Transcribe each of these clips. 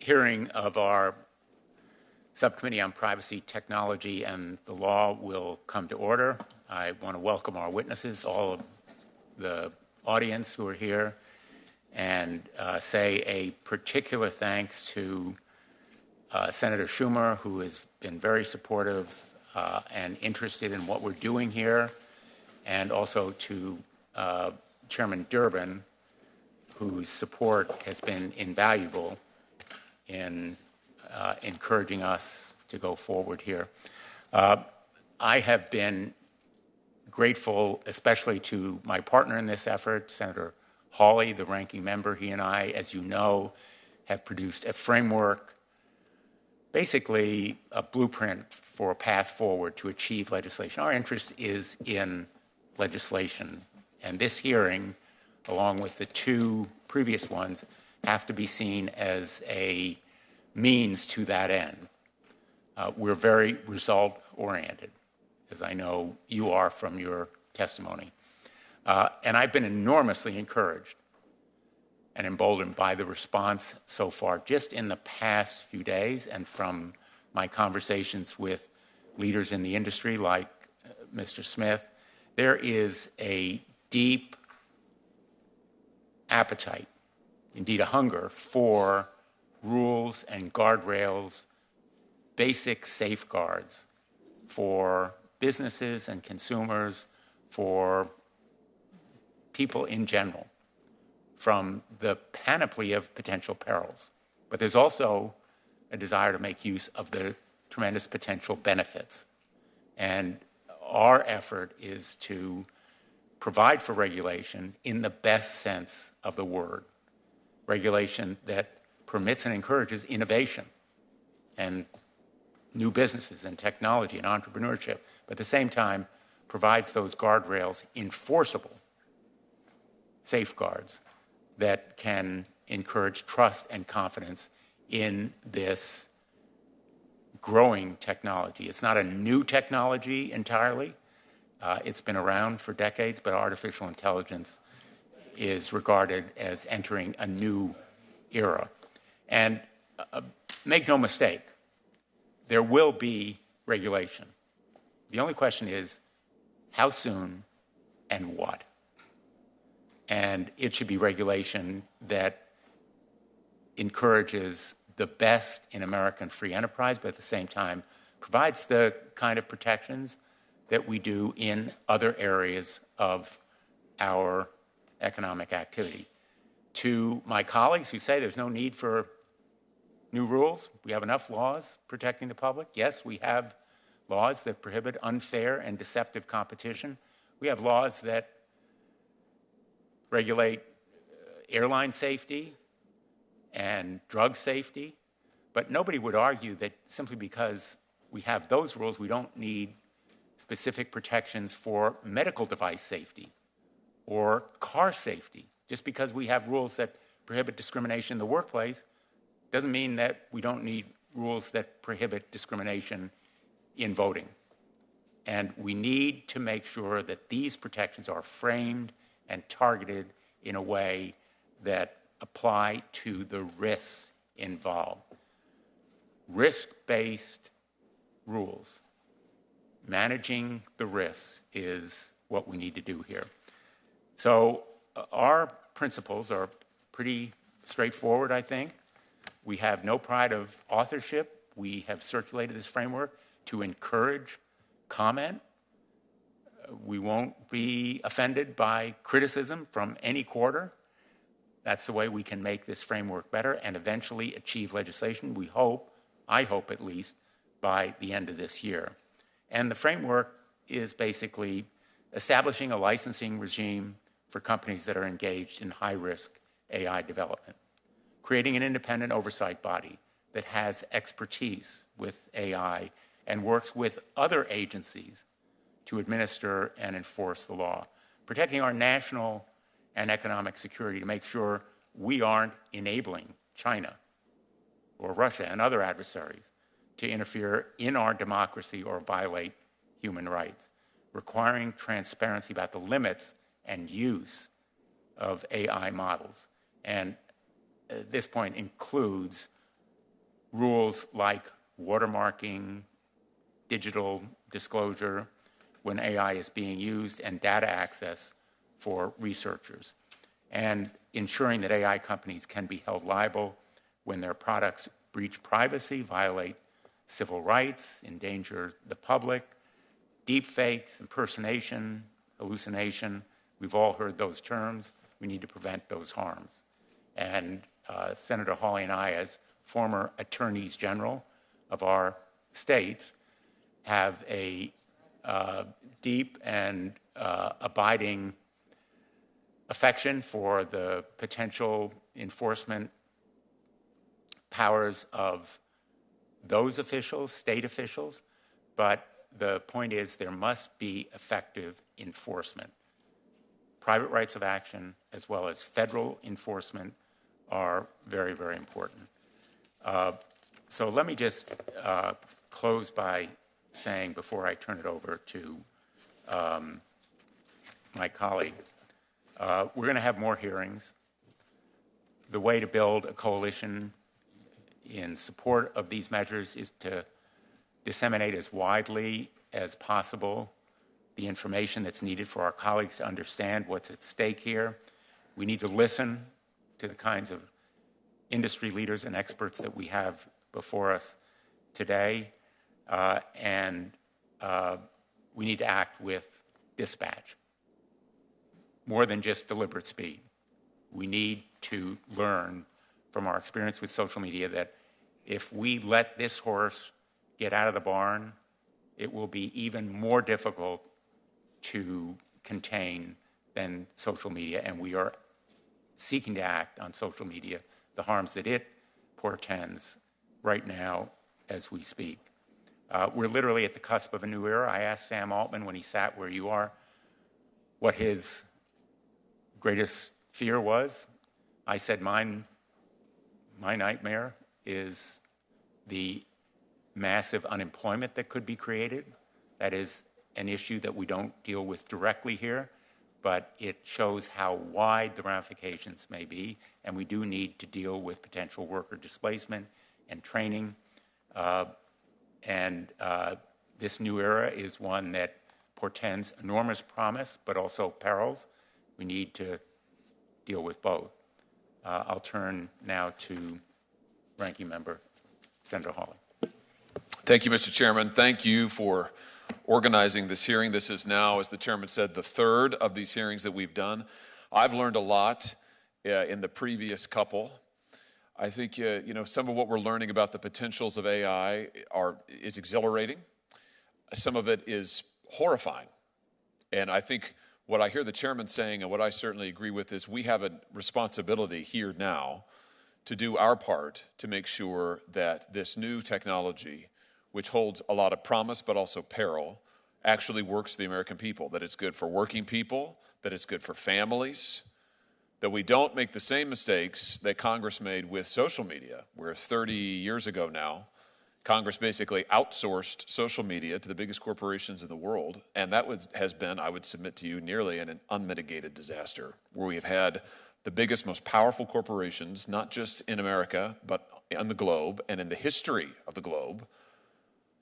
hearing of our Subcommittee on Privacy, Technology, and the Law will come to order. I want to welcome our witnesses, all of the audience who are here, and say a particular thanks to Senator Schumer, who has been very supportive and interested in what we're doing here, and also to Chairman Durbin, whose support has been invaluable in encouraging us to go forward here. I have been grateful, especially to my partner in this effort, Senator Hawley, the ranking member. He and I, as you know, have produced a framework, basically a blueprint for a path forward to achieve legislation. Our interest is in legislation, and this hearing, along with the two previous ones, have to be seen as a means to that end. We're very result-oriented, as I know you are from your testimony. And I've been enormously encouraged and emboldened by the response so far, just in the past few days, and from my conversations with leaders in the industry like Mr. Smith. There is a deep appetite, indeed a hunger, for rules and guardrails, basic safeguards for businesses and consumers, for people in general, from the panoply of potential perils. But there's also a desire to make use of the tremendous potential benefits. And our effort is to provide for regulation in the best sense of the word, regulation that permits and encourages innovation and new businesses and technology and entrepreneurship, but at the same time provides those guardrails, enforceable safeguards that can encourage trust and confidence in this growing technology. It's not a new technology entirely. It's been around for decades, but artificial intelligence is regarded as entering a new era. And make no mistake, there will be regulation. The only question is, how soon and what? And it should be regulation that encourages the best in American free enterprise, but at the same time provides the kind of protections that we do in other areas of our economic activity. To my colleagues who say there's no need for new rules, we have enough laws protecting the public. Yes, we have laws that prohibit unfair and deceptive competition. We have laws that regulate airline safety and drug safety, but nobody would argue that simply because we have those rules, we don't need specific protections for medical device safety or car safety. Just because we have rules that prohibit discrimination in the workplace doesn't mean that we don't need rules that prohibit discrimination in voting. And we need to make sure that these protections are framed and targeted in a way that apply to the risks involved. Risk-based rules, managing the risks, is what we need to do here. So our principles are pretty straightforward, I think. We have no pride of authorship. We have circulated this framework to encourage comment. We won't be offended by criticism from any quarter. That's the way we can make this framework better and eventually achieve legislation, we hope, I hope at least, by the end of this year. And the framework is basically establishing a licensing regime for companies that are engaged in high-risk AI development, creating an independent oversight body that has expertise with AI and works with other agencies to administer and enforce the law, protecting our national and economic security to make sure we aren't enabling China or Russia and other adversaries to interfere in our democracy or violate human rights, requiring transparency about the limits and use of AI models. And this point includes rules like watermarking, digital disclosure when AI is being used, and data access for researchers, and ensuring that AI companies can be held liable when their products breach privacy, violate civil rights, endanger the public, deepfakes, impersonation, hallucination. We've all heard those terms. We need to prevent those harms. And Senator Hawley and I, as former attorneys general of our states, have a deep and abiding affection for the potential enforcement powers of those officials, state officials, but the point is there must be effective enforcement. Private rights of action as well as federal enforcement are very, very important. So let me just close by saying, before I turn it over to my colleague, we're going to have more hearings. The way to build a coalition in support of these measures is to disseminate as widely as possible the information that's needed for our colleagues to understand what's at stake here. We need to listen to the kinds of industry leaders and experts that we have before us today, and we need to act with dispatch, more than just deliberate speed. We need to learn from our experience with social media that if we let this horse get out of the barn, it will be even more difficult to contain than social media, and we are seeking to act on social media, the harms that it portends right now as we speak. We're literally at the cusp of a new era. I asked Sam Altman when he sat where you are what his greatest fear was. I said my nightmare is the massive unemployment that could be created. That is an issue that we don't deal with directly here, but it shows how wide the ramifications may be, and we do need to deal with potential worker displacement and training. This new era is one that portends enormous promise, but also perils. We need to deal with both. I'll turn now to Ranking Member Senator Hawley. Thank you, Mr. Chairman. Thank you for organizing this hearing. This is now, as the chairman said, the third of these hearings that we've done. I've learned a lot in the previous couple. I think some of what we're learning about the potentials of AI is exhilarating. Some of it is horrifying. And I think what I hear the chairman saying, and what I certainly agree with, is we have a responsibility here now to do our part to make sure that this new technology, which holds a lot of promise but also peril, actually works for the American people, that it's good for working people, that it's good for families, that we don't make the same mistakes that Congress made with social media, where 30 years ago now, Congress basically outsourced social media to the biggest corporations in the world, and that has been, I would submit to you, nearly an unmitigated disaster, where we have had the biggest, most powerful corporations, not just in America, but on the globe and in the history of the globe,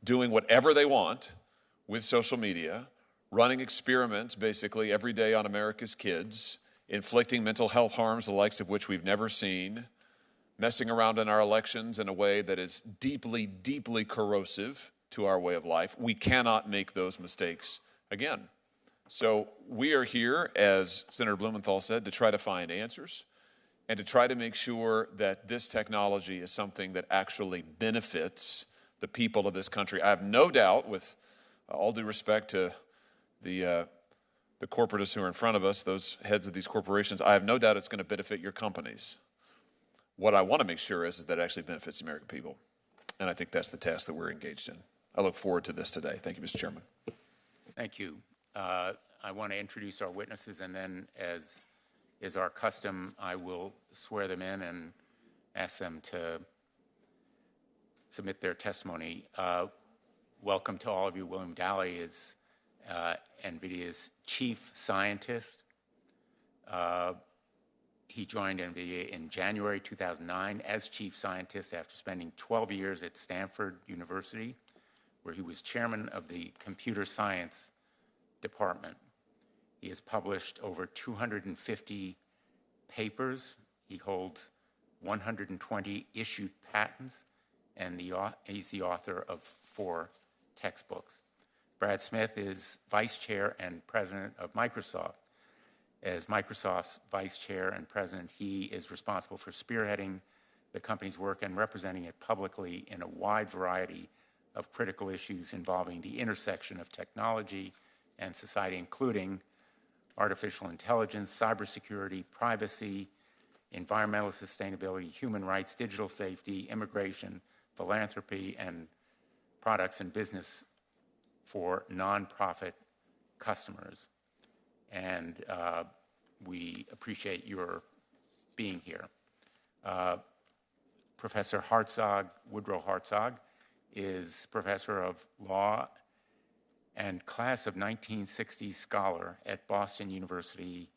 doing whatever they want with social media, running experiments basically every day on America's kids, inflicting mental health harms the likes of which we've never seen, messing around in our elections in a way that is deeply, deeply corrosive to our way of life. We cannot make those mistakes again. So we are here, as Senator Blumenthal said, to try to find answers and to try to make sure that this technology is something that actually benefits the people of this country. I have no doubt, with all due respect to the corporatists who are in front of us, those heads of these corporations, I have no doubt it's going to benefit your companies. What I want to make sure is that it actually benefits the American people. And I think that's the task that we're engaged in. I look forward to this today. Thank you, Mr. Chairman. Thank you. I want to introduce our witnesses, and then, as is our custom, I will swear them in and ask them to submit their testimony. Welcome to all of you. William Dally is Nvidia's chief scientist. He joined NVIDIA in January 2009 as chief scientist after spending 12 years at Stanford University, where he was chairman of the computer science department. He has published over 250 papers. He holds 120 issued patents, and he's the author of 4 textbooks. Brad Smith is vice chair and president of Microsoft. As Microsoft's vice chair and president, he is responsible for spearheading the company's work and representing it publicly in a wide variety of critical issues involving the intersection of technology and society, including artificial intelligence, cybersecurity, privacy, environmental sustainability, human rights, digital safety, immigration, philanthropy, and products and business for nonprofit customers. And we appreciate your being here. Professor Hartzog, Woodrow Hartzog, is professor of law and class of 1960s scholar at Boston University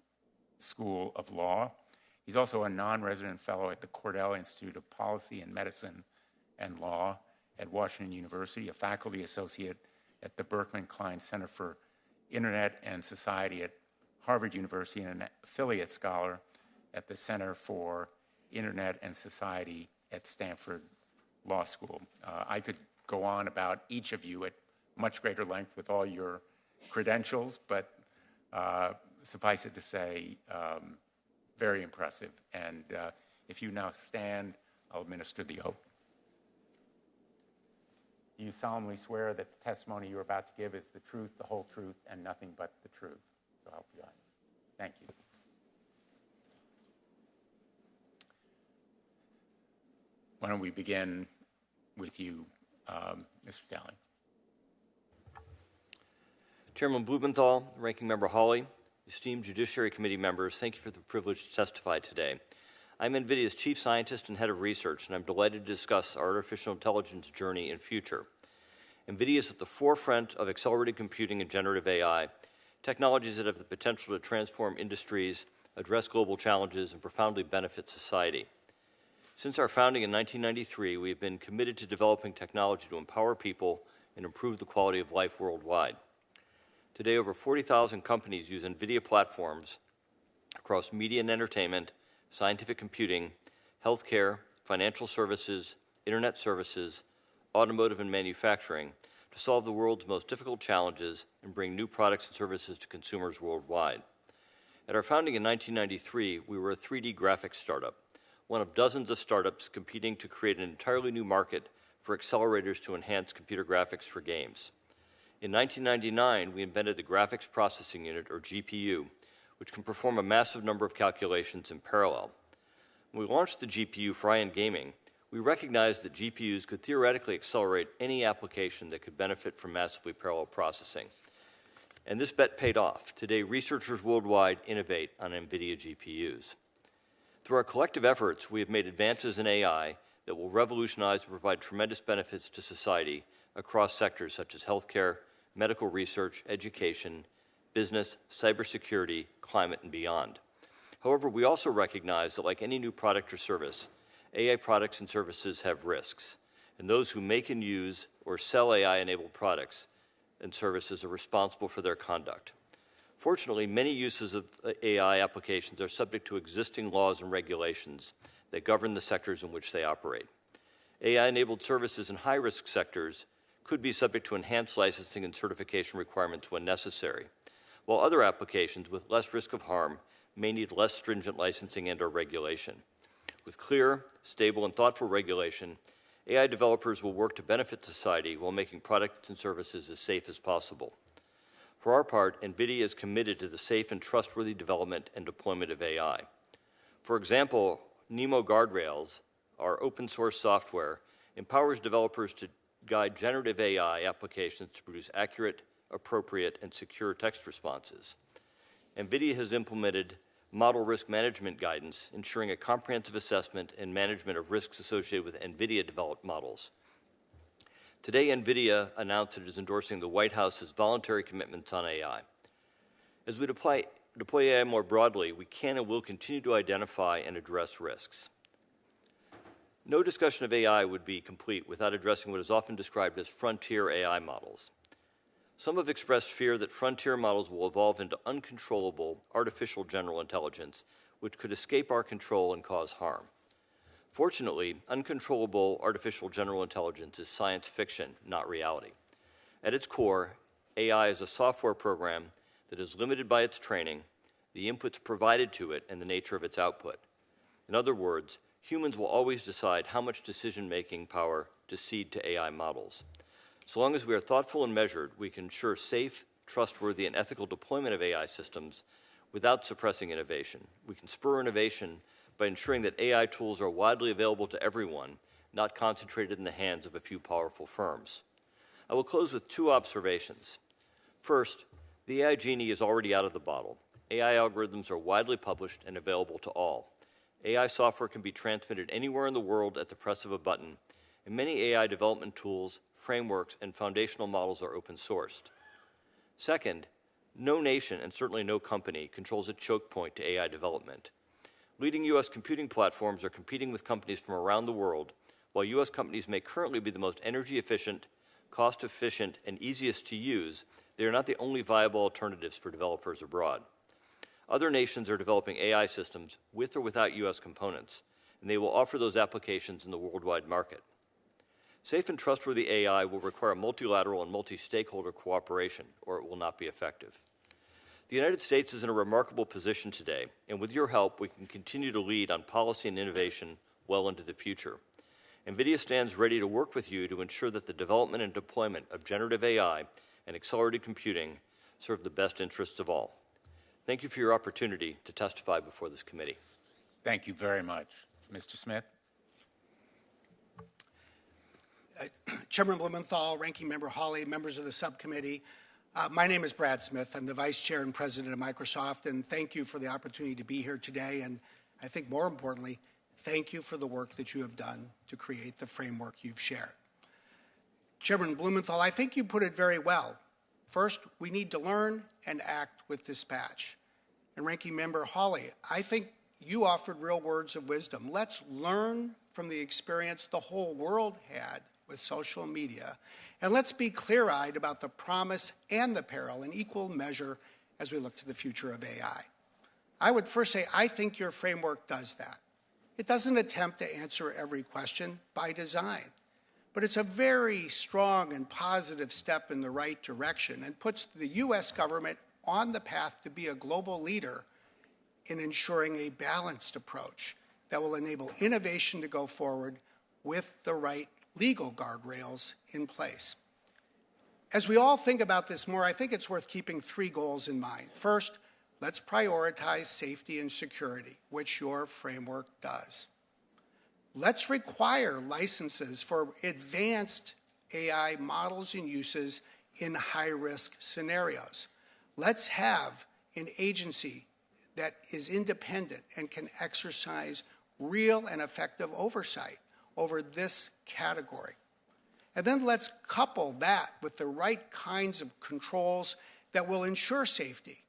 School of Law. He's also a non-resident fellow at the Cordell Institute of Policy and Medicine and Law at Washington University, a faculty associate at the Berkman Klein Center for Internet and Society at Harvard University, and an affiliate scholar at the Center for Internet and Society at Stanford Law School. I could go on about each of you at much greater length with all your credentials, but suffice it to say, very impressive. And if you now stand, I'll administer the oath. Do you solemnly swear that the testimony you're about to give is the truth, the whole truth, and nothing but the truth? So help you God. Thank you. Why don't we begin with you, Mr. Dowling? Chairman Blumenthal, Ranking Member Hawley, esteemed Judiciary Committee members, thank you for the privilege to testify today. I'm NVIDIA's Chief Scientist and Head of Research, and I'm delighted to discuss our artificial intelligence journey and future. NVIDIA is at the forefront of accelerated computing and generative AI, technologies that have the potential to transform industries, address global challenges, and profoundly benefit society. Since our founding in 1993, we have been committed to developing technology to empower people and improve the quality of life worldwide. Today, over 40,000 companies use NVIDIA platforms across media and entertainment, scientific computing, healthcare, financial services, internet services, automotive and manufacturing to solve the world's most difficult challenges and bring new products and services to consumers worldwide. At our founding in 1993, we were a 3D graphics startup, one of dozens of startups competing to create an entirely new market for accelerators to enhance computer graphics for games. In 1999, we invented the Graphics Processing Unit, or GPU, which can perform a massive number of calculations in parallel. When we launched the GPU for high-end gaming, we recognized that GPUs could theoretically accelerate any application that could benefit from massively parallel processing. And this bet paid off. Today, researchers worldwide innovate on NVIDIA GPUs. Through our collective efforts, we have made advances in AI that will revolutionize and provide tremendous benefits to society across sectors such as healthcare, medical research, education, business, cybersecurity, climate, and beyond. However, we also recognize that like any new product or service, AI products and services have risks, and those who make and use or sell AI-enabled products and services are responsible for their conduct. Fortunately, many uses of AI applications are subject to existing laws and regulations that govern the sectors in which they operate. AI-enabled services in high-risk sectors could be subject to enhanced licensing and certification requirements when necessary, while other applications with less risk of harm may need less stringent licensing and/or regulation. With clear, stable, and thoughtful regulation, AI developers will work to benefit society while making products and services as safe as possible. For our part, NVIDIA is committed to the safe and trustworthy development and deployment of AI. For example, NeMo Guardrails, our open-source software, empowers developers to guide generative AI applications to produce accurate, appropriate, and secure text responses. NVIDIA has implemented model risk management guidance, ensuring a comprehensive assessment and management of risks associated with NVIDIA-developed models. Today, NVIDIA announced it is endorsing the White House's voluntary commitments on AI. As we deploy deploy AI more broadly, we can and will continue to identify and address risks. No discussion of AI would be complete without addressing what is often described as frontier AI models. Some have expressed fear that frontier models will evolve into uncontrollable artificial general intelligence, which could escape our control and cause harm. Fortunately, uncontrollable artificial general intelligence is science fiction, not reality. At its core, AI is a software program that is limited by its training, the inputs provided to it, and the nature of its output. In other words, humans will always decide how much decision-making power to cede to AI models. So long as we are thoughtful and measured, we can ensure safe, trustworthy, and ethical deployment of AI systems without suppressing innovation. We can spur innovation by ensuring that AI tools are widely available to everyone, not concentrated in the hands of a few powerful firms. I will close with two observations. First, the AI genie is already out of the bottle. AI algorithms are widely published and available to all. AI software can be transmitted anywhere in the world at the press of a button, and many AI development tools, frameworks, and foundational models are open sourced. Second, no nation, and certainly no company, controls a choke point to AI development. Leading U.S. computing platforms are competing with companies from around the world, while U.S. companies may currently be the most energy efficient, cost efficient, and easiest to use, they are not the only viable alternatives for developers abroad. Other nations are developing AI systems with or without U.S. components, and they will offer those applications in the worldwide market. Safe and trustworthy AI will require multilateral and multi-stakeholder cooperation, or it will not be effective. The United States is in a remarkable position today, and with your help, we can continue to lead on policy and innovation well into the future. Nvidia stands ready to work with you to ensure that the development and deployment of generative AI and accelerated computing serve the best interests of all. Thank you for your opportunity to testify before this committee. Thank you very much. Mr. Smith? Chairman Blumenthal, Ranking Member Hawley, members of the subcommittee, my name is Brad Smith. I'm the Vice Chair and President of Microsoft, and thank you for the opportunity to be here today. And I think more importantly, thank you for the work that you have done to create the framework you've shared. Chairman Blumenthal, I think you put it very well. First, we need to learn and act with dispatch. And Ranking Member Hawley, I think you offered real words of wisdom. Let's learn from the experience the whole world had with social media, and let's be clear-eyed about the promise and the peril in equal measure as we look to the future of AI. I would first say I think your framework does that. It doesn't attempt to answer every question by design, but it's a very strong and positive step in the right direction and puts the U.S. government on the path to be a global leader in ensuring a balanced approach that will enable innovation to go forward with the right legal guardrails in place. As we all think about this more, I think it's worth keeping three goals in mind. First, let's prioritize safety and security, which your framework does. Let's require licenses for advanced AI models and uses in high-risk scenarios. Let's have an agency that is independent and can exercise real and effective oversight over this category. And then let's couple that with the right kinds of controls that will ensure safety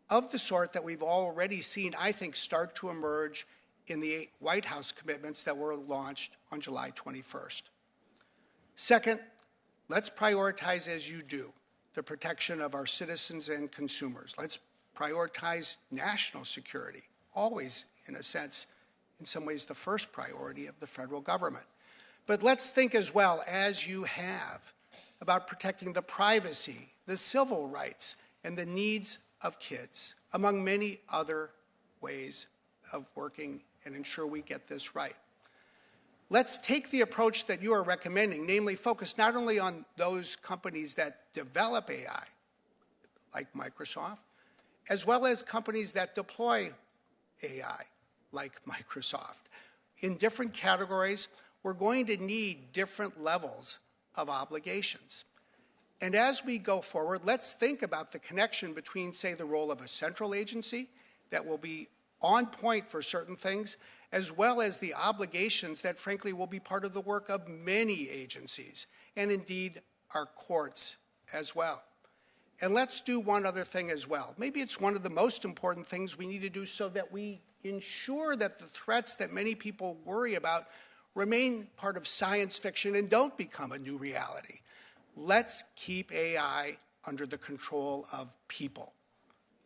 of the sort that we've already seen, I think, start to emerge in the White House commitments that were launched on July 21st. Second, let's prioritize, as you do, the protection of our citizens and consumers. Let's prioritize national security, always, in a sense, in some ways the first priority of the federal government. But let's think as well, as you have, about protecting the privacy, the civil rights, and the needs of kids, among many other ways of working and ensure we get this right. Let's take the approach that you are recommending, namely focus not only on those companies that develop AI, like Microsoft, as well as companies that deploy AI, like Microsoft. In different categories, we're going to need different levels of obligations. And as we go forward, let's think about the connection between, say, the role of a central agency that will be on point for certain things, as well as the obligations that, frankly, will be part of the work of many agencies, and indeed our courts as well. And let's do one other thing as well. Maybe it's one of the most important things we need to do so that we ensure that the threats that many people worry about remain part of science fiction and don't become a new reality. Let's keep AI under the control of people.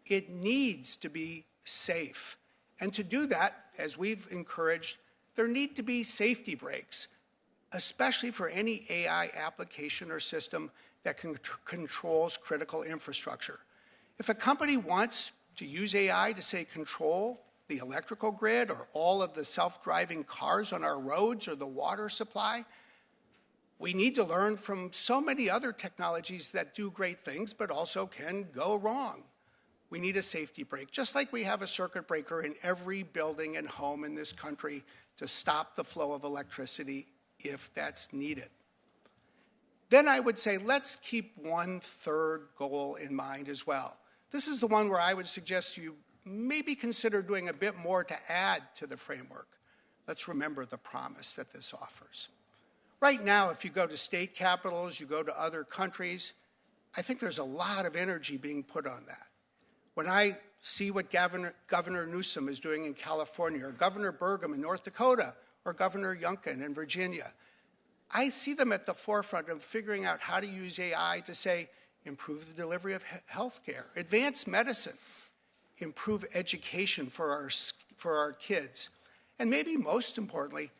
It needs to be safe. And to do that, as we've encouraged, there need to be safety brakes, especially for any AI application or system that controls critical infrastructure. If a company wants to use AI to, say, control the electrical grid or all of the self-driving cars on our roads or the water supply, we need to learn from so many other technologies that do great things but also can go wrong. We need a safety brake, just like we have a circuit breaker in every building and home in this country to stop the flow of electricity if that's needed. Then I would say let's keep one third goal in mind as well. This is the one where I would suggest you maybe consider doing a bit more to add to the framework. Let's remember the promise that this offers. Right now, if you go to state capitals, you go to other countries, I think there's a lot of energy being put on that. When I see what Governor Newsom is doing in California, or Governor Burgum in North Dakota, or Governor Youngkin in Virginia, I see them at the forefront of figuring out how to use AI to, say, improve the delivery of health care, advance medicine, improve education for our kids, and maybe most importantly,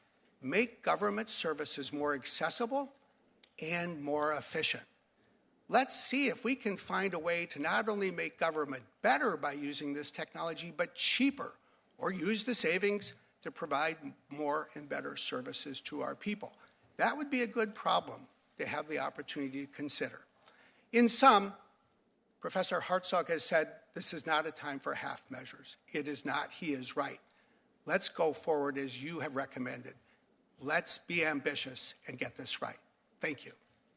make government services more accessible and more efficient. Let's see if we can find a way to not only make government better by using this technology, but cheaper, or use the savings to provide more and better services to our people. That would be a good problem to have the opportunity to consider. In sum, Professor Hartzog has said this is not a time for half measures. It is not. He is right. Let's go forward as you have recommended. Let's be ambitious and get this right. Thank you.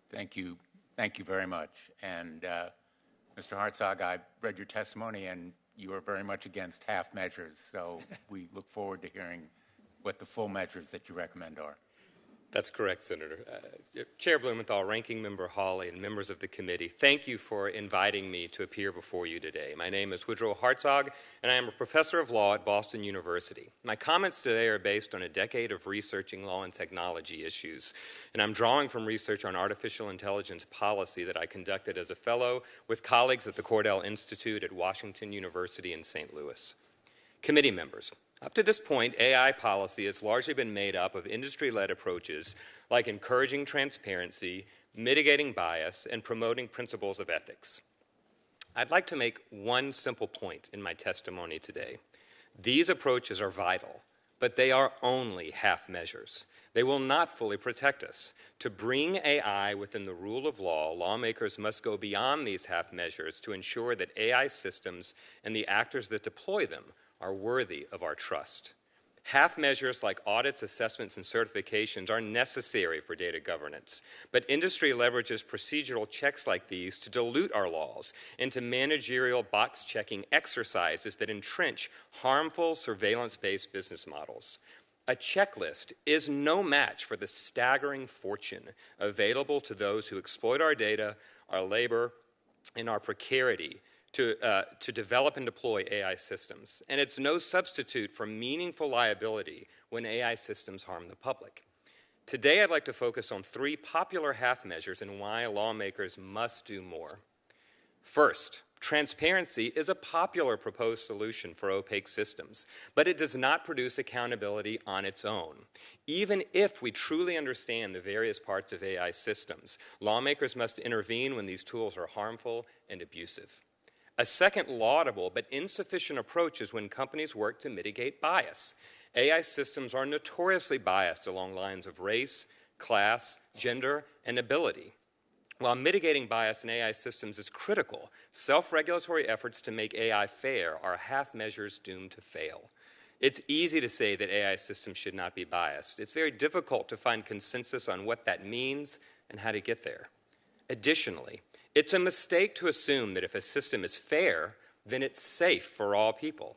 Thank you. Thank you very much. And Mr. Hartzog, I read your testimony, and you are very much against half measures. So we look forward to hearing what the full measures that you recommend are. That's correct, Senator. Chair Blumenthal, Ranking Member Hawley, and members of the committee, thank you for inviting me to appear before you today. My name is Woodrow Hartzog, and I am a professor of law at Boston University. My comments today are based on a decade of researching law and technology issues, and I'm drawing from research on artificial intelligence policy that I conducted as a fellow with colleagues at the Cordell Institute at Washington University in St. Louis. Committee members, up to this point, AI policy has largely been made up of industry-led approaches like encouraging transparency, mitigating bias, and promoting principles of ethics. I'd like to make one simple point in my testimony today. These approaches are vital, but they are only half measures. They will not fully protect us. To bring AI within the rule of law, lawmakers must go beyond these half measures to ensure that AI systems and the actors that deploy them are worthy of our trust. Half measures like audits, assessments, and certifications are necessary for data governance, but industry leverages procedural checks like these to dilute our laws into managerial box-checking exercises that entrench harmful surveillance-based business models. A checklist is no match for the staggering fortune available to those who exploit our data, our labor, and our precarity to develop and deploy AI systems. And it's no substitute for meaningful liability when AI systems harm the public. Today, I'd like to focus on three popular half measures and why lawmakers must do more. First, transparency is a popular proposed solution for opaque systems, but it does not produce accountability on its own. Even if we truly understand the various parts of AI systems, lawmakers must intervene when these tools are harmful and abusive. A second laudable but insufficient approach is when companies work to mitigate bias. AI systems are notoriously biased along lines of race, class, gender, and ability. While mitigating bias in AI systems is critical, self-regulatory efforts to make AI fair are half measures doomed to fail. It's easy to say that AI systems should not be biased. It's very difficult to find consensus on what that means and how to get there. Additionally, it's a mistake to assume that if a system is fair, then it's safe for all people.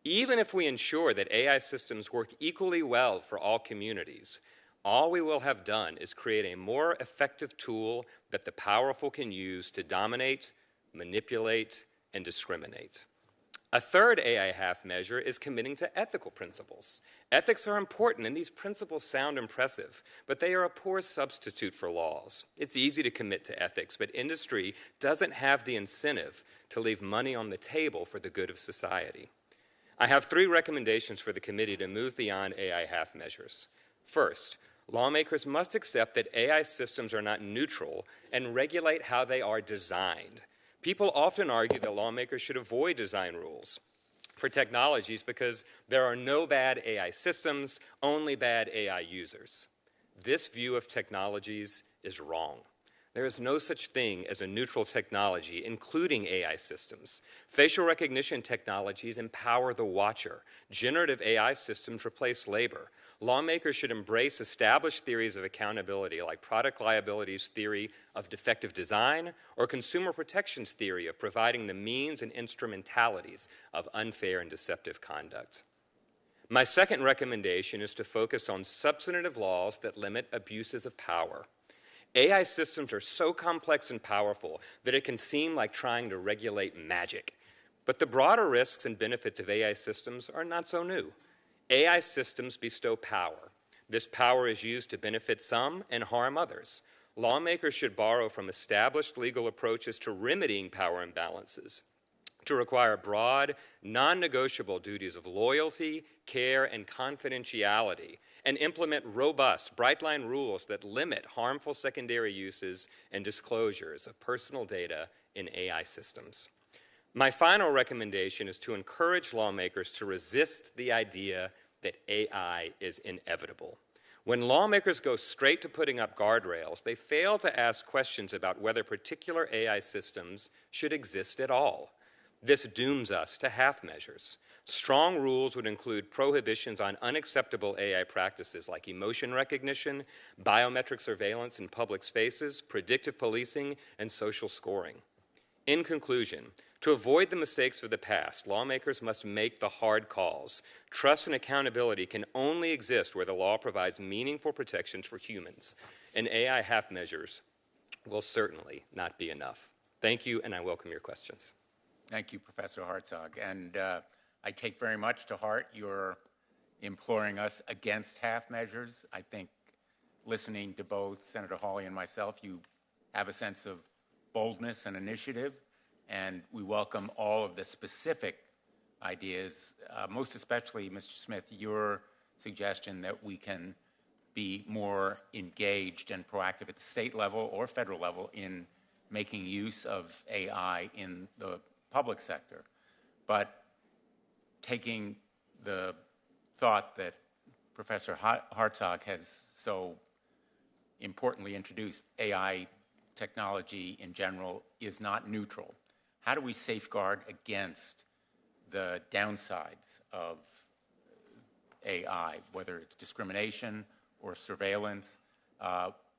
Even if we ensure that AI systems work equally well for all communities, all we will have done is create a more effective tool that the powerful can use to dominate, manipulate, and discriminate. A third AI half measure is committing to ethical principles. Ethics are important, and these principles sound impressive, but they are a poor substitute for laws. It's easy to commit to ethics, but industry doesn't have the incentive to leave money on the table for the good of society. I have 3 recommendations for the committee to move beyond AI half measures. First, lawmakers must accept that AI systems are not neutral and regulate how they are designed. People often argue that lawmakers should avoid design rules for technologies because there are no bad AI systems, only bad AI users. This view of technologies is wrong. There is no such thing as a neutral technology, including AI systems. Facial recognition technologies empower the watcher. Generative AI systems replace labor. Lawmakers should embrace established theories of accountability, like product liability's theory of defective design or consumer protections theory of providing the means and instrumentalities of unfair and deceptive conduct. My second recommendation is to focus on substantive laws that limit abuses of power. AI systems are so complex and powerful that it can seem like trying to regulate magic. But the broader risks and benefits of AI systems are not so new. AI systems bestow power. This power is used to benefit some and harm others. Lawmakers should borrow from established legal approaches to remedying power imbalances, to require broad, non-negotiable duties of loyalty, care, and confidentiality, and implement robust, bright-line rules that limit harmful secondary uses and disclosures of personal data in AI systems. My final recommendation is to encourage lawmakers to resist the idea that AI is inevitable. When lawmakers go straight to putting up guardrails, they fail to ask questions about whether particular AI systems should exist at all. This dooms us to half measures. Strong rules would include prohibitions on unacceptable AI practices like emotion recognition, biometric surveillance in public spaces, predictive policing, and social scoring. In conclusion, to avoid the mistakes of the past, lawmakers must make the hard calls. Trust and accountability can only exist where the law provides meaningful protections for humans, and AI half measures will certainly not be enough. Thank you, and I welcome your questions. Thank you, Professor Hartzog. And I take very much to heart your imploring us against half measures. I think listening to both Senator Hawley and myself, you have a sense of boldness and initiative, and we welcome all of the specific ideas, most especially, Mr. Smith, your suggestion that we can be more engaged and proactive at the state level or federal level in making use of AI in the public sector. But taking the thought that Professor Hartzog has so importantly introduced, AI technology in general is not neutral. How do we safeguard against the downsides of AI, whether it's discrimination or surveillance?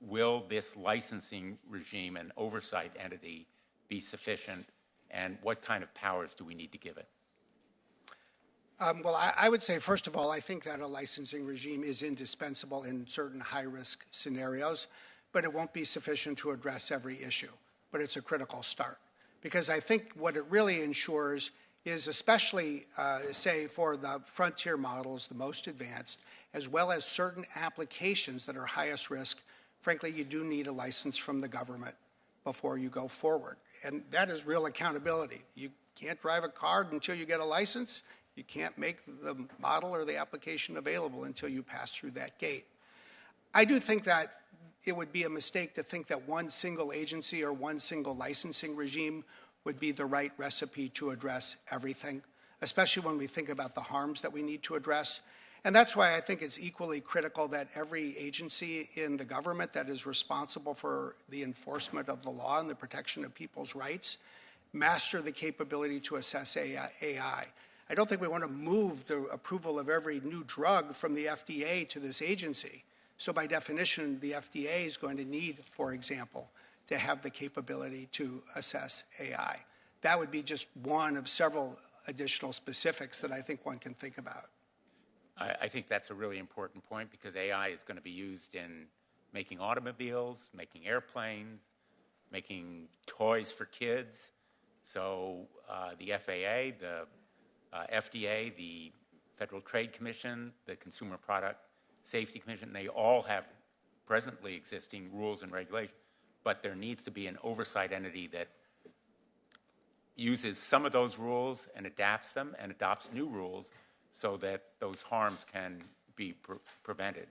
Will this licensing regime and oversight entity be sufficient, and what kind of powers do we need to give it? Well, I would say, first of all, I think that a licensing regime is indispensable in certain high-risk scenarios, but it won't be sufficient to address every issue. But it's a critical start. Because I think what it really ensures is, especially, say, for the frontier models, the most advanced, as well as certain applications that are highest risk, frankly, you do need a license from the government before you go forward. And that is real accountability. You can't drive a car until you get a license. You can't make the model or the application available until you pass through that gate. I do think that it would be a mistake to think that one single agency or one single licensing regime would be the right recipe to address everything, especially when we think about the harms that we need to address. And that's why I think it's equally critical that every agency in the government that is responsible for the enforcement of the law and the protection of people's rights master the capability to assess AI. I don't think we want to move the approval of every new drug from the FDA to this agency. So by definition, the FDA is going to need, for example, to have the capability to assess AI. That would be just one of several additional specifics that I think one can think about. I think that's a really important point, because AI is going to be used in making automobiles, making airplanes, making toys for kids. So the FAA, the FDA, the Federal Trade Commission, the Consumer Product Safety Commission, they all have presently existing rules and regulations, but there needs to be an oversight entity that uses some of those rules and adapts them and adopts new rules so that those harms can be prevented.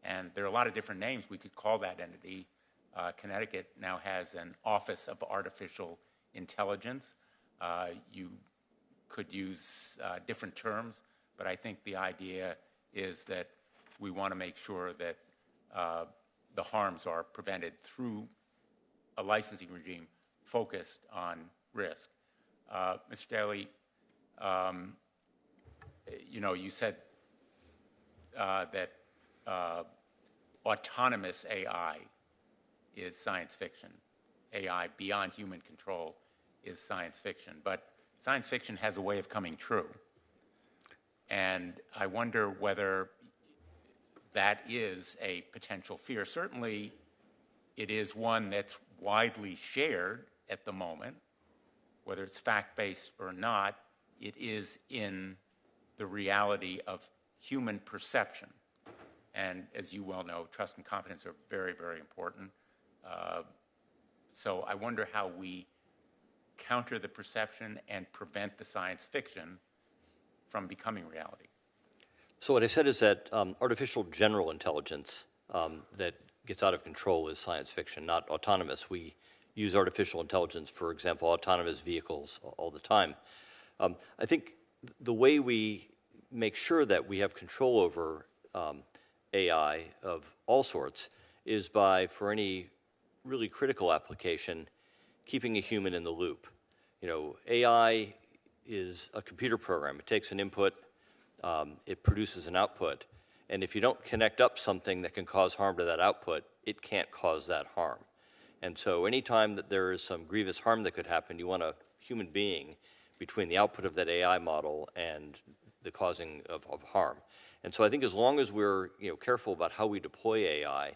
And there are a lot of different names we could call that entity. Connecticut now has an Office of Artificial Intelligence. You could use different terms, but I think the idea is that we want to make sure that the harms are prevented through a licensing regime focused on risk. Mr. Daly, you said that autonomous AI is science fiction. AI beyond human control is science fiction. But science fiction has a way of coming true. And I wonder whether that is a potential fear. Certainly, it is one that's widely shared at the moment. Whether it's fact-based or not, it is in the reality of human perception. And as you well know, trust and confidence are very, very important. So I wonder how we counter the perception and prevent the science fiction from becoming reality. So what I said is that artificial general intelligence that gets out of control is science fiction, not autonomous. We use artificial intelligence, for example, autonomous vehicles all the time. I think the way we make sure that we have control over AI of all sorts is by, for any really critical application, keeping a human in the loop. AI is a computer program. It takes an input, it produces an output, and if you don't connect up something that can cause harm to that output, it can't cause that harm. And so anytime that there is some grievous harm that could happen, you want a human being between the output of that AI model and the causing of harm. And so I think as long as we're careful about how we deploy AI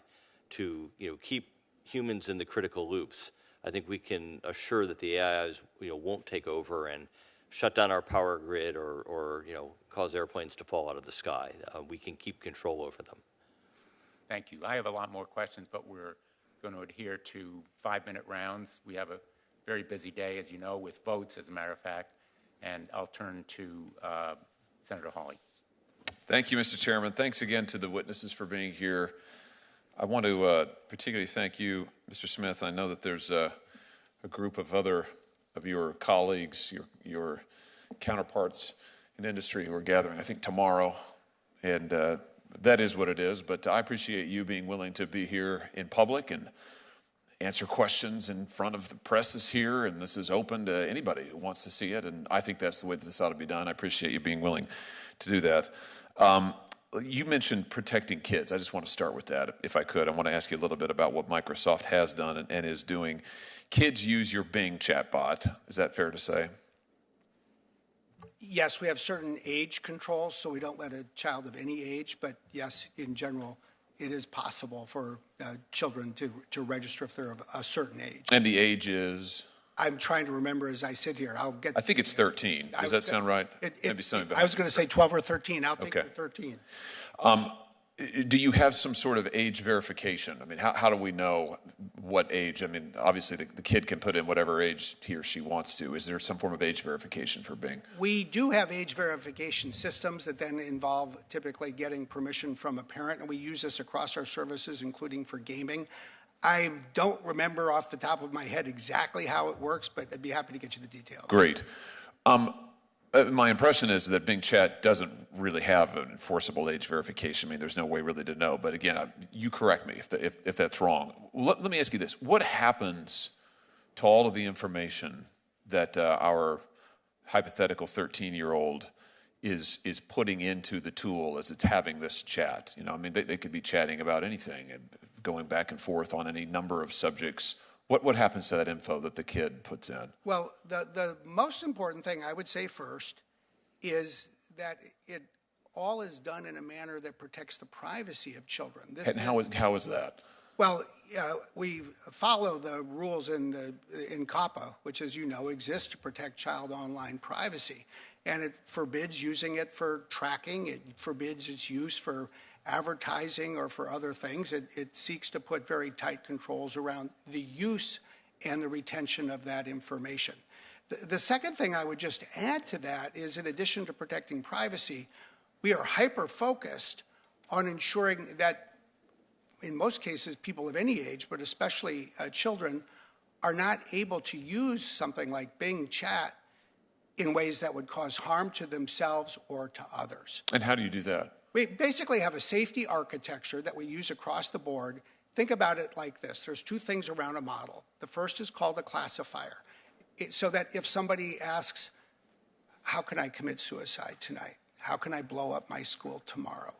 to keep humans in the critical loops, I think we can assure that the AIs won't take over and shut down our power grid or cause airplanes to fall out of the sky. We can keep control over them. Thank you. I have a lot more questions, but we're going to adhere to 5-minute rounds. We have a very busy day, as you know, with votes, as a matter of fact. And I'll turn to Senator Hawley. Thank you, Mr. Chairman. Thanks again to the witnesses for being here. I want to particularly thank you, Mr. Smith. I know that there's a group of other of your colleagues, your counterparts in industry who are gathering, I think, tomorrow. And that is what it is. But I appreciate you being willing to be here in public and answer questions in front of the press is here, and this is open to anybody who wants to see it. And I think that's the way that this ought to be done. I appreciate you being willing to do that. You mentioned protecting kids. I just want to start with that, if I could. I want to ask you a little bit about what Microsoft has done and is doing. Kids use your Bing chatbot. Is that fair to say? Yes, we have certain age controls, so we don't let a child of any age. But yes, in general, it is possible for children to register if they're of a certain age. And the age is? I'm trying to remember as I sit here. I think it's 13. Does that sound right? Maybe something I was going to say 12 or 13. I'll take it to 13. Do you have some sort of age verification? I mean, how do we know what age? I mean, obviously the kid can put in whatever age he or she wants to. Is there some form of age verification for Bing? We do have age verification systems that then involve typically getting permission from a parent, and we use this across our services, including for gaming. I don't remember off the top of my head exactly how it works, but I'd be happy to get you the details. Great. My impression is that Bing Chat doesn't really have an enforceable age verification. I mean, there's no way really to know. But again, you correct me if that's wrong. Let me ask you this. What happens to all of the information that our hypothetical 13-year-old is putting into the tool as it's having this chat? I mean, they could be chatting about anything and going back and forth on any number of subjects. What happens to that info that the kid puts in? Well, the most important thing I would say first is that it all is done in a manner that protects the privacy of children. And how is that? Well, we follow the rules in COPPA, which, as you know, exists to protect child online privacy. And it forbids using it for tracking. It forbids its use for advertising or for other things. It seeks to put very tight controls around the use and the retention of that information. The second thing I would just add to that is, in addition to protecting privacy, we are hyper-focused on ensuring that, in most cases, people of any age, but especially children, are not able to use something like Bing Chat in ways that would cause harm to themselves or to others. And how do you do that? We basically have a safety architecture that we use across the board. Think about it like this. There's two things around a model. The first is called a classifier, so that if somebody asks, how can I commit suicide tonight? How can I blow up my school tomorrow?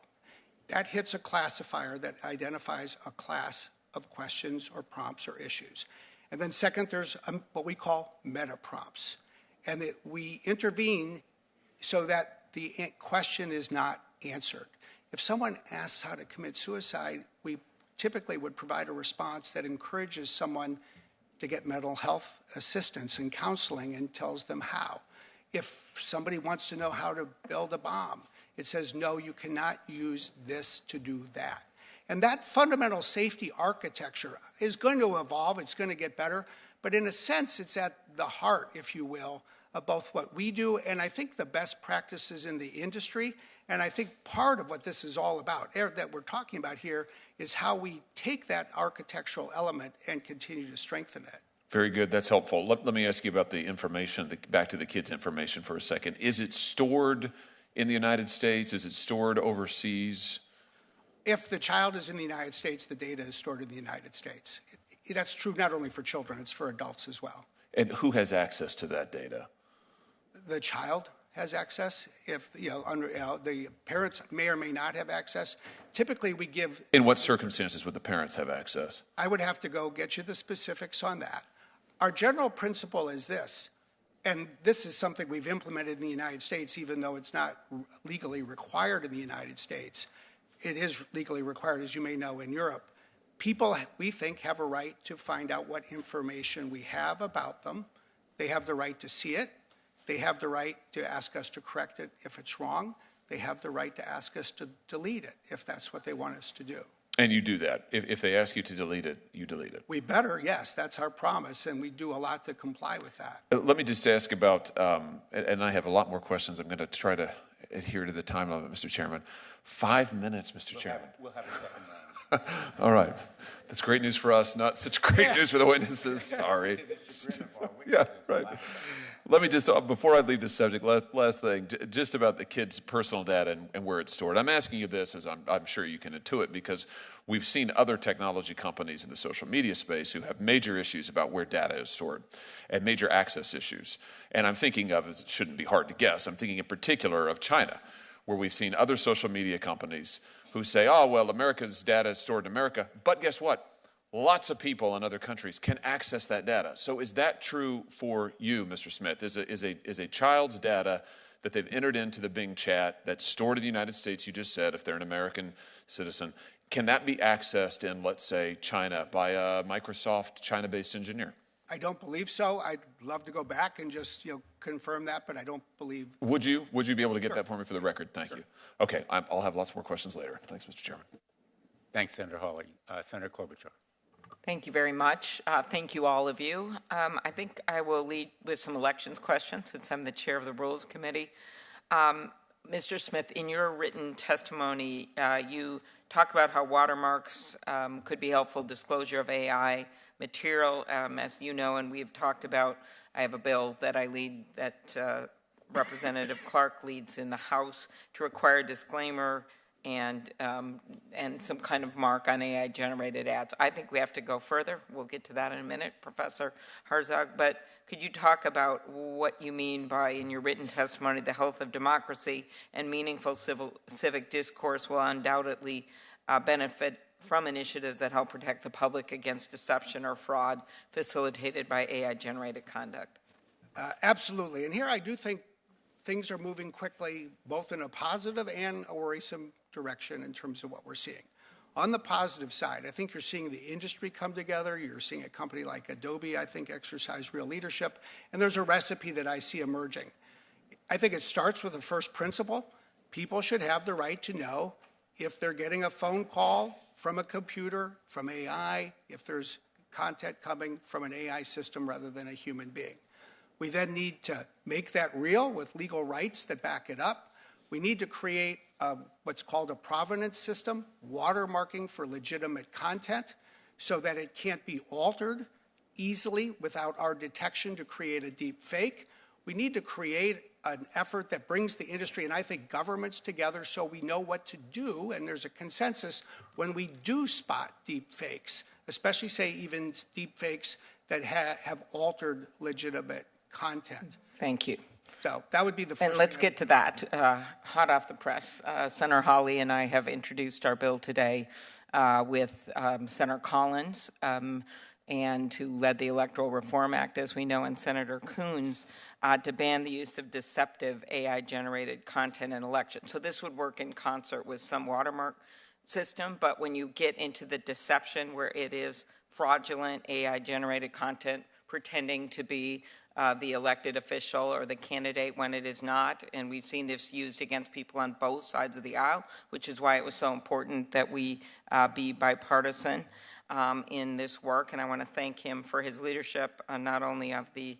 That hits a classifier that identifies a class of questions or prompts or issues. And then second, there's what we call meta prompts. And that we intervene so that the question is not answered. If someone asks how to commit suicide, we typically would provide a response that encourages someone to get mental health assistance and counseling and tells them how. If somebody wants to know how to build a bomb, it says, no, you cannot use this to do that. And that fundamental safety architecture is going to evolve. It's going to get better. But in a sense, it's at the heart, if you will, of both what we do and I think the best practices in the industry. And I think part of what this is all about, that we're talking about here, is how we take that architectural element and continue to strengthen it. Very good. That's helpful. Let me ask you about the information, back to the kids' information for a second. Is it stored in the United States? Is it stored overseas? If the child is in the United States, the data is stored in the United States. That's true not only for children, it's for adults as well. And who has access to that data? The child has access. If the parents may or may not have access. Typically, we give. In what circumstances would the parents have access? I would have to go get you the specifics on that. Our general principle is this, and this is something we've implemented in the United States, even though it's not legally required in the United States. It is legally required, as you may know, in Europe. People, we think, have a right to find out what information we have about them. They have the right to see it. They have the right to ask us to correct it if it's wrong. They have the right to ask us to delete it if that's what they want us to do. And you do that. If they ask you to delete it, you delete it. We better, yes. That's our promise, and we do a lot to comply with that. Let me just ask about, and I have a lot more questions. I'm going to try to adhere to the time limit, Mr. Chairman. 5 minutes, Mr. Chairman. We'll have a second round. All right. That's great news for us, not such great news for the witnesses. Sorry. Yeah, right. Let me just, before I leave this subject, last thing, just about the kids' personal data and where it's stored. I'm asking you this, as I'm sure you can intuit, because we've seen other technology companies in the social media space who have major issues about where data is stored and major access issues. And I'm thinking of, it shouldn't be hard to guess, I'm thinking in particular of China, where we've seen other social media companies who say, oh, well, America's data is stored in America, but guess what? Lots of people in other countries can access that data. So is that true for you, Mr. Smith? Is a child's data that they've entered into the Bing chat that's stored in the United States, you just said, if they're an American citizen, can that be accessed in, let's say, China by a Microsoft China-based engineer? I don't believe so. I'd love to go back and just confirm that, but I don't believe. Would you be able to get Sure. that for me for the record? Thank Sure. you. Okay, I'll have lots more questions later. Thanks, Mr. Chairman. Thanks, Senator Hawley. Senator Klobuchar. Thank you very much. Thank you, all of you. I think I will lead with some elections questions since I'm the chair of the Rules Committee. Mr. Smith, in your written testimony, you talked about how watermarks could be helpful disclosure of AI material. As you know, and we've talked about, I have a bill that I lead that Representative Clark leads in the House to require disclaimer and some kind of mark on AI-generated ads. I think we have to go further. We'll get to that in a minute, Professor Hartzog. But could you talk about what you mean by, in your written testimony, the health of democracy and meaningful civic discourse will undoubtedly benefit from initiatives that help protect the public against deception or fraud facilitated by AI-generated conduct? Absolutely. And here I do think things are moving quickly, both in a positive and a worrisome direction in terms of what we're seeing. On the positive side, I think you're seeing the industry come together. You're seeing a company like Adobe, I think, exercise real leadership. And there's a recipe that I see emerging. I think it starts with the first principle. People should have the right to know if they're getting a phone call from a computer, from AI, if there's content coming from an AI system rather than a human being. We then need to make that real with legal rights that back it up. We need to create what's called a provenance system, watermarking for legitimate content, so that it can't be altered easily without our detection to create a deep fake. We need to create an effort that brings the industry and I think governments together so we know what to do, and there's a consensus when we do spot deep fakes, especially say even deep fakes that have altered legitimate content. Thank you. So that would be the first. And let's get to that. Hot off the press, Senator Hawley and I have introduced our bill today with Senator Collins and who led the Electoral Reform Act, as we know, and Senator Coons to ban the use of deceptive AI-generated content in elections. So this would work in concert with some watermark system, but when you get into the deception where it is fraudulent AI-generated content pretending to be the elected official or the candidate when it is not, and we've seen this used against people on both sides of the aisle, which is why it was so important that we be bipartisan in this work, and I want to thank him for his leadership, not only of the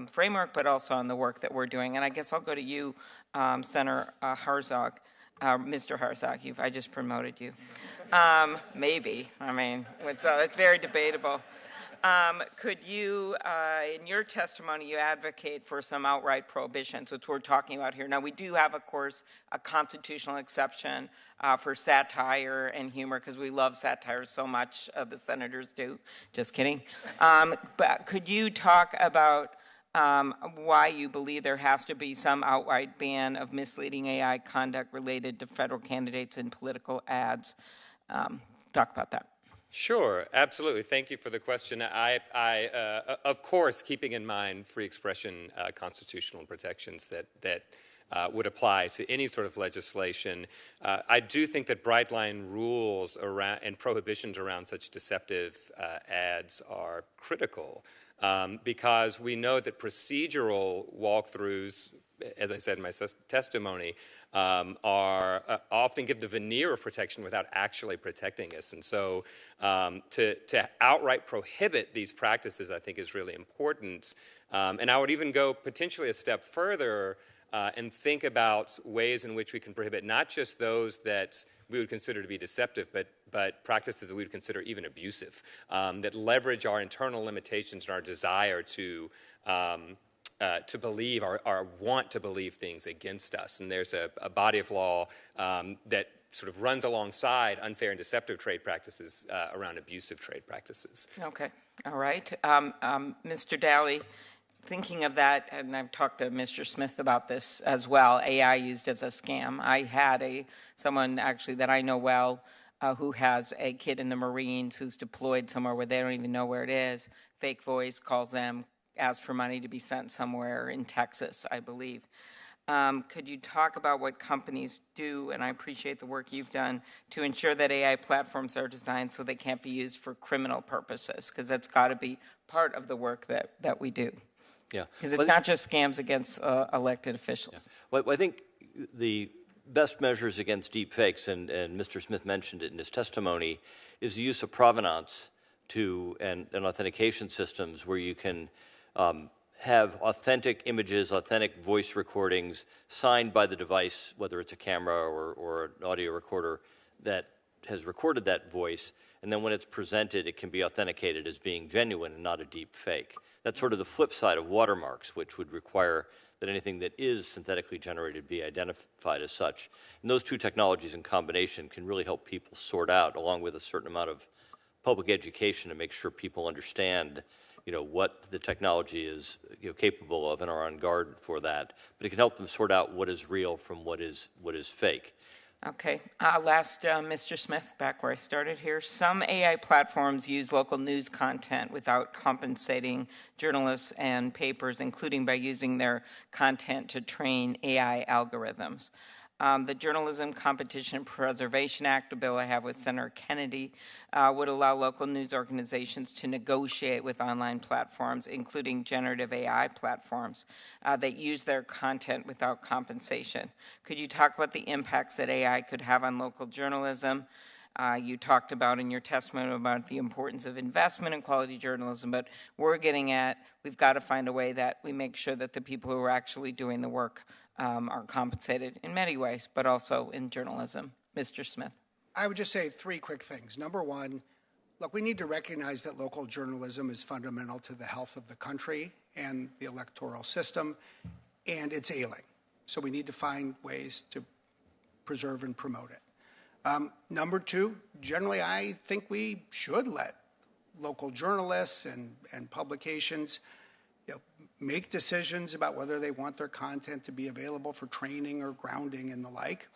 framework, but also on the work that we're doing. And I guess I'll go to you, Senator Hartzog. Mr. Hartzog, I just promoted you. Maybe. I mean, it's very debatable. Could you, in your testimony, you advocate for some outright prohibitions, which we're talking about here. Now, we do have, of course, a constitutional exception for satire and humor, because we love satire so much, the senators do. Just kidding. But could you talk about why you believe there has to be some outright ban of misleading AI conduct related to federal candidates in political ads? Talk about that. Sure, absolutely. Thank you for the question. Of course, keeping in mind free expression constitutional protections that would apply to any sort of legislation, I do think that bright line rules around and prohibitions around such deceptive ads are critical because we know that procedural walkthroughs, as I said in my testimony, are often give the veneer of protection without actually protecting us. And so to outright prohibit these practices, I think, is really important. And I would even go potentially a step further and think about ways in which we can prohibit not just those that we would consider to be deceptive, but practices that we would consider even abusive, that leverage our internal limitations and our desire to believe or want to believe things against us. And there's a body of law that sort of runs alongside unfair and deceptive trade practices around abusive trade practices. Okay. All right. Mr. Daly, thinking of that, and I've talked to Mr. Smith about this as well, AI used as a scam. I had someone actually that I know well who has a kid in the Marines who's deployed somewhere where they don't even know where it is. Fake voice calls them, ask for money to be sent somewhere in Texas, I believe. Could you talk about what companies do, and I appreciate the work you've done, to ensure that AI platforms are designed so they can't be used for criminal purposes? Because that's got to be part of the work that we do. Yeah. Because it's not just scams against elected officials. Yeah. Well, I think the best measures against deep fakes, and Mr. Smith mentioned it in his testimony, is the use of provenance and authentication systems where you can have authentic images, authentic voice recordings signed by the device, whether it's a camera or an audio recorder that has recorded that voice, and then when it's presented, it can be authenticated as being genuine and not a deep fake. That's sort of the flip side of watermarks, which would require that anything that is synthetically generated be identified as such. And those two technologies in combination can really help people sort out, along with a certain amount of public education, to make sure people understand what the technology is capable of and are on guard for that. But it can help them sort out what is real from what is fake. Okay. Last, Mr. Smith, back where I started here. Some AI platforms use local news content without compensating journalists and papers, including by using their content to train AI algorithms. The Journalism Competition and Preservation Act, a bill I have with Senator Kennedy, would allow local news organizations to negotiate with online platforms, including generative AI platforms, that use their content without compensation. Could you talk about the impacts that AI could have on local journalism? You talked about in your testimony about the importance of investment in quality journalism, but we're getting at, we've got to find a way that we make sure that the people who are actually doing the work are compensated in many ways, but also in journalism. Mr. Smith. I would just say three quick things. Number one, look, we need to recognize that local journalism is fundamental to the health of the country and the electoral system, and it's ailing. So we need to find ways to preserve and promote it. Number two, generally, I think we should let local journalists and publications make decisions about whether they want their content to be available for training or grounding and the like.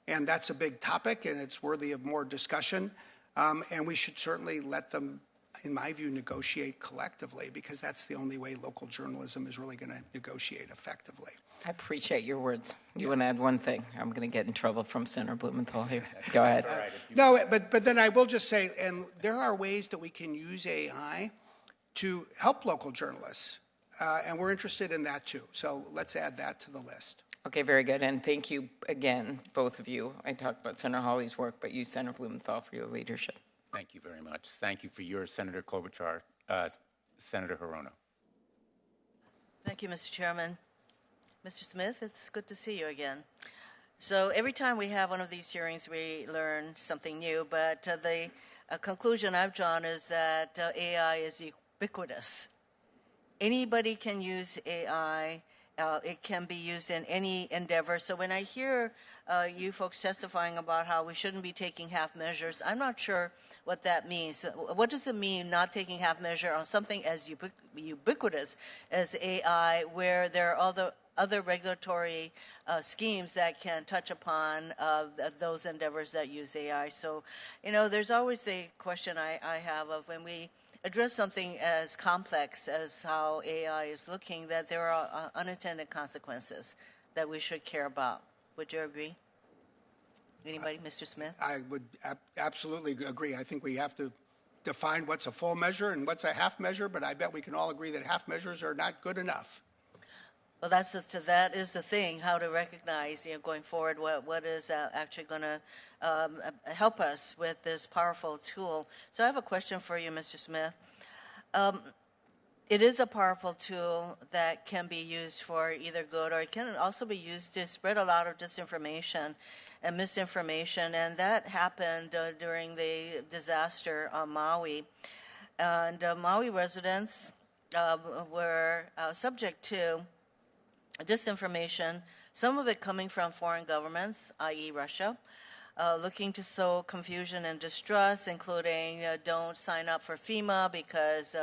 And that's a big topic, and it's worthy of more discussion. And we should certainly let them, in my view, negotiate collectively, because that's the only way local journalism is really going to negotiate effectively. I appreciate your words. You want to add one thing? I'm going to get in trouble from Senator Blumenthal here. Go ahead. No, but then I will just say, and there are ways that we can use AI to help local journalists, and we're interested in that too. So let's add that to the list. Okay, very good. And thank you again, both of you. I talked about Senator Hawley's work, but you, Senator Blumenthal, for your leadership. Thank you very much. Thank you for yours, Senator Klobuchar. Senator Hirono. Thank you, Mr. Chairman. Mr. Smith, it's good to see you again. So every time we have one of these hearings, we learn something new, but the conclusion I've drawn is that AI is ubiquitous. Anybody can use AI. It can be used in any endeavor. So when I hear you folks testifying about how we shouldn't be taking half measures, I'm not sure what that means. What does it mean not taking half measure on something as ubiquitous as AI, where there are other regulatory schemes that can touch upon those endeavors that use AI? So, there's always the question I have of when we address something as complex as how AI is looking, that there are unintended consequences that we should care about. Would you agree? Anybody? Mr. Smith? I would absolutely agree. I think we have to define what's a full measure and what's a half measure, but I bet we can all agree that half measures are not good enough. Well, that is the thing, how to recognize, going forward, what is actually going to help us with this powerful tool. So I have a question for you, Mr. Smith. It is a powerful tool that can be used for either good, or it can also be used to spread a lot of disinformation and misinformation, and that happened during the disaster on Maui. And Maui residents were subject to disinformation, some of it coming from foreign governments, i.e. Russia, looking to sow confusion and distrust, including don't sign up for FEMA because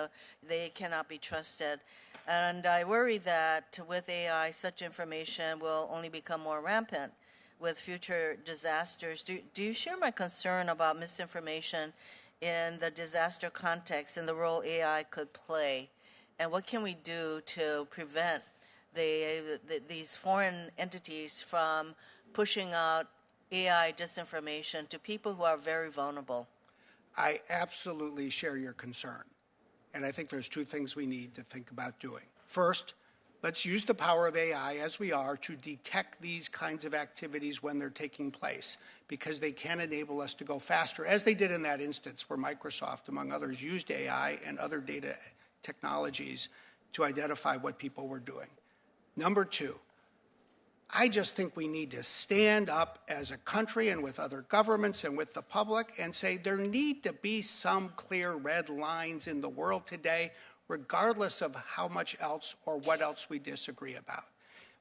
they cannot be trusted. And I worry that with AI, such information will only become more rampant with future disasters. Do you share my concern about misinformation in the disaster context and the role AI could play? And what can we do to prevent these foreign entities from pushing out AI disinformation to people who are very vulnerable? I absolutely share your concern. And I think there's two things we need to think about doing. First, let's use the power of AI as we are to detect these kinds of activities when they're taking place, because they can enable us to go faster, as they did in that instance where Microsoft, among others, used AI and other data technologies to identify what people were doing. Number two, I just think we need to stand up as a country and with other governments and with the public and say there need to be some clear red lines in the world today, regardless of how much else or what else we disagree about.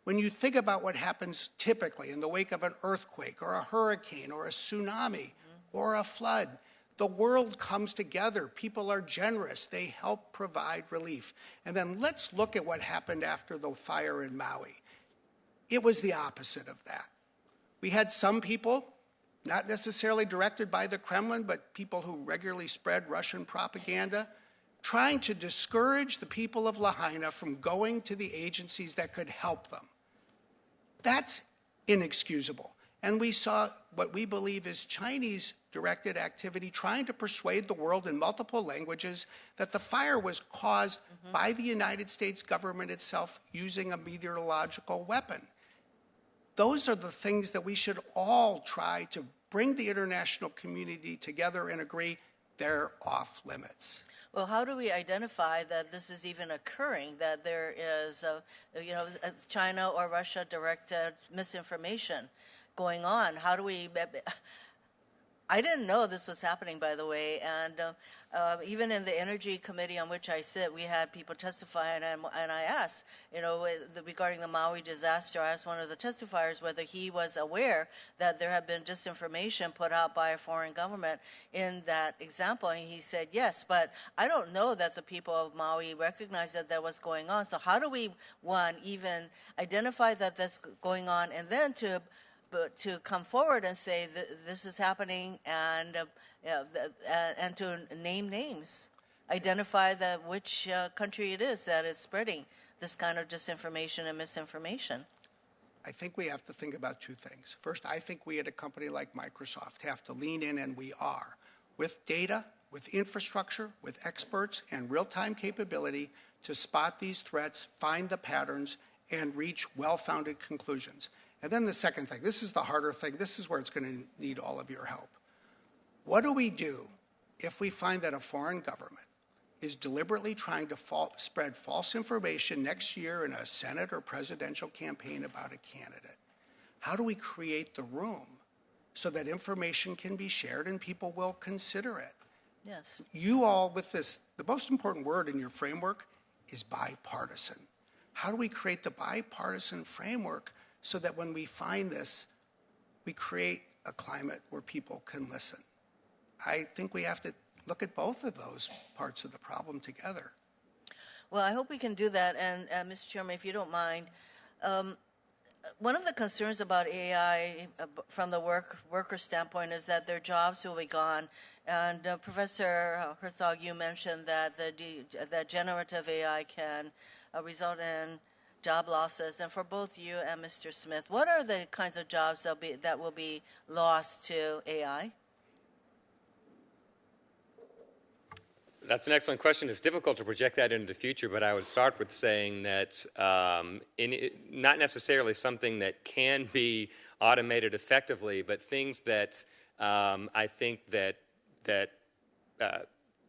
When you think about what happens typically in the wake of an earthquake or a hurricane or a tsunami or a flood, the world comes together. People are generous. They help provide relief. And then let's look at what happened after the fire in Maui. It was the opposite of that. We had some people, not necessarily directed by the Kremlin, but people who regularly spread Russian propaganda, trying to discourage the people of Lahaina from going to the agencies that could help them. That's inexcusable. And we saw what we believe is Chinese directed activity trying to persuade the world in multiple languages that the fire was caused by the United States government itself using a meteorological weapon. Those are the things that we should all try to bring the international community together and agree they're off limits. Well, how do we identify that this is even occurring, that there is, China or Russia directed misinformation going on? How do we... I didn't know this was happening, by the way, and even in the Energy Committee on which I sit, we had people testify, and I asked, regarding the Maui disaster, I asked one of the testifiers whether he was aware that there had been disinformation put out by a foreign government in that example, and he said yes, but I don't know that the people of Maui recognized that was going on. So how do we, one, even identify that that's going on, and then to come forward and say this is happening, and to name names, identify which country it is that is spreading this kind of disinformation and misinformation? I think we have to think about two things. First, I think we at a company like Microsoft have to lean in, and we are, with data, with infrastructure, with experts, and real-time capability to spot these threats, find the patterns, and reach well-founded conclusions. And then the second thing, this is the harder thing, this is where it's going to need all of your help. What do we do if we find that a foreign government is deliberately trying to spread false information next year in a Senate or presidential campaign about a candidate? How do we create the room so that information can be shared and people will consider it? Yes. You all, with this, the most important word in your framework is bipartisan. How do we create the bipartisan framework so that when we find this, we create a climate where people can listen? I think we have to look at both of those parts of the problem together. Well, I hope we can do that. And Mr. Chairman, if you don't mind, one of the concerns about AI from the worker standpoint is that their jobs will be gone. And Professor Hartzog, you mentioned that that generative AI can result in job losses. And for both you and Mr. Smith, what are the kinds of jobs that will be lost to AI? That's an excellent question. It's difficult to project that into the future, but I would start with saying that not necessarily something that can be automated effectively, but things that I think that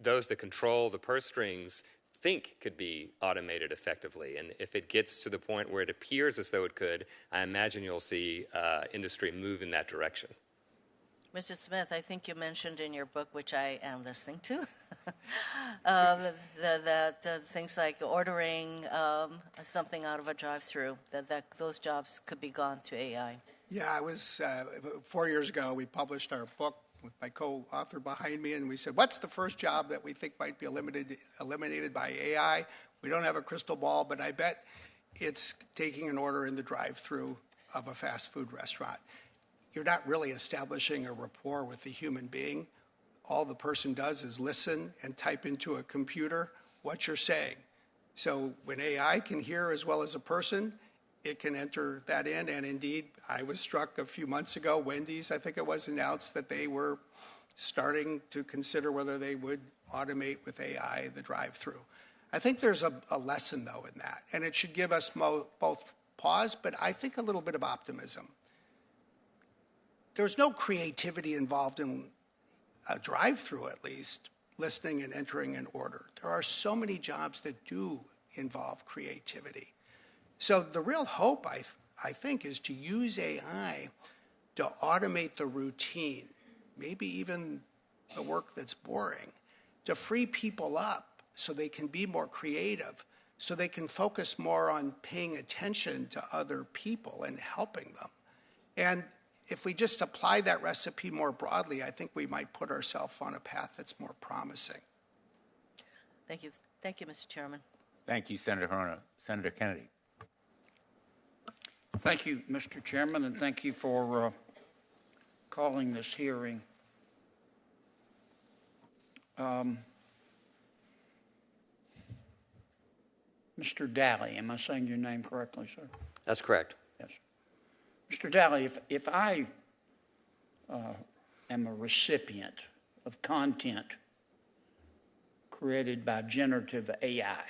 those that control the purse strings think could be automated effectively. And if it gets to the point where it appears as though it could, I imagine you'll see industry move in that direction. Mr. Smith, I think you mentioned in your book, which I am listening to, that things like ordering something out of a drive-through, that those jobs could be gone to AI. Yeah, I was 4 years ago, we published our book with my co-author behind me, and we said, what's the first job that we think might be eliminated by AI? We don't have a crystal ball, but I bet it's taking an order in the drive-through of a fast food restaurant. You're not really establishing a rapport with the human being. All the person does is listen and type into a computer what you're saying. So when AI can hear as well as a person, it can enter that in. And indeed, I was struck a few months ago, Wendy's, I think it was, announced that they were starting to consider whether they would automate with AI the drive-through. I think there's a lesson, though, in that. And it should give us both pause, but I think a little bit of optimism. There's no creativity involved in a drive-through, at least, listening and entering an order. There are so many jobs that do involve creativity. So the real hope, I think, is to use AI to automate the routine, maybe even the work that's boring, to free people up so they can be more creative, so they can focus more on paying attention to other people and helping them. And if we just apply that recipe more broadly, I think we might put ourselves on a path that's more promising. Thank you. Thank you, Mr. Chairman. Thank you, Senator Horner. Senator Kennedy. Thank you, Mr. Chairman, and thank you for calling this hearing. Mr. Daly, am I saying your name correctly, sir? That's correct. Yes. Mr. Daly, if I am a recipient of content created by generative AI,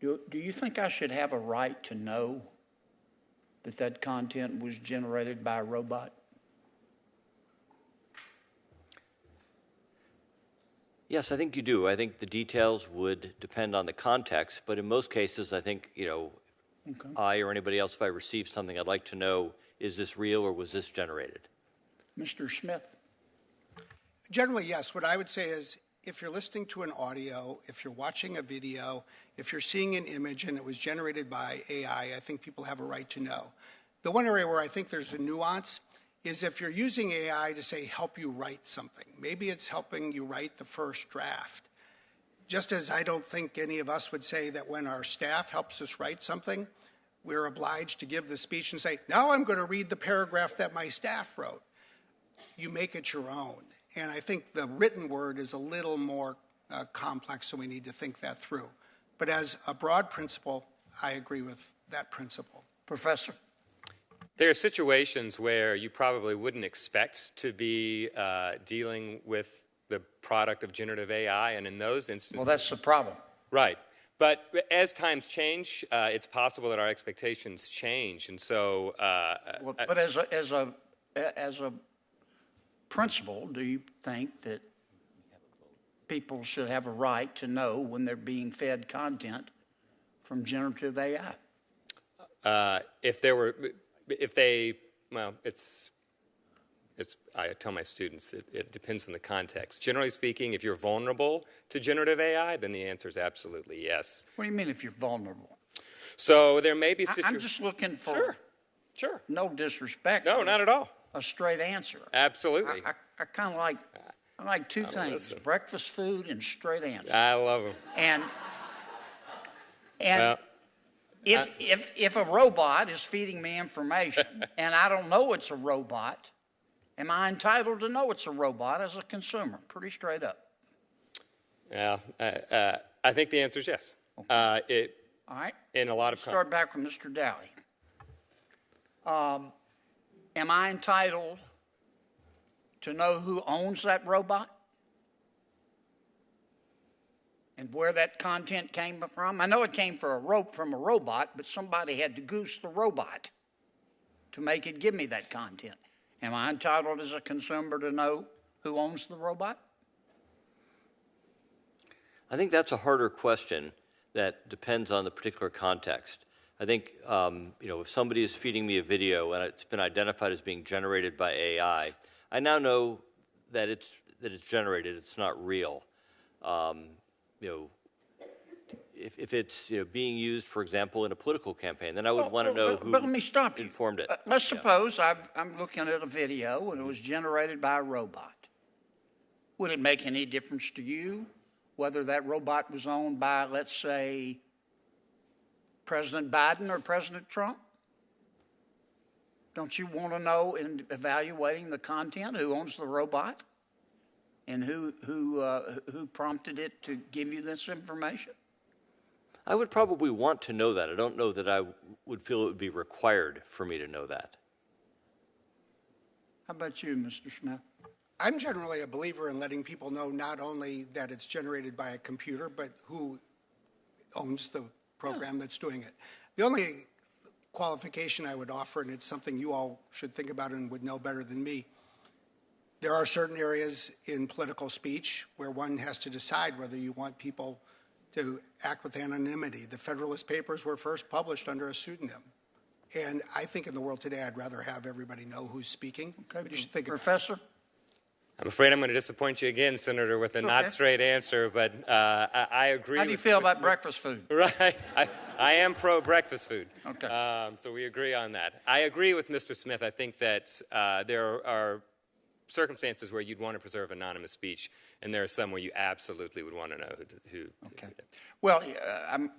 do you think I should have a right to know that that content was generated by a robot? Yes, I think you do. I think the details would depend on the context, but in most cases, I think, Okay. I or anybody else, if I receive something, I'd like to know, is this real or was this generated? Mr. Smith? Generally, yes. What I would say is if you're listening to an audio, if you're watching a video, if you're seeing an image and it was generated by AI, I think people have a right to know. The one area where I think there's a nuance is if you're using AI to, say, help you write something. Maybe it's helping you write the first draft. Just as I don't think any of us would say that when our staff helps us write something, we're obliged to give the speech and say, now I'm going to read the paragraph that my staff wrote. You make it your own. And I think the written word is a little more complex, so we need to think that through. But as a broad principle, I agree with that principle. Professor? There are situations where you probably wouldn't expect to be dealing with the product of generative AI, and in those instances... Well, that's the problem. Right. But as times change, it's possible that our expectations change, and so... But as a principle, do you think that people should have a right to know when they're being fed content from generative AI? I tell my students it depends on the context. Generally speaking, if you're vulnerable to generative AI, then the answer is absolutely yes. What do you mean if you're vulnerable? So there may be I'm just looking for, Sure. no disrespect. No, not at all. A straight answer. Absolutely. I kind of like two things, listen. breakfast food and straight answers. I love them. And Well, if a robot is feeding me information and I don't know it's a robot, am I entitled to know it's a robot as a consumer? Pretty straight up. yeah, I think the answer is yes. All right. In a lot of Start back with Mr. Dowley. Am I entitled to know who owns that robot and where that content came from? I know it came from a robot, but somebody had to goose the robot to make it give me that content. Am I entitled as a consumer to know who owns the robot? I think that's a harder question that depends on the particular context. I think, if somebody is feeding me a video and it's been identified as being generated by AI, I now know that it's generated, it's not real. If it's being used, for example, in a political campaign, then I would want to know who But let me stop you. informed it. Let's suppose I'm looking at a video and it was generated by a robot. Would it make any difference to you whether that robot was owned by, let's say, President Biden or President Trump? Don't you want to know in evaluating the content who owns the robot and who prompted it to give you this information? I would probably want to know that. I don't know that I would feel it would be required for me to know that. How about you, Mr. Smith? I'm generally a believer in letting people know not only that it's generated by a computer, but who owns the program that's doing it. The only qualification I would offer, and it's something you all should think about and would know better than me, there are certain areas in political speech where one has to decide whether you want people to act with anonymity. The Federalist Papers were first published under a pseudonym. And I think in the world today, I'd rather have everybody know who's speaking. Okay, But you should think about Professor? I'm afraid I'm going to disappoint you again, Senator, with a not straight answer, but I agree. How do you feel about breakfast food? Right. I am pro-breakfast food. Okay. So we agree on that. I agree with Mr. Smith. I think that there are circumstances where you'd want to preserve anonymous speech, and there are some where you absolutely would want to know who. Okay. Well, I'm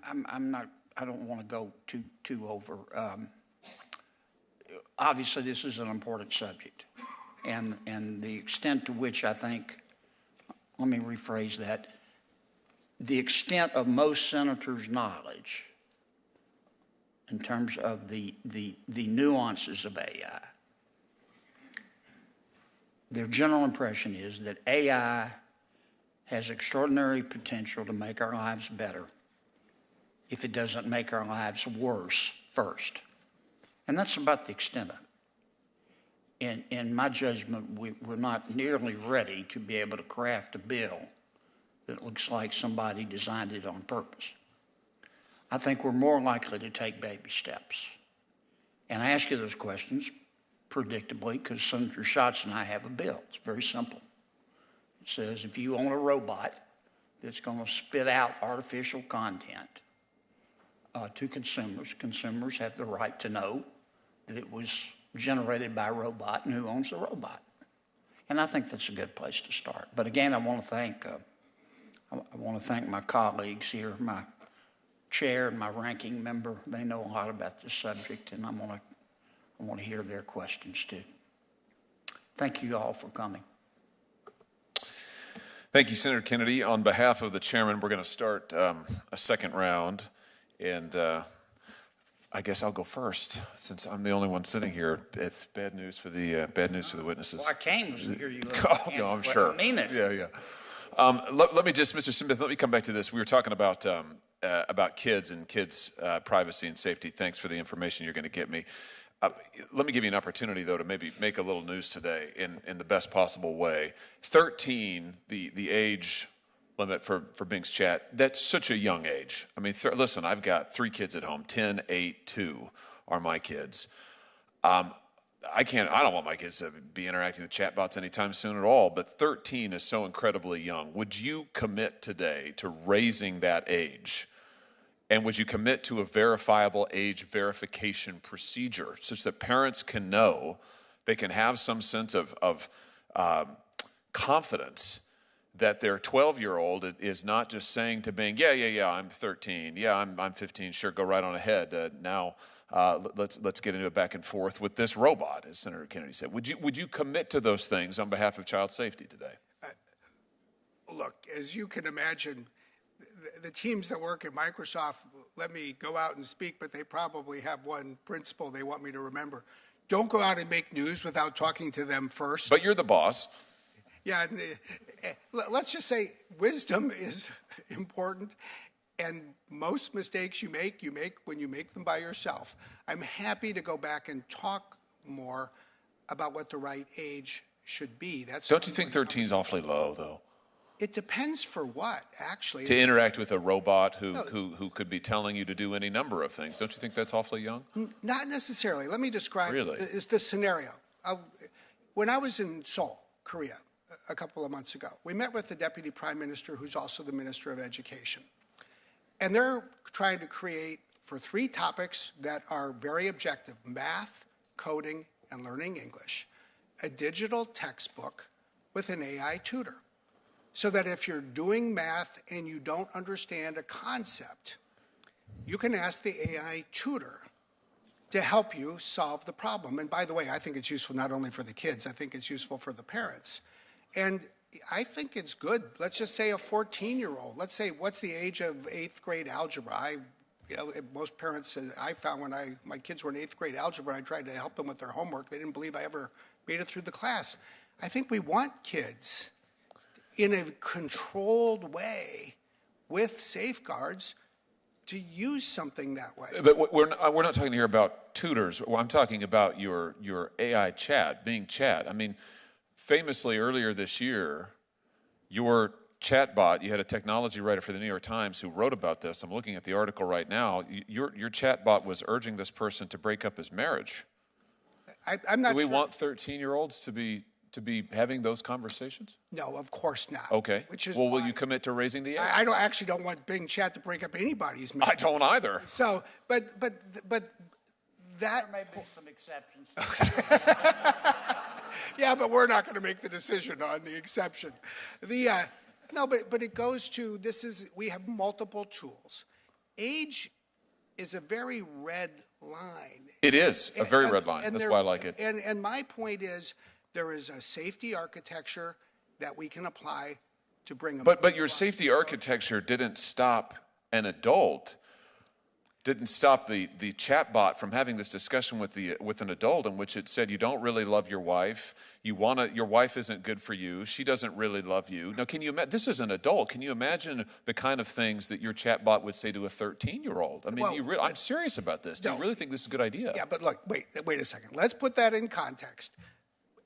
not. I don't want to go too over. Obviously, this is an important subject, and the extent to which I think. Let me rephrase that. The extent of most senators' knowledge in terms of the nuances of AI their general impression is that AI has extraordinary potential to make our lives better if it doesn't make our lives worse first. And that's about the extent of it. In my judgment, we're not nearly ready to be able to craft a bill that looks like somebody designed it on purpose. I think we're more likely to take baby steps. And I ask you those questions predictably because Senator Schatz and I have a bill. It's very simple. It says if you own a robot that's going to spit out artificial content to consumers, consumers have the right to know that it was generated by a robot and who owns the robot. And I think that's a good place to start. But again, I want to thank my colleagues here, my chair and my ranking member. They know a lot about this subject, and I want to hear their questions too. Thank you all for coming. Thank you, Senator Kennedy. On behalf of the chairman, we're going to start a second round, and I guess I'll go first since I'm the only one sitting here. It's bad news for the witnesses. Well, I came to hear you. Oh no, I'm sure. I mean it. Yeah. Let me just, Mr. Smith, let me come back to this. We were talking about kids and kids' privacy and safety. Thanks for the information you're going to get me. Let me give you an opportunity, though, to maybe make a little news today in the best possible way. 13, the age limit for Bing's chat, that's such a young age. I mean, listen, I've got 3 kids at home. 10, 8, 2 are my kids. I don't want my kids to be interacting with chatbots anytime soon at all, but 13 is so incredibly young. Would you commit today to raising that age? And would you commit to a verifiable age verification procedure such that parents can know, they can have some sense of confidence that their 12-year-old is not just saying to Bing, yeah, I'm 13, yeah, I'm 15, sure, go right on ahead. Now let's get into a back and forth with this robot, as Senator Kennedy said. Would you commit to those things on behalf of child safety today? Look, as you can imagine, the teams that work at Microsoft let me go out and speak, but they probably have one principle they want me to remember. Don't go out and make news without talking to them first. But you're the boss. Yeah, let's just say wisdom is important, and most mistakes you make when you make them by yourself. I'm happy to go back and talk more about what the right age should be. Don't you think 13 is awfully low, though? It depends for what, actually. To interact with a robot who could be telling you to do any number of things. Don't you think that's awfully young? Not necessarily. Let me describe the scenario. When I was in Seoul, Korea, a couple of months ago, we met with the Deputy Prime Minister, who's also the Minister of Education. And they're trying to create, for 3 topics that are very objective, math, coding, and learning English, a digital textbook with an AI tutor. So that if you're doing math and you don't understand a concept, you can ask the AI tutor to help you solve the problem. And by the way, I think it's useful not only for the kids, I think it's useful for the parents. And I think it's good. Let's just say a 14-year-old. Let's say, what's the age of 8th grade algebra? Most parents, I found when my kids were in 8th grade algebra, I tried to help them with their homework. They didn't believe I ever made it through the class. I think we want kids in a controlled way with safeguards to use something that way. But we're not talking here about tutors. I'm talking about your AI chat, Bing chat. I mean, famously earlier this year, your chatbot, you had a technology writer for the New York Times who wrote about this. I'm looking at the article right now. Your chatbot was urging this person to break up his marriage. I'm not Do we sure. want 13-year-olds to be having those conversations? No, of course not. Okay. Which is will why you commit to raising the age? I don't want Bing Chat to break up anybody's marriage. I don't either. So, but that. There may be some exceptions. Yeah, but we're not going to make the decision on the exception. No, but it goes to we have multiple tools. Age is a very red line. It is a very red line. That's why I like it. And my point is, there is a safety architecture that we can apply to bring them. But your safety architecture didn't stop an adult didn't stop the chatbot from having this discussion with an adult in which it said, you don't really love your wife. Your wife isn't good for you. She doesn't really love you. Now, this is an adult. Can you imagine the kind of things that your chatbot would say to a 13-year-old? I mean, I'm serious about this. Do you really think this is a good idea? Yeah, but look, wait a second. Let's put that in context.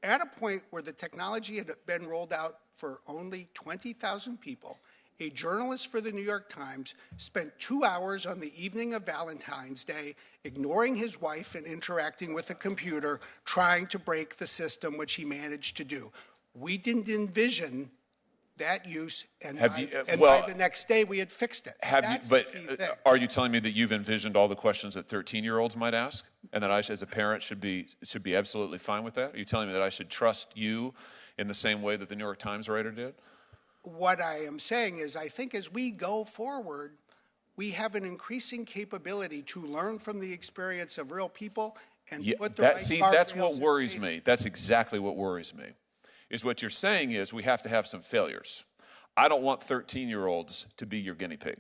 At a point where the technology had been rolled out for only 20,000 people, a journalist for the New York Times spent 2 hours on the evening of Valentine's Day ignoring his wife and interacting with a computer, trying to break the system, which he managed to do. We didn't envision that use, and by the next day we had fixed it. Are you telling me that you've envisioned all the questions that 13-year-olds might ask, and that I, as a parent, should be absolutely fine with that? Are you telling me that I should trust you in the same way that the New York Times writer did? What I am saying is, I think as we go forward, we have an increasing capability to learn from the experience of real people and put the right guardrails. That's what worries me. That's exactly what worries me. Is what you're saying is we have to have some failures. I don't want 13-year-olds to be your guinea pig.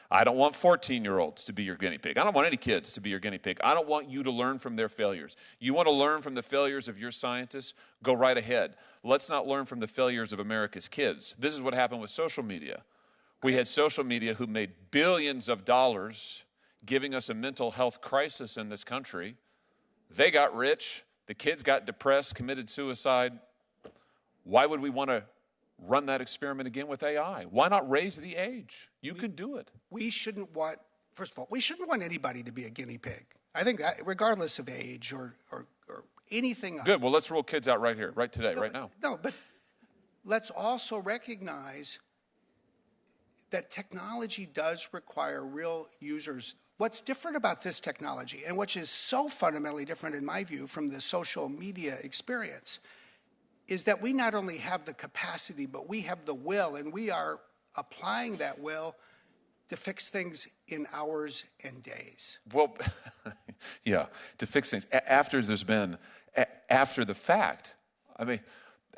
I don't want 14-year-olds to be your guinea pig. I don't want any kids to be your guinea pig. I don't want you to learn from their failures. You want to learn from the failures of your scientists? Go right ahead. Let's not learn from the failures of America's kids. This is what happened with social media. We had social media who made billions of dollars giving us a mental health crisis in this country. They got rich. The kids got depressed, committed suicide. Why would we want to run that experiment again with AI? Why not raise the age? You can do it. We shouldn't want, first of all, we shouldn't want anybody to be a guinea pig. I think that regardless of age or anything else. Good. Well, let's rule kids out right here, right today, right now. No, but let's also recognize that technology does require real users. What's different about this technology, and which is so fundamentally different in my view from the social media experience, is that we not only have the capacity, but we have the will, and we are applying that will to fix things in hours and days. Well, yeah, to fix things after the fact. I mean,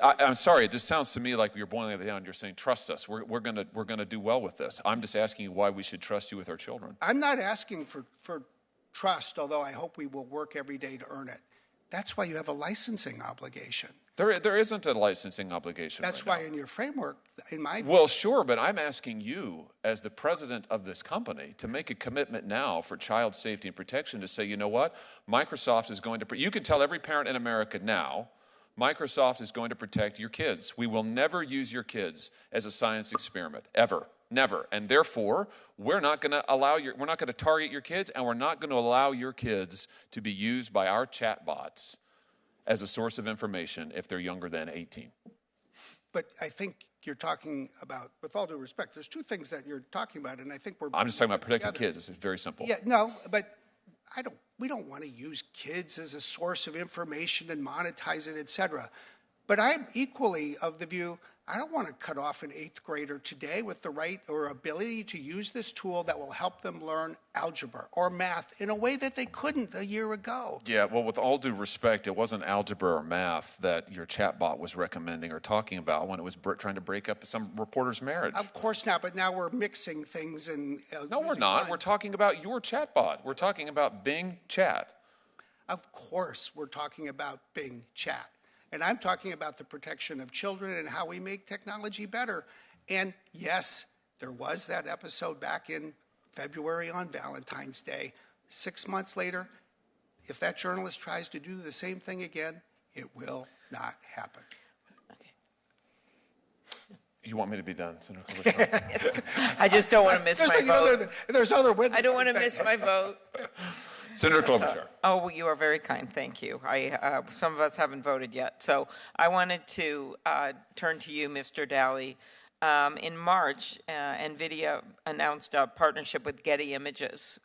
I'm sorry, it just sounds to me like you're boiling it down. You're saying, trust us. We're gonna do well with this. I'm just asking you why we should trust you with our children. I'm not asking for trust, although I hope we will work every day to earn it. That's why you have a licensing obligation. There isn't a licensing obligation. That's right why now. In your framework, in my view. Well, sure, but I'm asking you, as the president of this company, to make a commitment now for child safety and protection to say, you know what, Microsoft is going to, you can tell every parent in America now, Microsoft is going to protect your kids. We will never use your kids as a science experiment, ever. Never. And therefore, we're not going to target your kids, and we're not going to allow your kids to be used by our chatbots as a source of information if they're younger than 18. But I think you're talking about, with all due respect, there's two things that you're talking about, and I think I'm just talking about protecting kids. This is very simple. Yeah, no, but we don't want to use kids as a source of information and monetize it, et cetera. But I'm equally of the view, I don't want to cut off an 8th grader today with the right or ability to use this tool that will help them learn algebra or math in a way that they couldn't a year ago. Yeah, well, with all due respect, it wasn't algebra or math that your chatbot was recommending or talking about when it was trying to break up some reporter's marriage. Of course not, but now we're mixing things and no, we're not. We're talking about your chatbot. We're talking about Bing Chat. Of course we're talking about Bing Chat. And I'm talking about the protection of children and how we make technology better. And yes, there was that episode back in February on Valentine's Day. 6 months later, if that journalist tries to do the same thing again, it will not happen. Okay. You want me to be done, Senator Klobuchar? I just don't want to miss my vote. There's other witnesses. I don't want to miss my vote. Senator Klobuchar. Oh, well, you are very kind. Thank you. Some of us haven't voted yet. So I wanted to turn to you, Mr. Daly. In March, Nvidia announced a partnership with Getty Images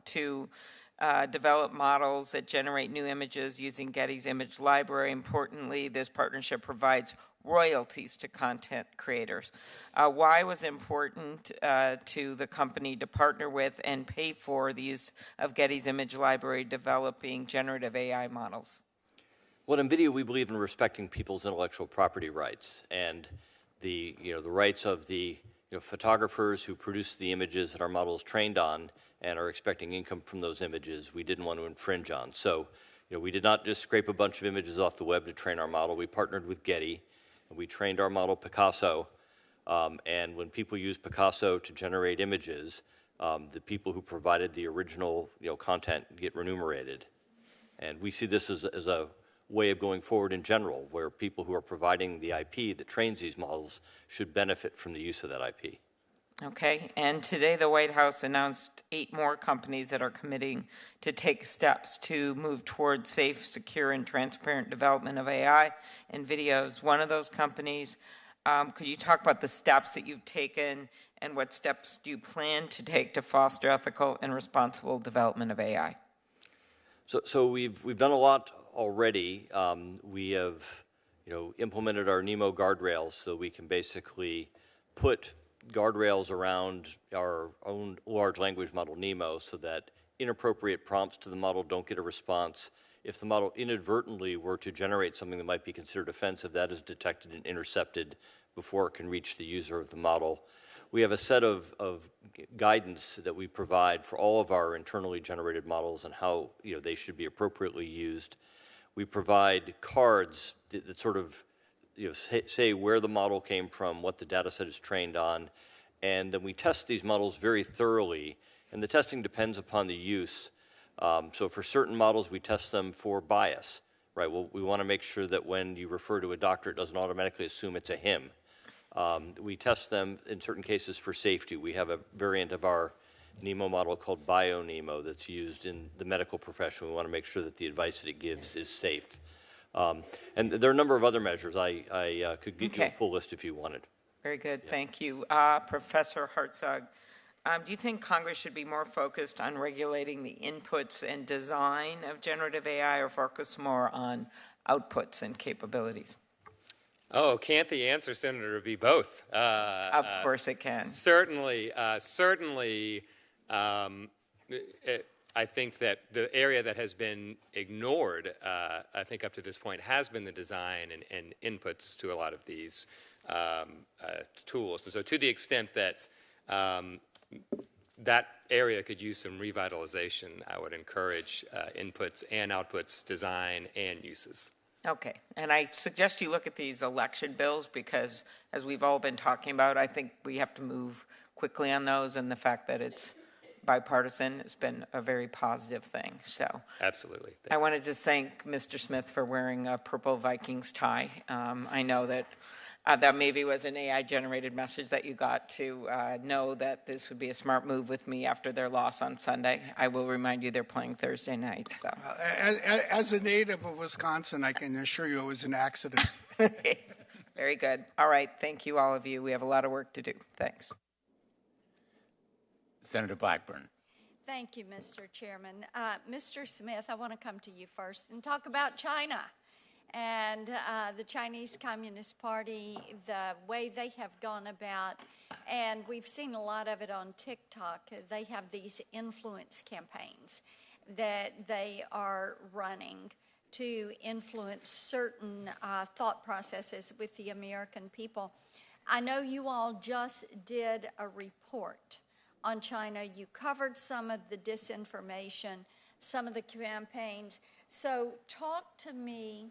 to develop models that generate new images using Getty's image library. Importantly, this partnership provides royalties to content creators. Why was it important to the company to partner with and pay for the use of Getty's image library developing generative AI models? Well, at NVIDIA, we believe in respecting people's intellectual property rights and the rights of the photographers who produce the images that our model is trained on and are expecting income from those images, we didn't want to infringe on. So, we did not just scrape a bunch of images off the web to train our model. We partnered with Getty, and we trained our model Picasso. And when people use Picasso to generate images, the people who provided the original content get remunerated. And we see this as a way of going forward in general, where people who are providing the IP that trains these models should benefit from the use of that IP. Okay, and today the White House announced 8 more companies that are committing to take steps to move towards safe, secure, and transparent development of AI. Nvidia is one of those companies. Could you talk about the steps that you've taken and what steps do you plan to take to foster ethical and responsible development of AI? So we've done a lot already. We have implemented our NEMO guardrails so we can basically put guardrails around our own large language model NEMO so that inappropriate prompts to the model don't get a response. If the model inadvertently were to generate something that might be considered offensive, that is detected and intercepted before it can reach the user of the model. We have a set of guidance that we provide for all of our internally generated models and how they should be appropriately used. We provide cards that sort of say where the model came from, what the data set is trained on, and then we test these models very thoroughly, and the testing depends upon the use. So for certain models, we test them for bias, right? Well, we want to make sure that when you refer to a doctor, it doesn't automatically assume it's a him. We test them in certain cases for safety. We have a variant of our NEMO model called BioNEMO that's used in the medical profession. We want to make sure that the advice that it gives is safe. And there are a number of other measures. I could give you a full list if you wanted. Very good, thank you. Professor Hartzog, do you think Congress should be more focused on regulating the inputs and design of generative AI or focus more on outputs and capabilities? Oh, can't the answer, Senator, be both? Of course it can. Certainly. I think that the area that has been ignored, I think up to this point, has been the design and inputs to a lot of these tools. And so to the extent that that area could use some revitalization, I would encourage inputs and outputs, design and uses. Okay, and I suggest you look at these election bills because, as we've all been talking about, I think we have to move quickly on those, and the fact that it's bipartisan has been a very positive thing. So absolutely. I want to just thank Mr. Smith for wearing a purple Vikings tie. I know that that maybe was an AI-generated message that you got to know that this would be a smart move with me after their loss on Sunday. I will remind you they're playing Thursday night. So, as a native of Wisconsin, I can assure you it was an accident. Very good. All right. Thank you, all of you. We have a lot of work to do. Thanks. Senator Blackburn. Thank you, Mr. Chairman. Mr. Smith, I want to come to you first and talk about China and the Chinese Communist Party, the way they have gone about, and we've seen a lot of it on TikTok. They have these influence campaigns that they are running to influence certain thought processes with the American people. I know you all just did a report on China. You covered some of the disinformation, some of the campaigns. So talk to me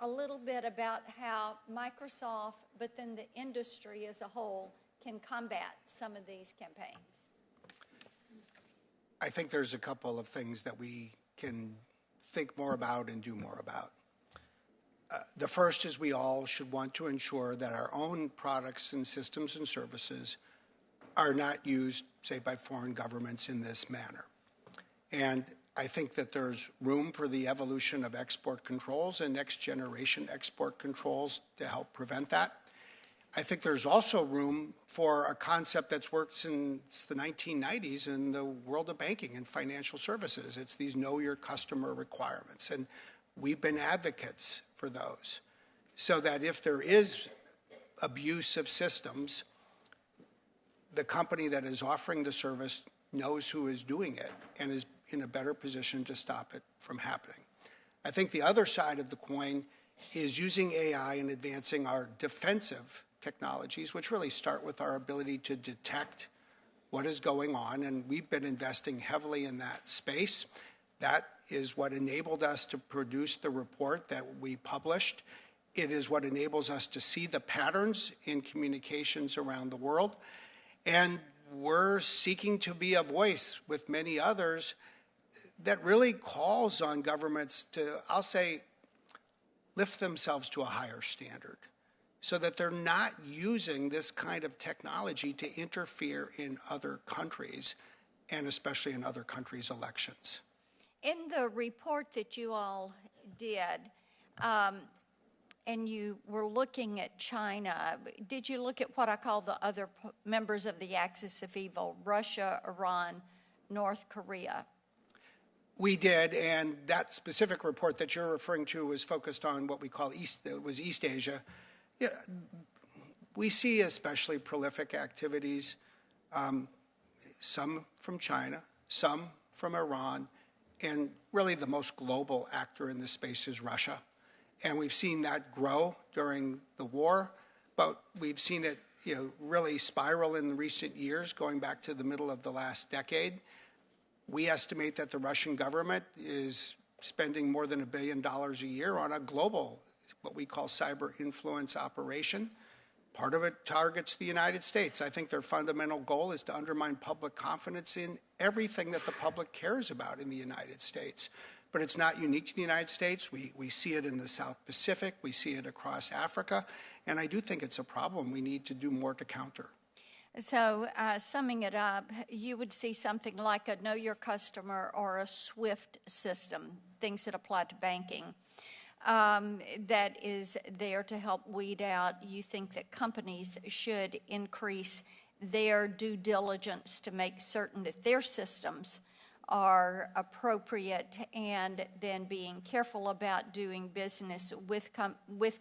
a little bit about how Microsoft, but then the industry as a whole, can combat some of these campaigns. I think there's a couple of things that we can think more about and do more about. The first is we all should want to ensure that our own products and systems and services are not used, say, by foreign governments in this manner. And I think that there's room for the evolution of export controls and next generation export controls to help prevent that. I think there's also room for a concept that's worked since the 1990s in the world of banking and financial services. It's these know your customer requirements. And we've been advocates for those so that if there is abuse of systems, the company that is offering the service knows who is doing it and is in a better position to stop it from happening. I think the other side of the coin is using AI and advancing our defensive technologies, which really start with our ability to detect what is going on, and we've been investing heavily in that space. That is what enabled us to produce the report that we published. It is what enables us to see the patterns in communications around the world. And we're seeking to be a voice with many others that really calls on governments to, I'll say, lift themselves to a higher standard so that they're not using this kind of technology to interfere in other countries, and especially in other countries' elections. In the report that you all did, and you were looking at China, did you look at what I call the other members of the axis of evil, Russia, Iran, North Korea? We did, and that specific report that you're referring to was focused on what we call East Asia. Yeah, we see especially prolific activities, some from China, some from Iran, and really the most global actor in this space is Russia. And we've seen that grow during the war, but we've seen it really spiral in recent years, going back to the middle of the last decade. We estimate that the Russian government is spending more than $1 billion a year on a global, what we call cyber influence operation. Part of it targets the United States. I think their fundamental goal is to undermine public confidence in everything that the public cares about in the United States. But it's not unique to the United States. We see it in the South Pacific. We see it across Africa. And I do think it's a problem we need to do more to counter. So summing it up, you would see something like a Know Your Customer or a SWIFT system, things that apply to banking, that is there to help weed out. You think that companies should increase their due diligence to make certain that their systems are appropriate, and then being careful about doing business with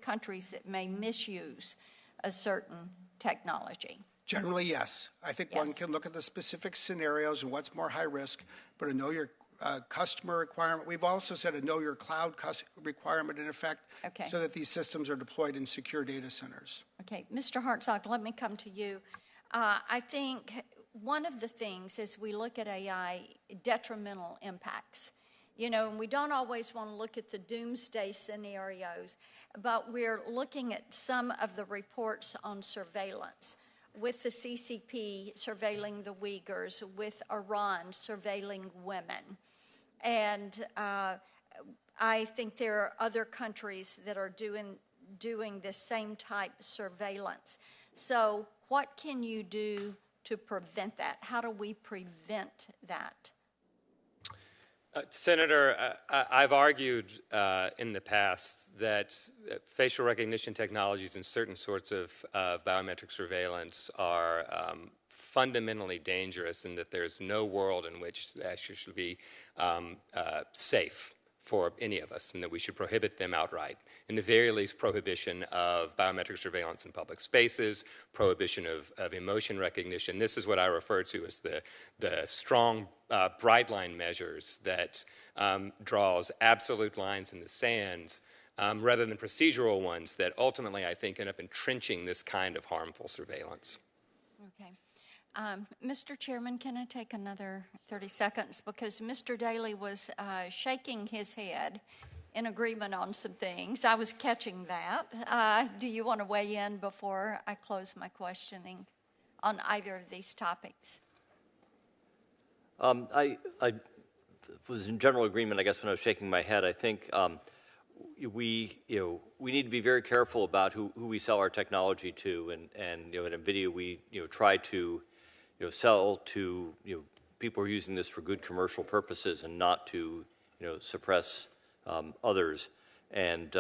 countries that may misuse a certain technology. Generally, yes. I think one can look at the specific scenarios and what's more high risk, but a Know Your Customer requirement. We've also said a Know Your Cloud requirement in effect, so that these systems are deployed in secure data centers. Okay. Mr. Hartzog, let me come to you. I think one of the things as we look at AI, detrimental impacts, and we don't always want to look at the doomsday scenarios, but we're looking at some of the reports on surveillance, with the CCP surveilling the Uyghurs, with Iran surveilling women. And I think there are other countries that are doing the same type of surveillance. So what can you do to prevent that? How do we prevent that? Senator, I've argued in the past that facial recognition technologies and certain sorts of biometric surveillance are fundamentally dangerous, and that there's no world in which that should be safe for any of us, and that we should prohibit them outright. In the very least, prohibition of biometric surveillance in public spaces, prohibition of emotion recognition. This is what I refer to as the strong bright line measures that draws absolute lines in the sands rather than procedural ones that ultimately, I think, end up entrenching this kind of harmful surveillance. Okay. Mr. Chairman, can I take another 30 seconds? Because Mr. Daley was shaking his head in agreement on some things. I was catching that. Do you want to weigh in before I close my questioning on either of these topics? I was in general agreement, I guess, when I was shaking my head. I think we need to be very careful about who we sell our technology to, and at Nvidia we try to sell to people who are using this for good commercial purposes and not to suppress others. And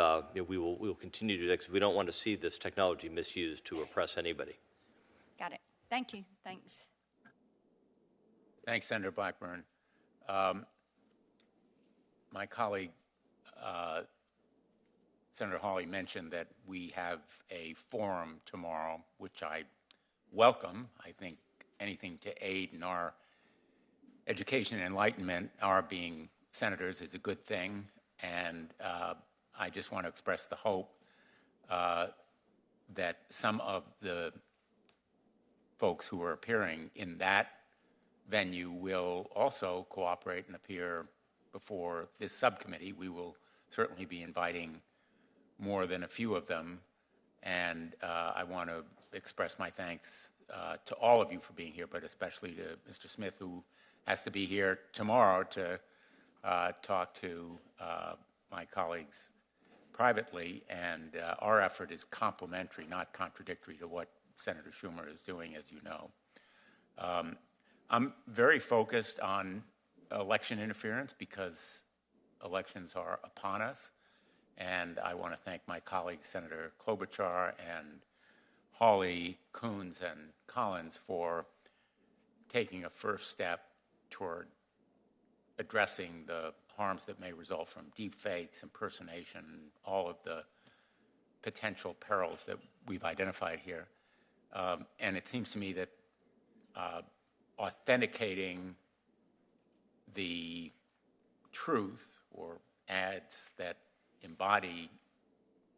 we will continue to do that because we don't want to see this technology misused to oppress anybody. Got it. Thank you. Thanks. Thanks, Senator Blackburn. My colleague, Senator Hawley, mentioned that we have a forum tomorrow, which I welcome. I think anything to aid in our education and enlightenment, our being senators, is a good thing. And I just want to express the hope that some of the folks who are appearing in that venue will also cooperate and appear before this subcommittee. We will certainly be inviting more than a few of them, and I want to express my thanks to all of you for being here, but especially to Mr. Smith, who has to be here tomorrow to talk to my colleagues privately, and our effort is complementary, not contradictory to what Senator Schumer is doing, as you know. I'm very focused on election interference because elections are upon us, and I want to thank my colleagues, Senator Klobuchar and Hawley, Coons, and Collins, for taking a first step toward addressing the harms that may result from deepfakes, impersonation, all of the potential perils that we've identified here. And it seems to me that authenticating the truth or ads that embody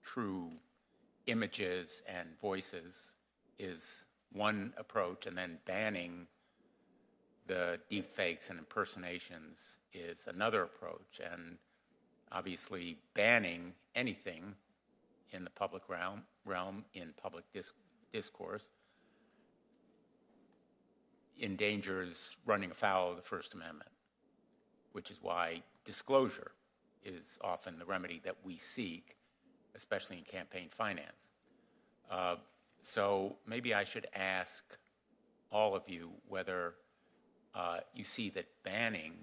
true images and voices is one approach, and then banning the deepfakes and impersonations is another approach. And obviously banning anything in the public realm in public discourse endangers running afoul of the First Amendment, which is why disclosure is often the remedy that we seek, especially in campaign finance. So maybe I should ask all of you whether you see that banning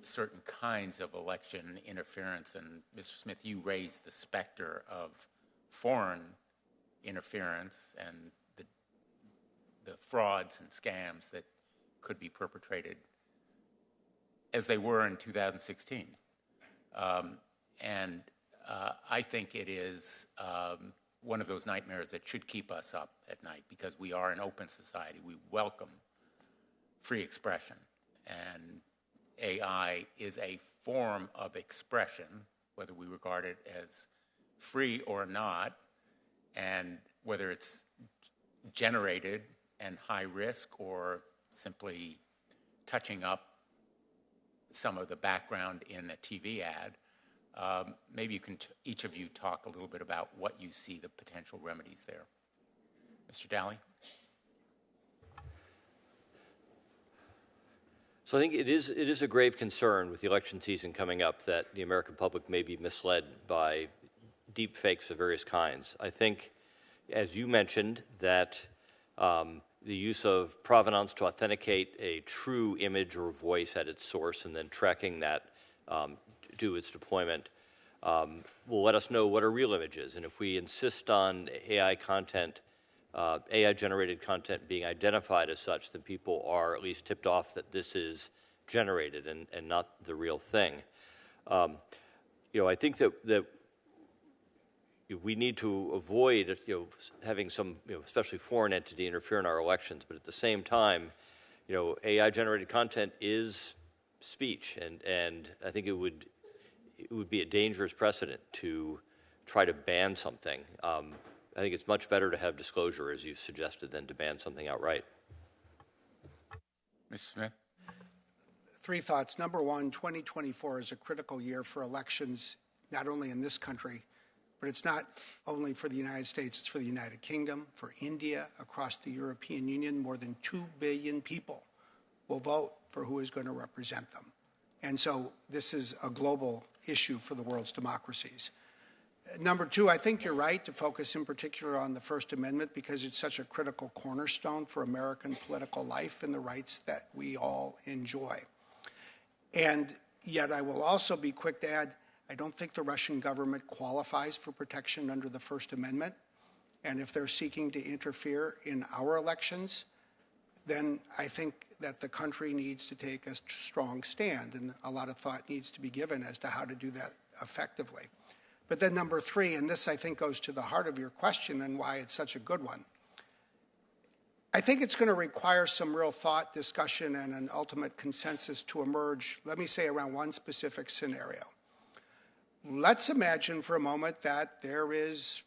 certain kinds of election interference, and Mr. Smith, you raised the specter of foreign interference and the frauds and scams that could be perpetrated as they were in 2016. And I think it is one of those nightmares that should keep us up at night, because we are an open society. We welcome free expression, and AI is a form of expression, whether we regard it as free or not, and whether it's generated and high risk or simply touching up some of the background in a TV ad. Maybe you can each of you talk a little bit about what you see the potential remedies there. Mr. Dowling? So I think it is a grave concern with the election season coming up that the American public may be misled by deep fakes of various kinds. I think, as you mentioned, that the use of provenance to authenticate a true image or voice at its source and then tracking that to its deployment will let us know what a real image is. And if we insist on AI content, AI-generated content being identified as such, then people are at least tipped off that this is generated and not the real thing. I think that we need to avoid, having some, especially foreign entity interfere in our elections. But at the same time, AI-generated content is speech, and I think it would be a dangerous precedent to try to ban something. I think it's much better to have disclosure, as you suggested, than to ban something outright. Mr. Smith? Three thoughts. Number one, 2024 is a critical year for elections, not only in this country, but it's not only for the United States, it's for the United Kingdom, for India, across the European Union. More than 2 billion people will vote for who is going to represent them. And so this is a global issue for the world's democracies. Number two, I think you're right to focus in particular on the First Amendment, because it's such a critical cornerstone for American political life and the rights that we all enjoy. And yet I will also be quick to add, I don't think the Russian government qualifies for protection under the First Amendment. And if they're seeking to interfere in our elections, then I think that the country needs to take a strong stand, and a lot of thought needs to be given as to how to do that effectively. But then number three, and this I think goes to the heart of your question and why it's such a good one, I think it's going to require some real thought, discussion, and an ultimate consensus to emerge, let me say, around one specific scenario. let's imagine for a moment that there is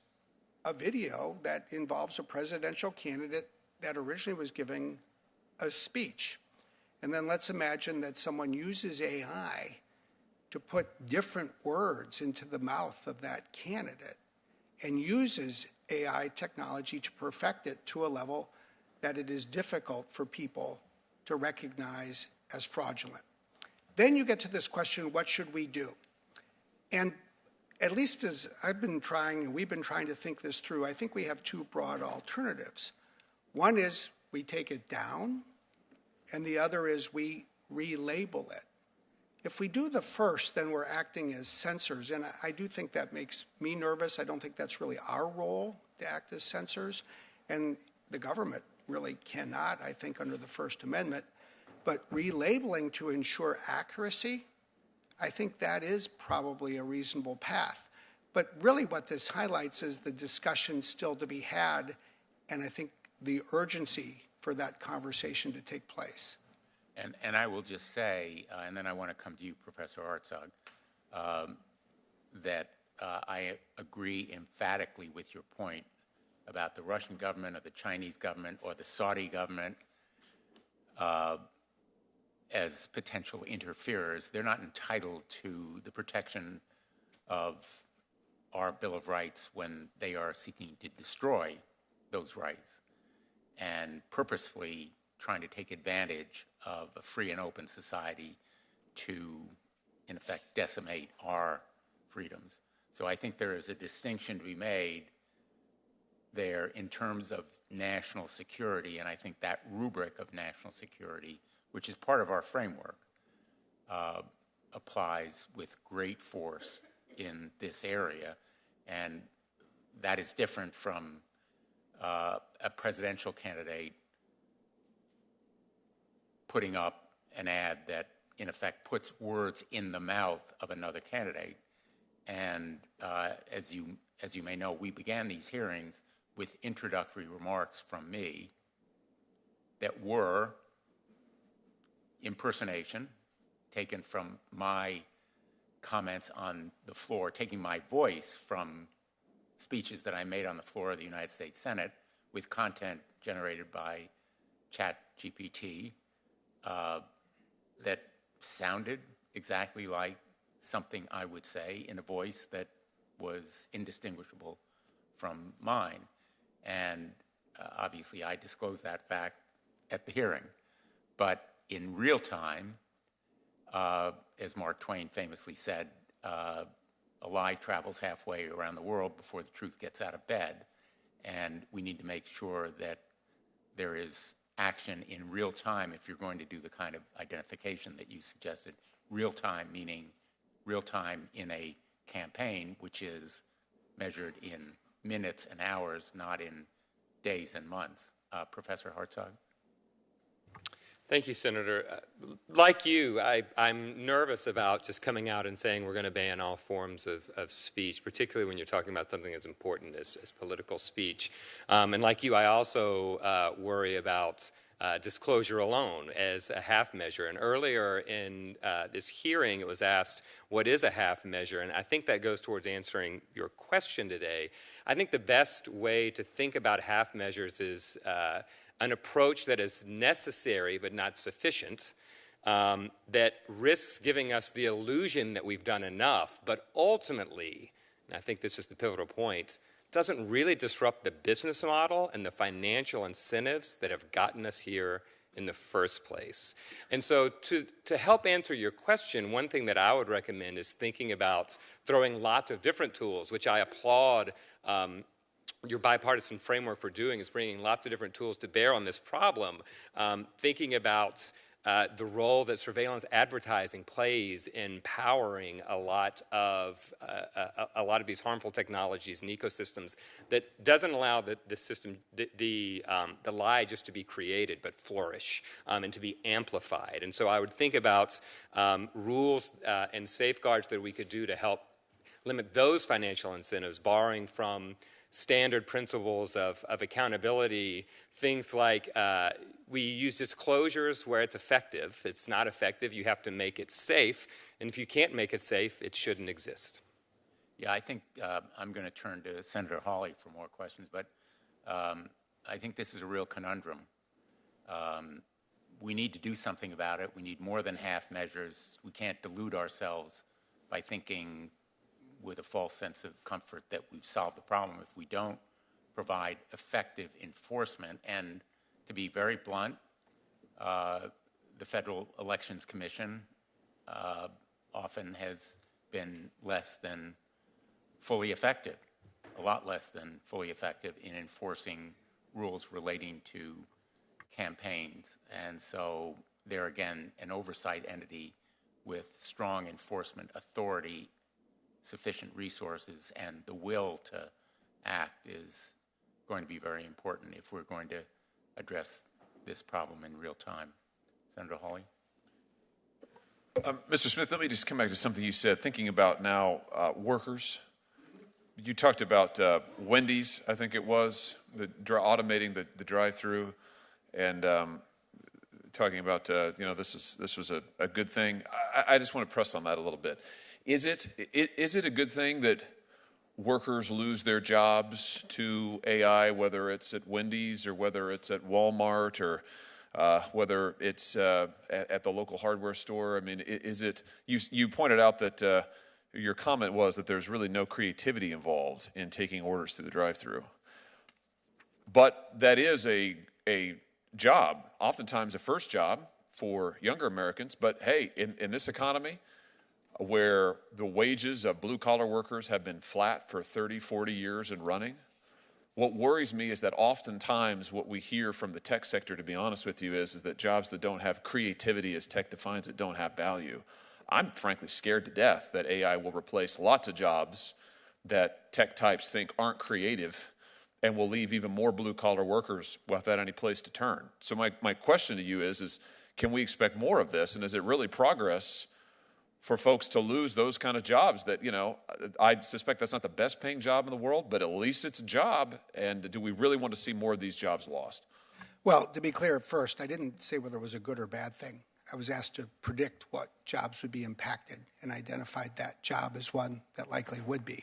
a video that involves a presidential candidate that originally was giving a speech. And then let's imagine that someone uses AI to put different words into the mouth of that candidate and uses AI technology to perfect it to a level that it is difficult for people to recognize as fraudulent. Then you get to this question, what should we do? And at least as I've been trying, and we've been trying to think this through, I think we have two broad alternatives. One is we take it down, and the other is we relabel it. If we do the first, then we're acting as censors, and I do think that makes me nervous. I don't think that's really our role to act as censors, and the government really cannot, I think, under the First Amendment. But relabeling to ensure accuracy, I think that is probably a reasonable path. But really what this highlights is the discussion still to be had, and I think the urgency for that conversation to take place. And I will just say, and then I want to come to you, Professor Hartzog, that I agree emphatically with your point about the Russian government or the Chinese government or the Saudi government as potential interferers. They're not entitled to the protection of our Bill of Rights when they are seeking to destroy those rights and purposefully trying to take advantage of a free and open society to, in effect, decimate our freedoms. So I think there is a distinction to be made there in terms of national security, and I think that rubric of national security, which is part of our framework, applies with great force in this area, and that is different from a presidential candidate putting up an ad that, in effect, puts words in the mouth of another candidate. And as you may know, we began these hearings with introductory remarks from me that were impersonation taken from my comments on the floor, taking my voice from speeches that I made on the floor of the United States Senate with content generated by ChatGPT that sounded exactly like something I would say in a voice that was indistinguishable from mine. And obviously I disclosed that fact at the hearing. But in real time, as Mark Twain famously said, a lie travels halfway around the world before the truth gets out of bed. And we need to make sure that there is action in real time if you're going to do the kind of identification that you suggested. Real time meaning real time in a campaign, which is measured in minutes and hours, not in days and months. Professor Hartzog? Thank you, Senator. Like you, I'm nervous about just coming out and saying we're going to ban all forms of speech, particularly when you're talking about something as important as political speech. And like you, I also worry about disclosure alone as a half measure. And earlier in this hearing, it was asked, what is a half measure? And I think that goes towards answering your question today. I think the best way to think about half measures is an approach that is necessary but not sufficient, that risks giving us the illusion that we've done enough, but ultimately, and I think this is the pivotal point, doesn't really disrupt the business model and the financial incentives that have gotten us here in the first place. And so to help answer your question, one thing that I would recommend is thinking about throwing lots of different tools, which I applaud your bipartisan framework for doing, is bringing lots of different tools to bear on this problem. Thinking about the role that surveillance advertising plays in powering a lot of these harmful technologies and ecosystems that doesn't allow the system, the lie just to be created, but flourish and to be amplified. And so I would think about rules and safeguards that we could do to help limit those financial incentives, borrowing from standard principles of accountability, things like we use disclosures where it's effective. If it's not effective, you have to make it safe. And if you can't make it safe, it shouldn't exist. Yeah, I think I'm going to turn to Senator Hawley for more questions, but I think this is a real conundrum. We need to do something about it. We need more than half measures. We can't delude ourselves by thinking with a false sense of comfort that we've solved the problem if we don't provide effective enforcement. And to be very blunt, the Federal Elections Commission often has been less than fully effective, a lot less than fully effective in enforcing rules relating to campaigns. And so they're, again, an oversight entity with strong enforcement authority, sufficient resources, and the will to act is going to be very important if we're going to address this problem in real time. Senator Hawley? Mr. Smith, let me just come back to something you said, thinking about now workers. You talked about Wendy's, I think it was, automating the drive-through, and talking about this was a good thing. I just want to press on that a little bit. Is it a good thing that workers lose their jobs to AI, whether it's at Wendy's or whether it's at Walmart or whether it's at the local hardware store? I mean, is it? You pointed out that your comment was that there's really no creativity involved in taking orders through the drive-through, but that is a job, oftentimes a first job for younger Americans. But hey, in this economy, where the wages of blue-collar workers have been flat for 30, 40 years and running, what worries me is that oftentimes what we hear from the tech sector, to be honest with you, is that jobs that don't have creativity, as tech defines it, don't have value. I'm frankly scared to death that AI will replace lots of jobs that tech types think aren't creative and will leave even more blue-collar workers without any place to turn. So my question to you is can we expect more of this, and is it really progress for folks to lose those kind of jobs that, I suspect that's not the best paying job in the world, but at least it's a job. And do we really want to see more of these jobs lost? Well, to be clear, first, I didn't say whether it was a good or bad thing. I was asked to predict what jobs would be impacted and identified that job as one that likely would be.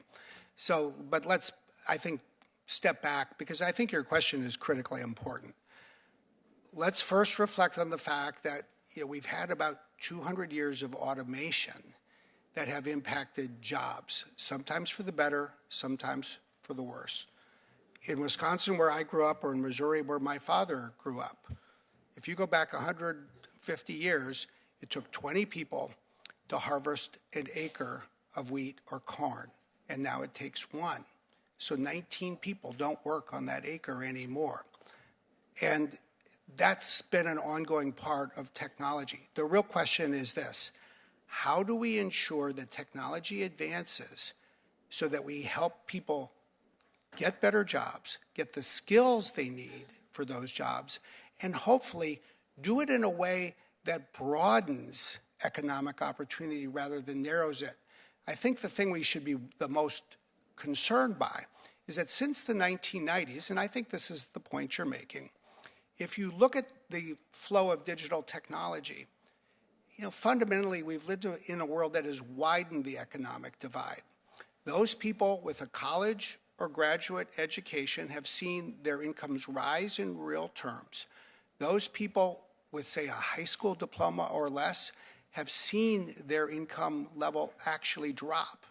So, but let's, I think, step back, because I think your question is critically important. Let's first reflect on the fact that we've had about 200 years of automation that have impacted jobs, sometimes for the better, sometimes for the worse. In Wisconsin, where I grew up, or in Missouri, where my father grew up, if you go back 150 years, it took 20 people to harvest an acre of wheat or corn, and now it takes one. So 19 people don't work on that acre anymore. And that's been an ongoing part of technology. The real question is this: how do we ensure that technology advances so that we help people get better jobs, get the skills they need for those jobs, and hopefully do it in a way that broadens economic opportunity rather than narrows it? I think the thing we should be the most concerned by is that since the 1990s, and I think this is the point you're making, if you look at the flow of digital technology, fundamentally we've lived in a world that has widened the economic divide. Those people with a college or graduate education have seen their incomes rise in real terms. Those people with, say, a high school diploma or less have seen their income level actually drop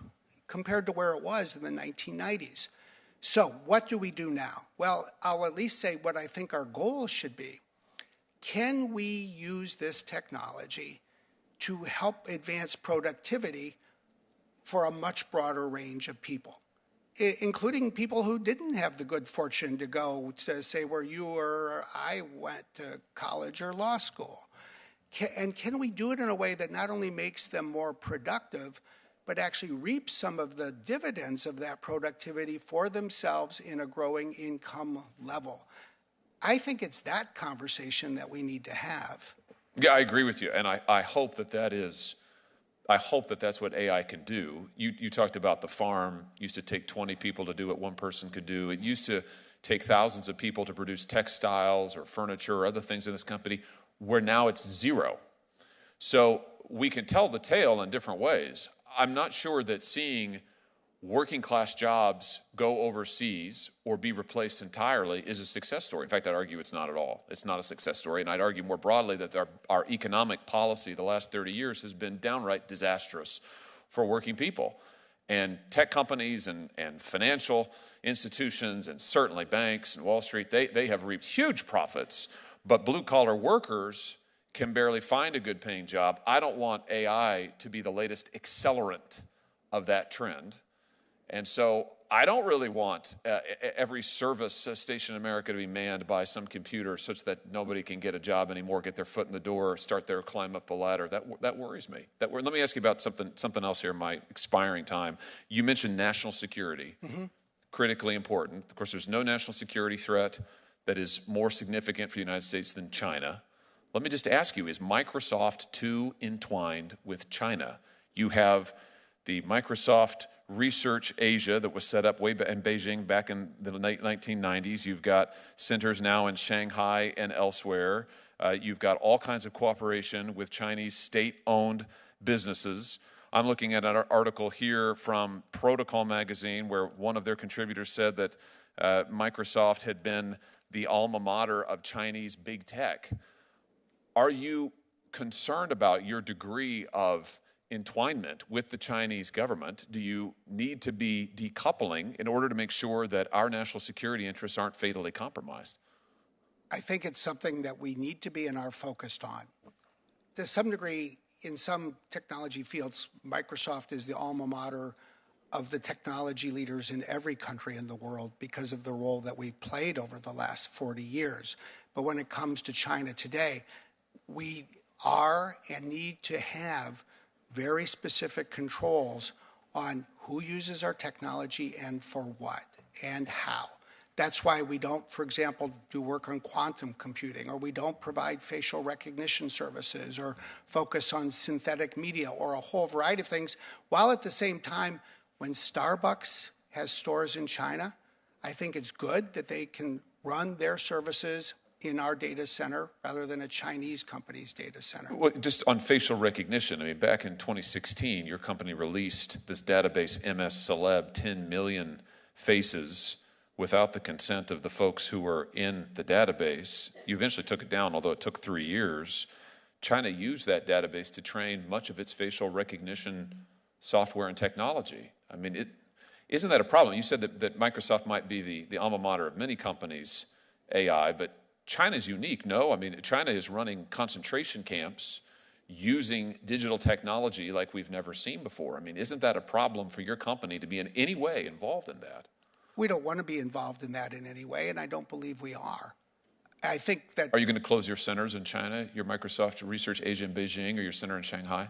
compared to where it was in the 1990s. So what do we do now? Well, I'll at least say what I think our goal should be. Can we use this technology to help advance productivity for a much broader range of people, including people who didn't have the good fortune to go to, say, where you or I went to college or law school? And can we do it in a way that not only makes them more productive, but actually reap some of the dividends of that productivity for themselves in a growing income level? I think it's that conversation that we need to have. Yeah, I agree with you, and I hope that's what AI can do. You talked about the farm used to take 20 people to do what one person could do. It used to take thousands of people to produce textiles or furniture or other things in this company, where now it's zero. So we can tell the tale in different ways. I'm not sure that seeing working class jobs go overseas or be replaced entirely is a success story. In fact, I'd argue it's not at all. It's not a success story. And I'd argue more broadly that our economic policy the last 30 years has been downright disastrous for working people. And tech companies and financial institutions and certainly banks and Wall Street, they have reaped huge profits. But blue-collar workers can barely find a good-paying job. I don't want AI to be the latest accelerant of that trend. And so I don't really want every service station in America to be manned by some computer such that nobody can get a job anymore, get their foot in the door, start their climb up the ladder. That worries me. Let me ask you about something else here in my expiring time. You mentioned national security, critically important. Of course, there's no national security threat that is more significant for the United States than China. Let me just ask you, is Microsoft too entwined with China? You have the Microsoft Research Asia that was set up way in Beijing back in the late 1990s. You've got centers now in Shanghai and elsewhere. You've got all kinds of cooperation with Chinese state-owned businesses. I'm looking at an article here from Protocol magazine where one of their contributors said that Microsoft had been the alma mater of Chinese big tech. Are you concerned about your degree of entwinement with the Chinese government? Do you need to be decoupling in order to make sure that our national security interests aren't fatally compromised? I think it's something that we need to be and are focused on. To some degree, in some technology fields, Microsoft is the alma mater of the technology leaders in every country in the world because of the role that we've played over the last 40 years. But when it comes to China today, we are and need to have very specific controls on who uses our technology and for what and how. That's why we don't, for example, do work on quantum computing, or we don't provide facial recognition services, or focus on synthetic media, or a whole variety of things, while at the same time, when Starbucks has stores in China, I think it's good that they can run their services in our data center rather than a Chinese company's data center. Well, just on facial recognition, I mean, back in 2016, your company released this database, MS Celeb, 10 million faces without the consent of the folks who were in the database. You eventually took it down, although it took 3 years. China used that database to train much of its facial recognition software and technology. I mean, isn't that a problem? You said that Microsoft might be the alma mater of many companies' AI, but China's unique, no? I mean, China is running concentration camps using digital technology like we've never seen before. I mean, isn't that a problem for your company to be in any way involved in that? We don't want to be involved in that in any way, and I don't believe we are. I think that... Are you going to close your centers in China, your Microsoft Research Asia in Beijing, or your center in Shanghai?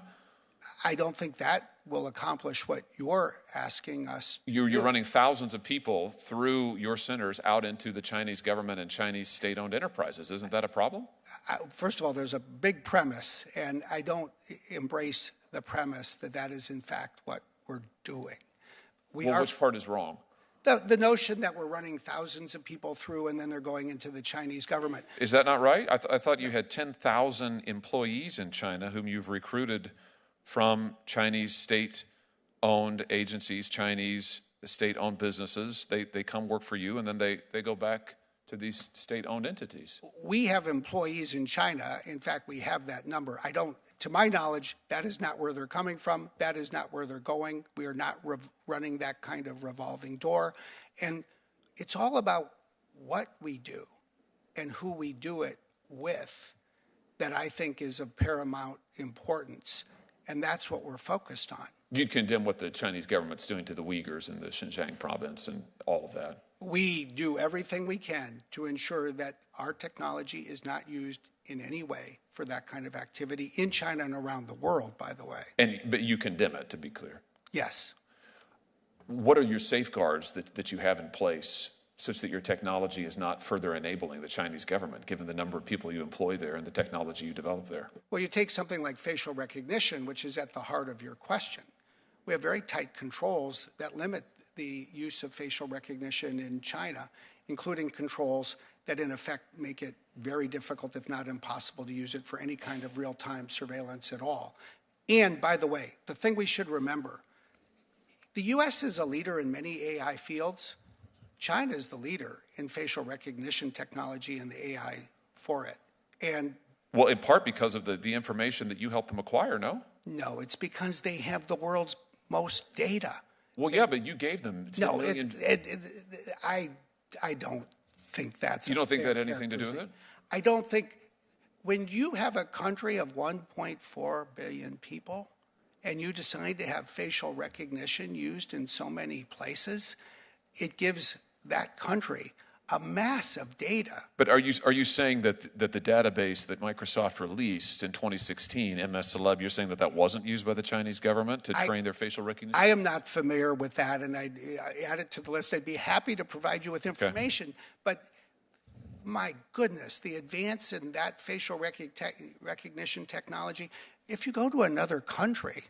I don't think that will accomplish what you're asking us. You're running thousands of people through your centers out into the Chinese government and Chinese state-owned enterprises. Isn't that a problem? First of all, there's a big premise, and I don't embrace the premise that that is, in fact, what we're doing. Which part is wrong? The notion that we're running thousands of people through and then they're going into the Chinese government. Is that not right? I thought you had 10,000 employees in China whom you've recruited from Chinese state-owned agencies, Chinese state-owned businesses. They come work for you, and then they go back to these state-owned entities. We have employees in China. In fact, we have that number. To my knowledge, that is not where they're coming from. That is not where they're going. We are not running that kind of revolving door. And it's all about what we do and who we do it with that I think is of paramount importance. And that's what we're focused on. You'd condemn what the Chinese government's doing to the Uyghurs in the Xinjiang province and all of that. We do everything we can to ensure that our technology is not used in any way for that kind of activity in China and around the world, by the way. But you condemn it, to be clear. Yes. What are your safeguards that you have in place such that your technology is not further enabling the Chinese government, given the number of people you employ there and the technology you develop there? Well, you take something like facial recognition, which is at the heart of your question. We have very tight controls that limit the use of facial recognition in China, including controls that in effect make it very difficult, if not impossible, to use it for any kind of real-time surveillance at all. And by the way, the thing we should remember, The U.S. is a leader in many AI fields. China is the leader in facial recognition technology and the AI for it. And Well, in part because of the information that you helped them acquire, no? no, it's because they have the world's most data. Well, yeah, but you gave them 10 million. I don't think that's. You don't think that had anything to do with it? I don't think when you have a country of 1.4 billion people and you decide to have facial recognition used in so many places, it gives that country a mass of data. But are you saying that the database that Microsoft released in 2016, MS Celeb, you're saying that wasn't used by the Chinese government to train their facial recognition? I am not familiar with that, and I add it to the list. I'd be happy to provide you with information. Okay. But my goodness, the advance in that facial recognition technology, if you go to another country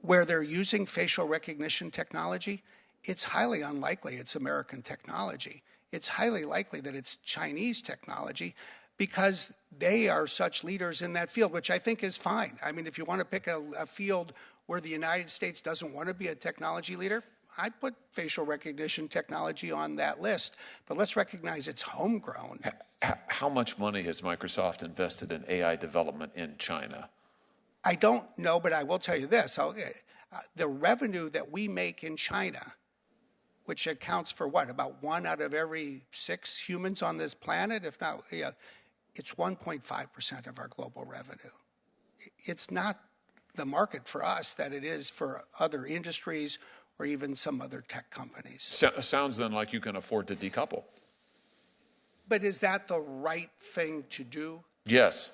where they're using facial recognition technology, it's highly unlikely it's American technology. It's highly likely that it's Chinese technology because they are such leaders in that field, which I think is fine. I mean, if you want to pick a field where the United States doesn't want to be a technology leader, I'd put facial recognition technology on that list. But let's recognize it's homegrown. How much money has Microsoft invested in AI development in China? I don't know, but I will tell you this. The revenue that we make in China, which accounts for what, about 1 out of every 6 humans on this planet? If not, it's 1.5% of our global revenue. It's not the market for us that it is for other industries or even some other tech companies. Sounds then like you can afford to decouple. But is that the right thing to do? Yes.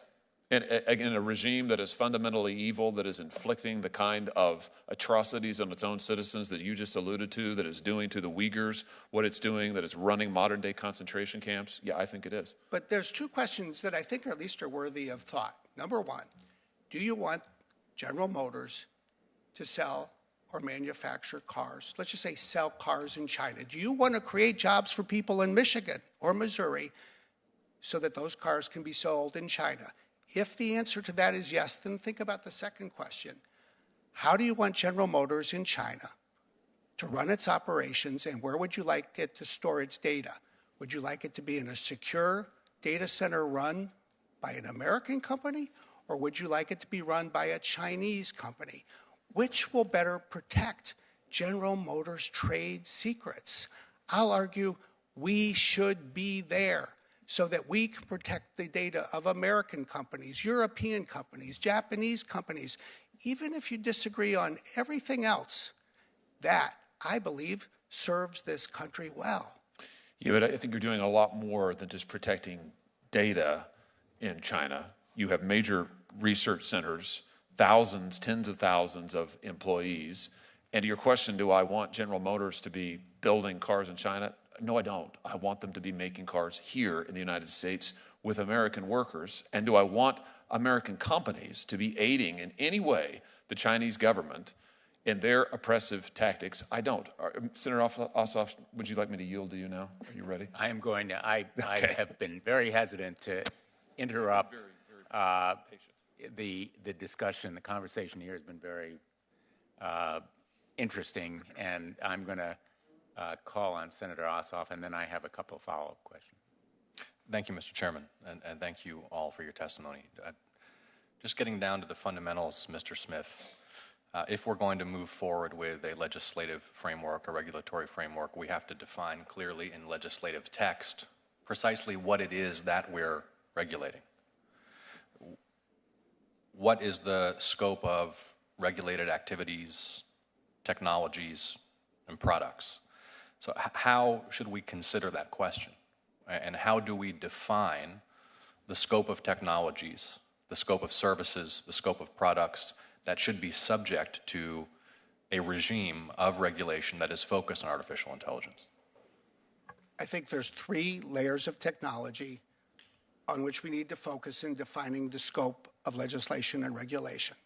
And again, a regime that is fundamentally evil, that is inflicting the kind of atrocities on its own citizens that you just alluded to, that is doing to the Uyghurs what it's doing, that is running modern-day concentration camps, yeah, I think it is. But there's 2 questions that I think at least are worthy of thought. Number 1, do you want General Motors to sell or manufacture cars? Let's just say sell cars in China. Do you want to create jobs for people in Michigan or Missouri so that those cars can be sold in China? If the answer to that is yes, then think about the second question. How do you want General Motors in China to run its operations, and where would you like it to store its data? Would you like it to be in a secure data center run by an American company, or would you like it to be run by a Chinese company? Which will better protect General Motors' trade secrets? I'll argue we should be there, so that we can protect the data of American companies, European companies, Japanese companies. Even if you disagree on everything else, that, I believe, serves this country well. Yeah, but I think you're doing a lot more than just protecting data in China. You have major research centers, thousands, tens of thousands of employees. And to your question, do I want General Motors to be building cars in China? No, I don't. I want them to be making cars here in the United States with American workers. And do I want American companies to be aiding in any way the Chinese government in their oppressive tactics? I don't. Senator Ossoff, would you like me to yield to you now? Are you ready? I am going to. I have been very hesitant to interrupt. Very patient. The discussion, the conversation here has been very interesting, and I'm going to call on Senator Ossoff, and then I have a couple of follow-up questions. Thank you, Mr. Chairman, and thank you all for your testimony. Just getting down to the fundamentals, Mr. Smith, if we're going to move forward with a legislative framework, a regulatory framework, we have to define clearly in legislative text precisely what it is that we're regulating. What is the scope of regulated activities, technologies, and products? So how should we consider that question? And how do we define the scope of technologies, the scope of services, the scope of products that should be subject to a regime of regulation that is focused on artificial intelligence? I think there's 3 layers of technology on which we need to focus in defining the scope of legislation and regulation.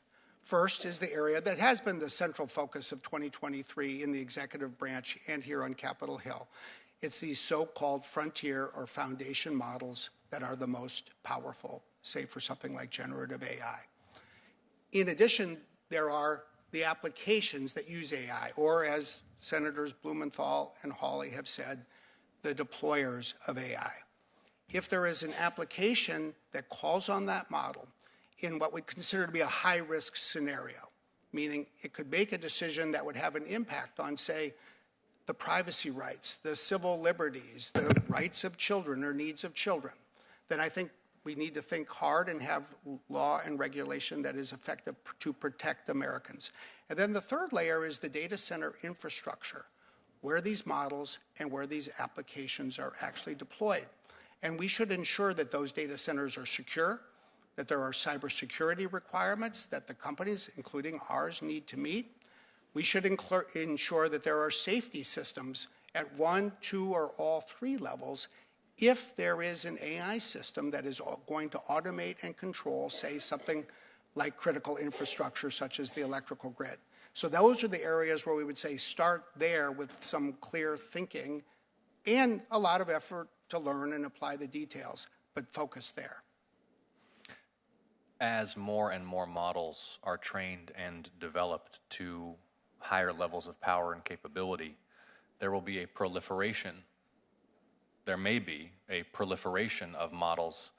First is the area that has been the central focus of 2023 in the executive branch and here on Capitol Hill. It's these so-called frontier or foundation models that are the most powerful, say for something like generative AI. In addition, there are the applications that use AI, or as Senators Blumenthal and Hawley have said, the deployers of AI. If there is an application that calls on that model in what we consider to be a high-risk scenario, meaning it could make a decision that would have an impact on, say, the privacy rights, the civil liberties, the rights of children or needs of children, then I think we need to think hard and have law and regulation that is effective to protect Americans. And then the third layer is the data center infrastructure, where these models and where these applications are actually deployed. And we should ensure that those data centers are secure, that there are cybersecurity requirements that the companies, including ours, need to meet. We should ensure that there are safety systems at 1, 2, or all 3 levels if there is an AI system that is going to automate and control, say, something like critical infrastructure such as the electrical grid. So those are the areas where we would say start there with some clear thinking and a lot of effort to learn and apply the details, but focus there. As more and more models are trained and developed to higher levels of power and capability, there will be a proliferation. There may be a proliferation of models,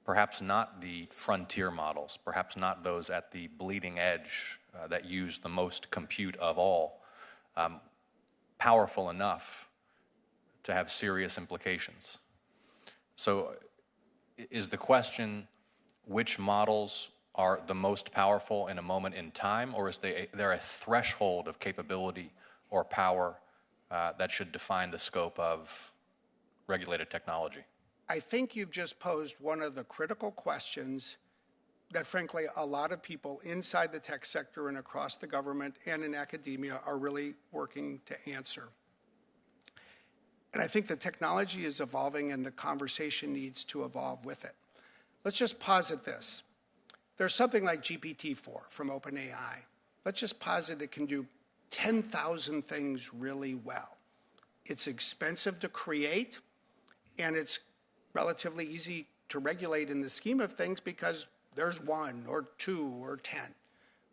perhaps not the frontier models, perhaps not those at the bleeding edge that use the most compute of all, powerful enough to have serious implications. So is the question which models are the most powerful in a moment in time, or is there a threshold of capability or power that should define the scope of regulated technology? I think you've just posed one of the critical questions that, frankly, a lot of people inside the tech sector and across the government and in academia are really working to answer. And I think the technology is evolving and the conversation needs to evolve with it. Let's just posit this. There's something like GPT-4 from OpenAI. Let's just posit it can do 10,000 things really well. It's expensive to create, and it's relatively easy to regulate in the scheme of things because there's 1 or 2 or 10.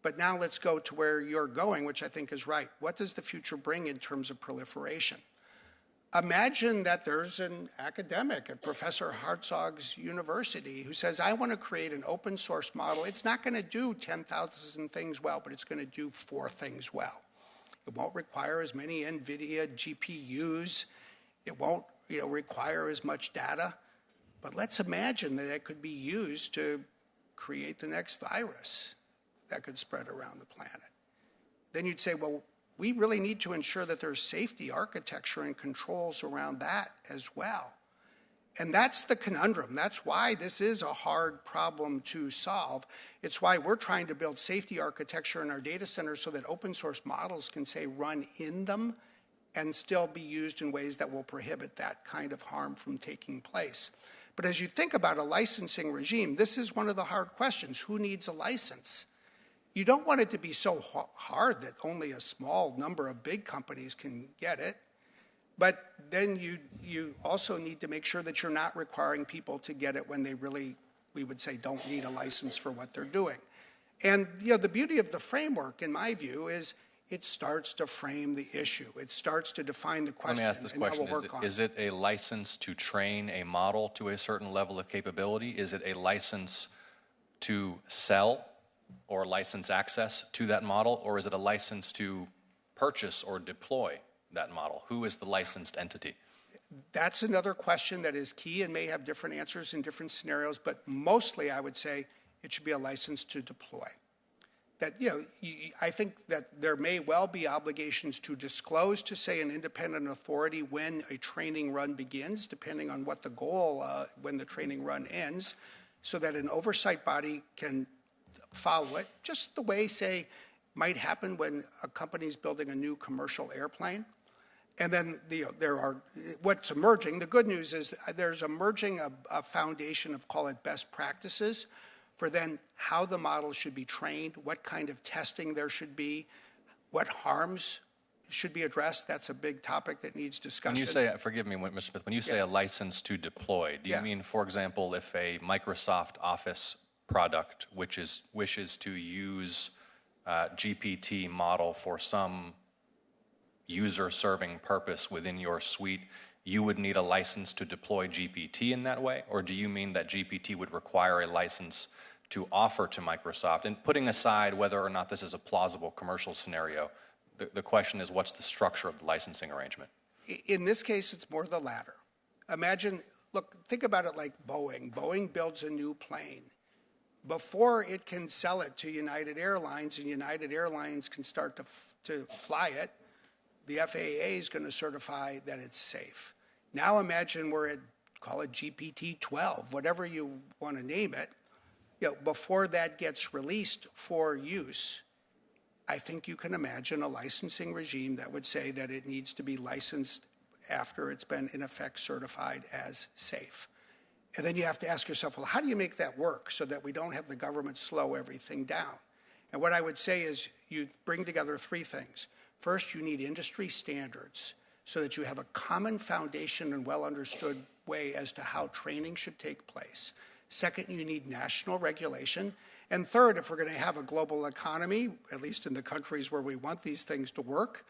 But now let's go to where you're going, which I think is right. What does the future bring in terms of proliferation? Imagine that there's an academic at Professor Hartzog's university who says, I want to create an open source model. It's not going to do 10,000 things well, but it's going to do 4 things well. It won't require as many Nvidia GPUs. It won't require as much data. But let's imagine that it could be used to create the next virus that could spread around the planet. Then you'd say, well, we really need to ensure that there's safety architecture and controls around that as well. And that's the conundrum. That's why this is a hard problem to solve. It's why we're trying to build safety architecture in our data centers so that open source models can, say, run in them and still be used in ways that will prohibit that kind of harm from taking place. But as you think about a licensing regime, this is one of the hard questions. Who needs a license? You don't want it to be so hard that only a small number of big companies can get it. But then you also need to make sure that you're not requiring people to get it when they really, we would say, don't need a license for what they're doing. And the beauty of the framework, in my view, is it starts to frame the issue. It starts to define the question. Let me ask this question. Is it a license to train a model to a certain level of capability? Is it a license to sell or license access to that model? Or is it a license to purchase or deploy that model? Who is the licensed entity? That's another question that is key and may have different answers in different scenarios, but mostly I would say it should be a license to deploy. That, I think that there may well be obligations to disclose to, say, an independent authority when a training run begins, depending on what the goal, when the training run ends, so that an oversight body can follow it, just the way, say, might happen when a company is building a new commercial airplane. And then what's emerging, the good news is there's emerging a foundation of, call it, best practices for then how the model should be trained, what kind of testing there should be, what harms should be addressed. That's a big topic that needs discussion. When you say, forgive me, Mr. Smith, when you say a license to deploy, do you mean, for example, if a Microsoft Office product which wishes to use GPT model for some user-serving purpose within your suite, you would need a license to deploy GPT in that way? Or do you mean that GPT would require a license to offer to Microsoft? And putting aside whether or not this is a plausible commercial scenario, the question is, what's the structure of the licensing arrangement? In this case, it's more the latter. Imagine, look, think about it like Boeing. Boeing builds a new plane. Before it can sell it to United Airlines and United Airlines can start to fly it, the FAA is going to certify that it's safe. Now imagine we're at, call it GPT-12, whatever you want to name it. Before that gets released for use, I think you can imagine a licensing regime that would say that it needs to be licensed after it's been, in effect, certified as safe. And then you have to ask yourself, well, how do you make that work so that we don't have the government slow everything down? And what I would say is you bring together three things. First, you need industry standards so that you have a common foundation and well-understood way as to how training should take place. Second, you need national regulation. And third, if we're going to have a global economy, at least in the countries where we want these things to work,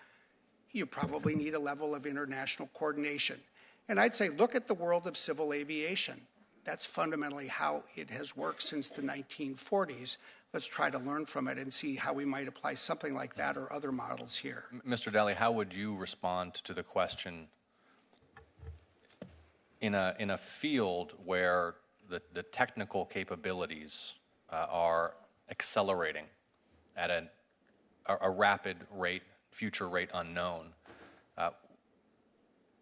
you probably need a level of international coordination. And I'd say look at the world of civil aviation. That's fundamentally how it has worked since the 1940s. Let's try to learn from it and see how we might apply something like that or other models here. Mr. Daly, how would you respond to the question in a field where the technical capabilities are accelerating at a rapid rate, future rate unknown,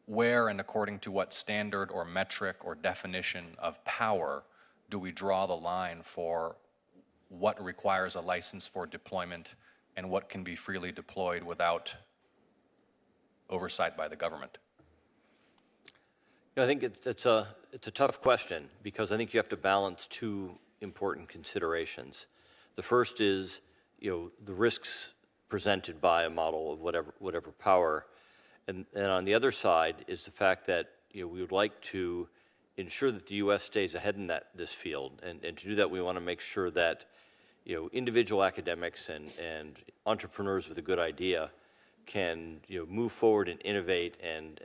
where and according to what standard or metric or definition of power do we draw the line for what requires a license for deployment and what can be freely deployed without oversight by the government? I think it's a tough question because I think you have to balance two important considerations. The first is, the risks presented by a model of whatever power, and on the other side is the fact that we would like to ensure that the U.S. stays ahead in this field, and to do that we want to make sure that individual academics and entrepreneurs with a good idea can move forward and innovate and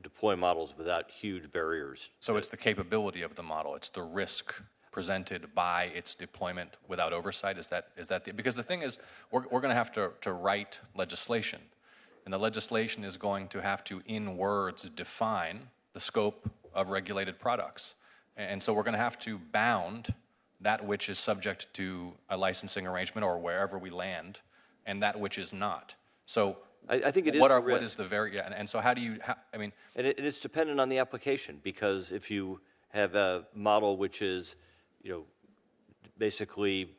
deploy models without huge barriers. So it's the capability of the model, it's the risk presented by its deployment without oversight? Is that because the thing is, we're going to have to write legislation, and the legislation is going to have to, in words, define the scope of regulated products. And so we're going to have to bound that which is subject to a licensing arrangement or wherever we land, and that which is not. So I think it is what risk. is the very, and so how do you, And it's dependent on the application, because if you have a model which is, basically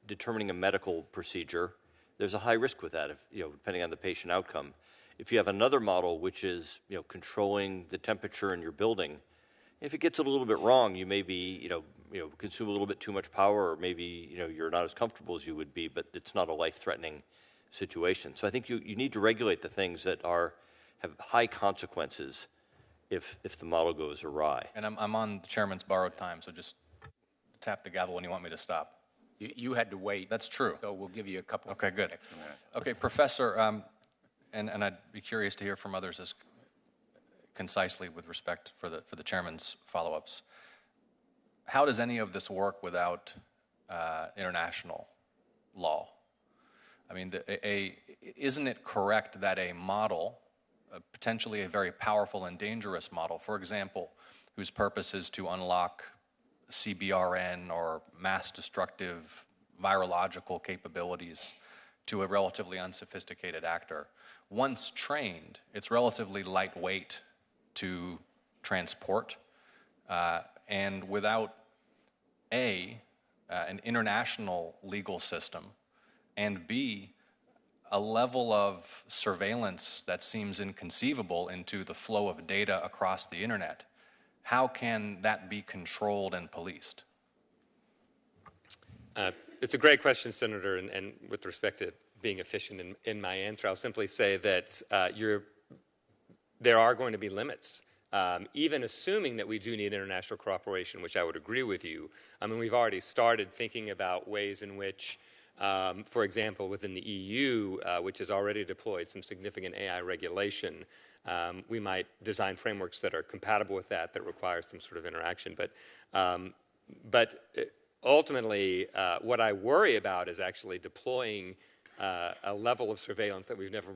determining a medical procedure, there's a high risk with that, depending on the patient outcome. If you have another model which is, controlling the temperature in your building, if it gets a little bit wrong, you may be, consume a little bit too much power, or maybe, you're not as comfortable as you would be, but it's not a life-threatening situation. So I think you need to regulate the things that have high consequences if the model goes awry. and I'm on the chairman's borrowed time, so just tap the gavel when you want me to stop. You had to wait. That's true. So we'll give you a couple Okay, good. extra minutes. Okay, Professor, and I'd be curious to hear from others as concisely with respect for the chairman's follow-ups. How does any of this work without international law? I mean, isn't it correct that a model, potentially a very powerful and dangerous model, for example, whose purpose is to unlock CBRN or mass destructive virological capabilities to a relatively unsophisticated actor, once trained, it's relatively lightweight to transport, and without an international legal system, and B, a level of surveillance that seems inconceivable into the flow of data across the internet, how can that be controlled and policed? It's a great question, Senator, and with respect to being efficient in my answer, I'll simply say that there are going to be limits. Even assuming that we do need international cooperation, which I would agree with you, I mean, we've already started thinking about ways in which For example, within the EU, which has already deployed some significant AI regulation, we might design frameworks that are compatible with that require some sort of interaction. But ultimately, what I worry about is actually deploying a level of surveillance that we've never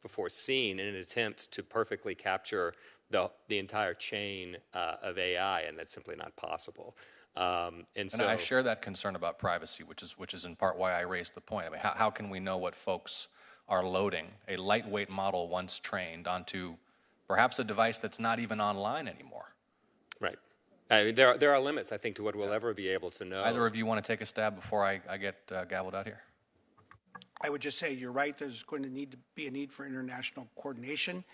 before seen in an attempt to perfectly capture the entire chain of AI, and that's simply not possible. And I share that concern about privacy, which is in part why I raised the point. I mean, how can we know what folks are loading a lightweight model once trained onto perhaps a device that's not even online anymore? Right. I mean, there are limits, I think, to what we'll ever be able to know. Either of you want to take a stab before I get gavelled out here? I would just say you're right. There's going to need to be a need for international coordination.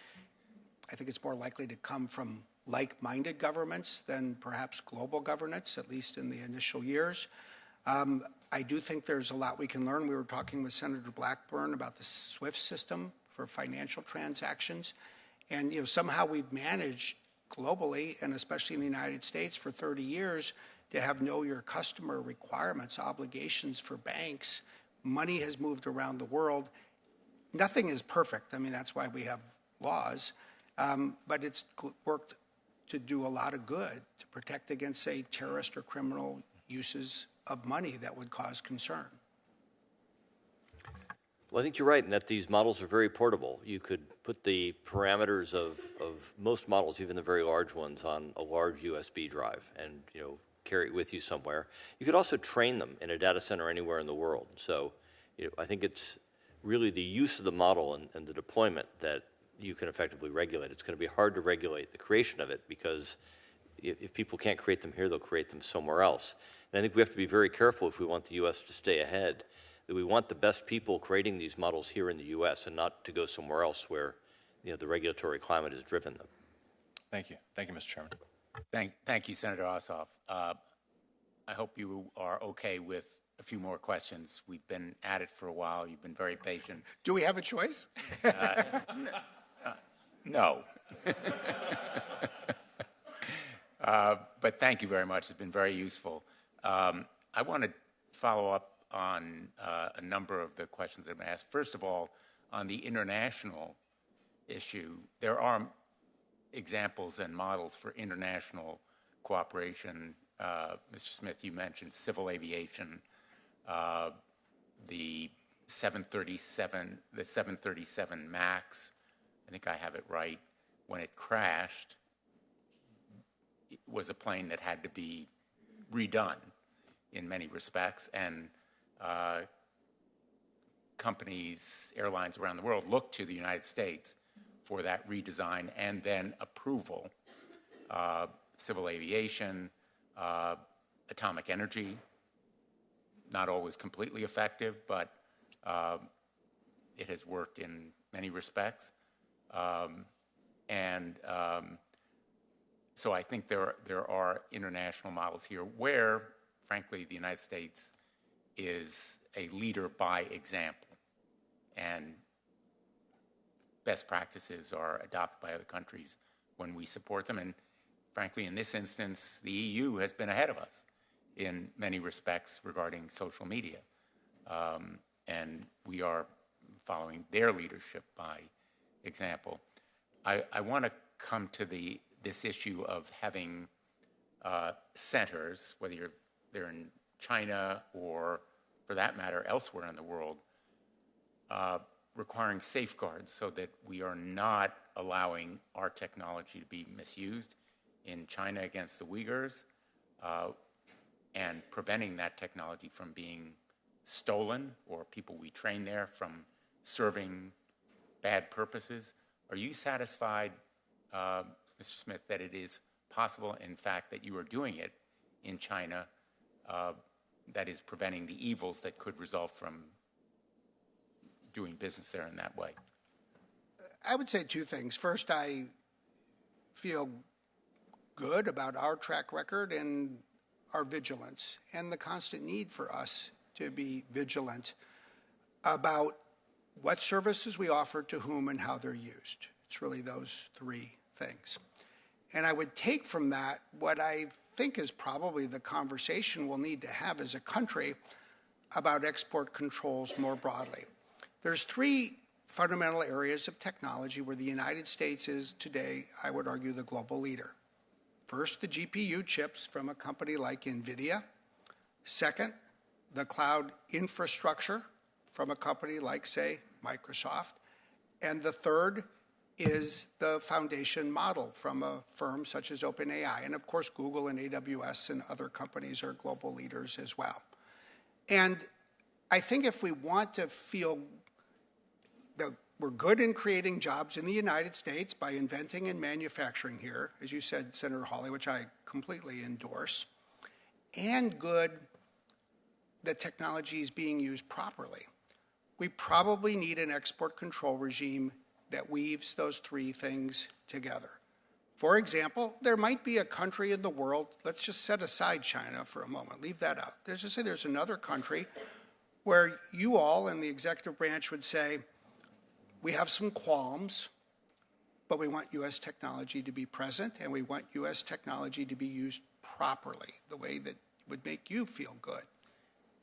I think it's more likely to come from like-minded governments than perhaps global governance, at least in the initial years. I do think there's a lot we can learn. We were talking with Senator Blackburn about the SWIFT system for financial transactions. And somehow we've managed globally, and especially in the United States, for 30 years to have know your customer requirements, obligations for banks. Money has moved around the world. Nothing is perfect. I mean, that's why we have laws. But it's worked to do a lot of good to protect against, say, terrorist or criminal uses of money that would cause concern. Well, I think you're right in that these models are very portable. You could put the parameters of most models, even the very large ones, on a large USB drive and carry it with you somewhere. You could also train them in a data center anywhere in the world. So I think it's really the use of the model and the deployment that you can effectively regulate. It's going to be hard to regulate the creation of it because if people can't create them here, they'll create them somewhere else. And I think we have to be very careful if we want the U.S. to stay ahead, that we want the best people creating these models here in the U.S. and not to go somewhere else where the regulatory climate has driven them. Thank you. Thank you, Mr. Chairman. Thank you, Senator Ossoff. I hope you are okay with a few more questions. We've been at it for a while. You've been very patient. Do we have a choice? No. But thank you very much. It's been very useful. I want to follow up on a number of the questions that have been asked. First of all, on the international issue, there are examples and models for international cooperation. Mr. Smith, you mentioned civil aviation, the 737 MAX. I think I have it right. When it crashed, it was a plane that had to be redone in many respects, and companies, airlines around the world looked to the United States for that redesign and then approval. Civil aviation, atomic energy, not always completely effective, but it has worked in many respects. So I think there are international models here where, frankly, the United States is a leader by example, and best practices are adopted by other countries when we support them. And frankly, in this instance, the EU has been ahead of us in many respects regarding social media. And we are following their leadership by example. I want to come to this issue of having centers, whether they're in China or, for that matter, elsewhere in the world, requiring safeguards so that we are not allowing our technology to be misused in China against the Uyghurs, and preventing that technology from being stolen or people we train there from serving bad purposes. Are you satisfied, Mr. Smith, that it is possible, in fact, that you are doing it in China, that is preventing the evils that could result from doing business there in that way? I would say two things. First, I feel good about our track record and our vigilance and the constant need for us to be vigilant about what services we offer to whom and how they're used. It's really those three things. And I would take from that what I think is probably the conversation we'll need to have as a country about export controls more broadly. There's three fundamental areas of technology where the United States is today, I would argue, the global leader. First, the GPU chips from a company like Nvidia. Second, the cloud infrastructure from a company like, say, Microsoft. And the third is the foundation model from a firm such as OpenAI. And of course, Google and AWS and other companies are global leaders as well. And I think if we want to feel that we're good in creating jobs in the United States by inventing and manufacturing here, as you said, Senator Hawley, which I completely endorse, and good that technology is being used properly, we probably need an export control regime that weaves those three things together. For example, there might be a country in the world, let's just set aside China for a moment, leave that out. There's another country where you all in the executive branch would say, we have some qualms, but we want U.S. technology to be present, and we want U.S. technology to be used properly, the way that would make you feel good.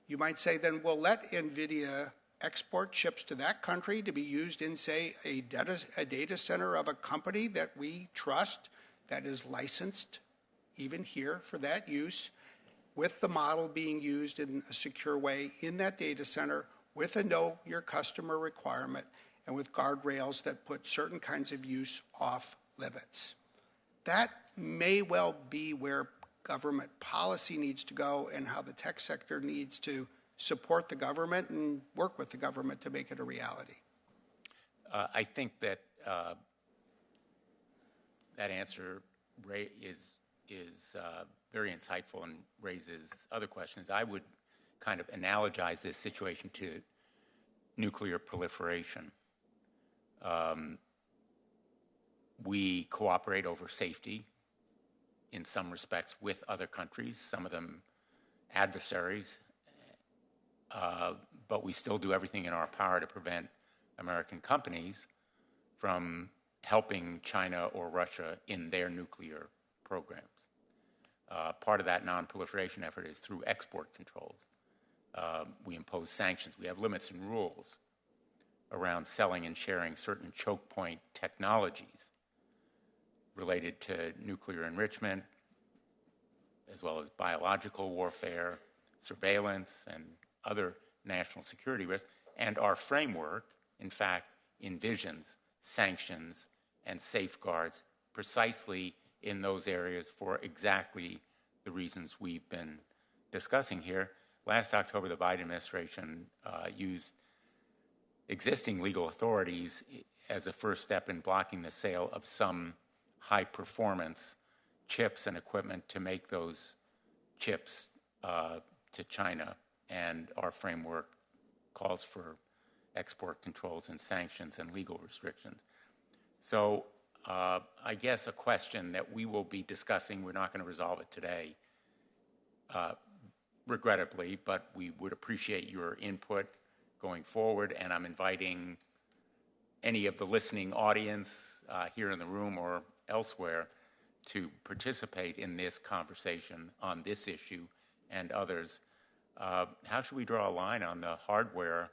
You might say, then we'll let NVIDIA export chips to that country to be used in, say, a data center of a company that we trust, that is licensed, even here, for that use, with the model being used in a secure way in that data center, with a know your customer requirement, and with guardrails that put certain kinds of use off limits. That may well be where government policy needs to go and how the tech sector needs to support the government and work with the government to make it a reality. I think that that answer is very insightful and raises other questions. I would kind of analogize this situation to nuclear proliferation. We cooperate over safety in some respects with other countries, some of them adversaries, but we still do everything in our power to prevent American companies from helping China or Russia in their nuclear programs. Part of that non-proliferation effort is through export controls. We impose sanctions. We have limits and rules around selling and sharing certain choke point technologies related to nuclear enrichment, as well as biological warfare, surveillance, and other national security risks. And our framework, in fact, envisions sanctions and safeguards precisely in those areas for exactly the reasons we've been discussing here. Last October, the Biden administration used existing legal authorities as a first step in blocking the sale of some high-performance chips and equipment to make those chips to China. And our framework calls for export controls and sanctions and legal restrictions. So I guess a question that we will be discussing, we're not going to resolve it today, regrettably, but we would appreciate your input going forward, and I'm inviting any of the listening audience here in the room or elsewhere to participate in this conversation on this issue and others. How should we draw a line on the hardware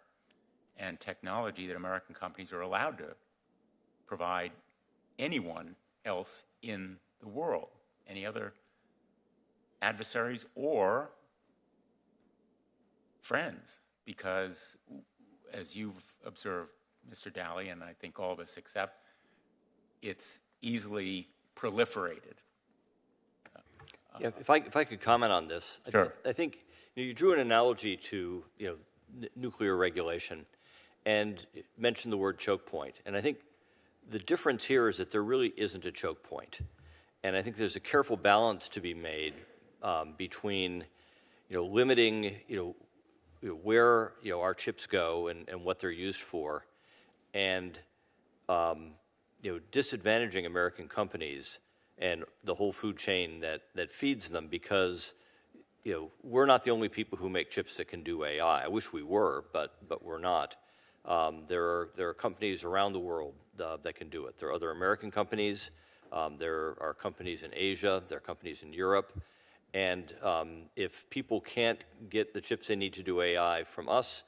and technology that American companies are allowed to provide anyone else in the world, any other adversaries or friends? Because as you've observed, Mr. Daly, and I think all of us accept, it's easily proliferated. Yeah, if I could comment on this, Sure. I think you drew an analogy to nuclear regulation and mentioned the word choke point. And I think the difference here is that there really isn't a choke point. And I think there's a careful balance to be made between limiting where our chips go and what they're used for, and disadvantaging American companies and the whole food chain that feeds them, because we're not the only people who make chips that can do AI. I wish we were, but we're not. There are companies around the world that can do it. There are other American companies. There are companies in Asia. There are companies in Europe. And if people can't get the chips they need to do AI from us,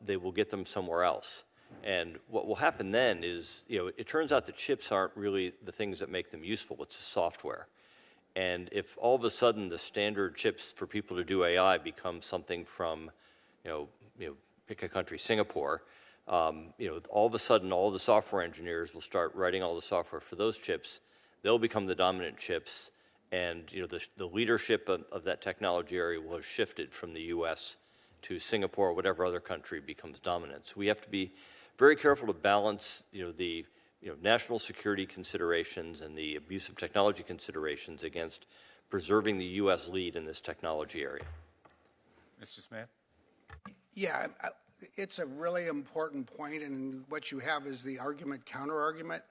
they will get them somewhere else. And what will happen then is, it turns out that chips aren't really the things that make them useful. It's the software. And if all of a sudden the standard chips for people to do AI become something from, pick a country, Singapore, all of a sudden all the software engineers will start writing all the software for those chips. They'll become the dominant chips. And the leadership of that technology area will have shifted from the U.S. to Singapore or whatever other country becomes dominant. So we have to be very careful to balance the national security considerations and the abuse of technology considerations against preserving the U.S. lead in this technology area. Mr. Smith? Yeah, it's a really important point, and what you have is the argument, counter-argument.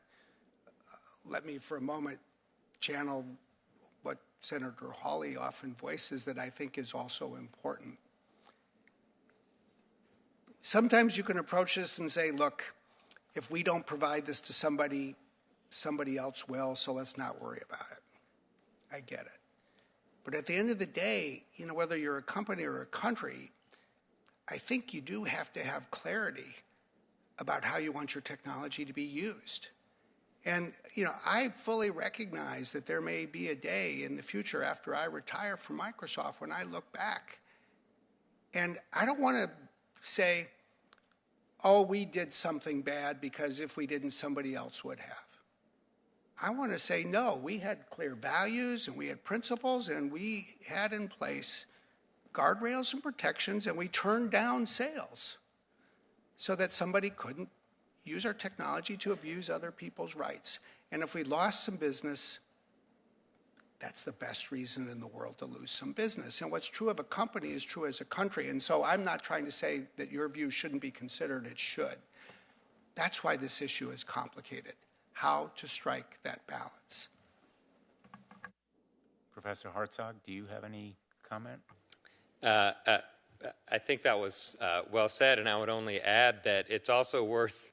Let me for a moment channel what Senator Hawley often voices that I think is also important. Sometimes you can approach this and say, look, if we don't provide this to somebody, somebody else will, so let's not worry about it. I get it. But at the end of the day, whether you're a company or a country, I think you do have to have clarity about how you want your technology to be used. And, I fully recognize that there may be a day in the future after I retire from Microsoft when I look back. And I don't want to say, oh, we did something bad because if we didn't, somebody else would have. I want to say, no, we had clear values and we had principles and we had in place guardrails and protections, and we turned down sales so that somebody couldn't use our technology to abuse other people's rights. And if we lost some business, that's the best reason in the world to lose some business. And what's true of a company is true as a country. And so I'm not trying to say that your view shouldn't be considered. It should. That's why this issue is complicated, how to strike that balance. Professor Hartzog, do you have any comment? I think that was well said, and I would only add that it's also worth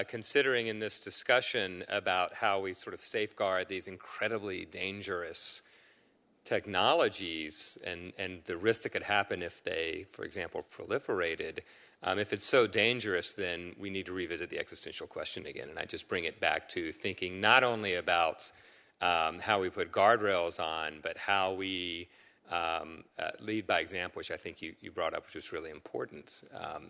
considering in this discussion about how we sort of safeguard these incredibly dangerous technologies and the risk that could happen if they, for example, proliferated. If it's so dangerous, then we need to revisit the existential question again. And I just bring it back to thinking not only about how we put guardrails on, but how we lead by example, which I think you brought up, which is really important.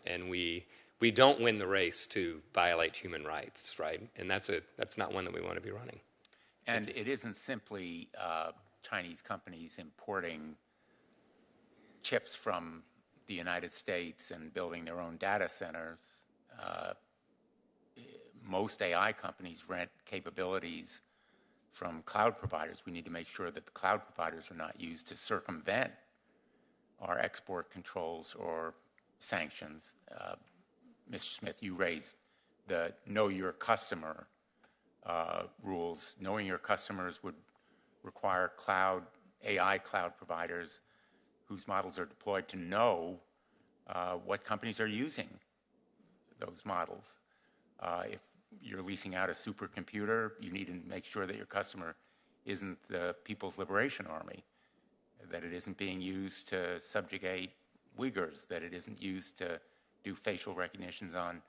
And we don't win the race to violate human rights, right? And that's not one that we want to be running. And it isn't simply Chinese companies importing chips from the United States and building their own data centers. Most AI companies rent capabilities from cloud providers. We need to make sure that the cloud providers are not used to circumvent our export controls or sanctions. Mr. Smith, you raised the know your customer rules. Knowing your customers would require AI cloud providers whose models are deployed to know what companies are using those models. If you're leasing out a supercomputer, you need to make sure that your customer isn't the People's Liberation Army, that it isn't being used to subjugate Uyghurs, that it isn't used to do facial recognitions on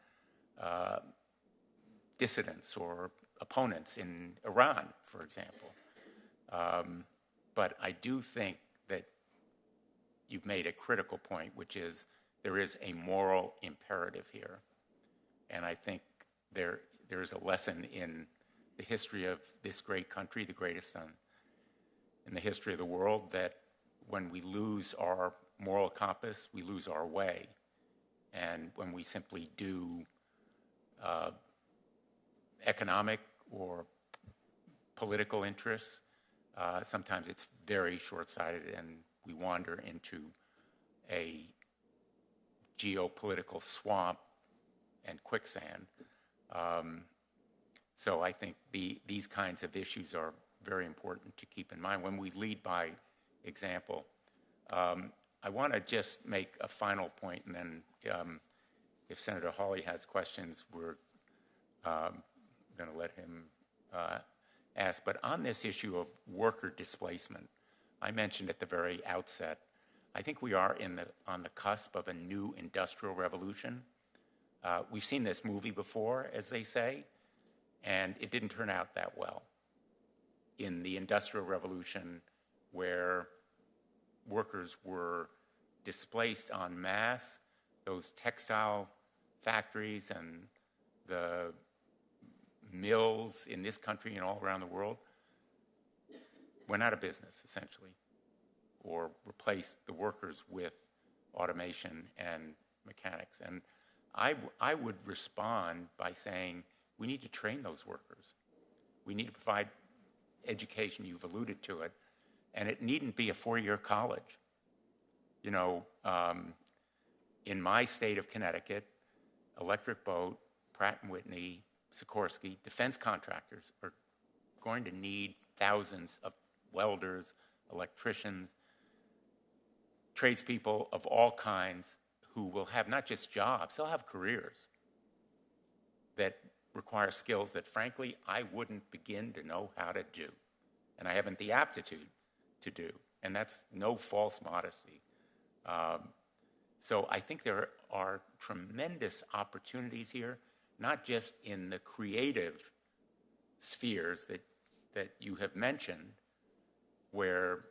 dissidents or opponents in Iran, for example. But I do think that you've made a critical point, which is there is a moral imperative here. And I think there is a lesson in the history of this great country, the greatest in the history of the world, that when we lose our moral compass, we lose our way. And when we simply do economic or political interests, sometimes it's very short-sighted and we wander into a geopolitical swamp and quicksand. So I think these kinds of issues are very important to keep in mind when we lead by example. I want to just make a final point, and then if Senator Hawley has questions, we're going to let him ask. But on this issue of worker displacement, I mentioned at the very outset, I think we are on the cusp of a new industrial revolution. We've seen this movie before, as they say, and it didn't turn out that well. In the Industrial Revolution, where workers were displaced en masse, those textile factories and the mills in this country and all around the world went out of business, essentially, or replaced the workers with automation and mechanics. And I would respond by saying we need to train those workers. We need to provide education, you've alluded to it, and it needn't be a four-year college. You know, in my state of Connecticut, Electric Boat, Pratt & Whitney, Sikorsky, defense contractors are going to need thousands of welders, electricians, tradespeople of all kinds who will have not just jobs, they'll have careers that require skills that, frankly, I wouldn't begin to know how to do. And I haven't the aptitude to do. And that's no false modesty. So I think there are tremendous opportunities here, not just in the creative spheres that you have mentioned, where,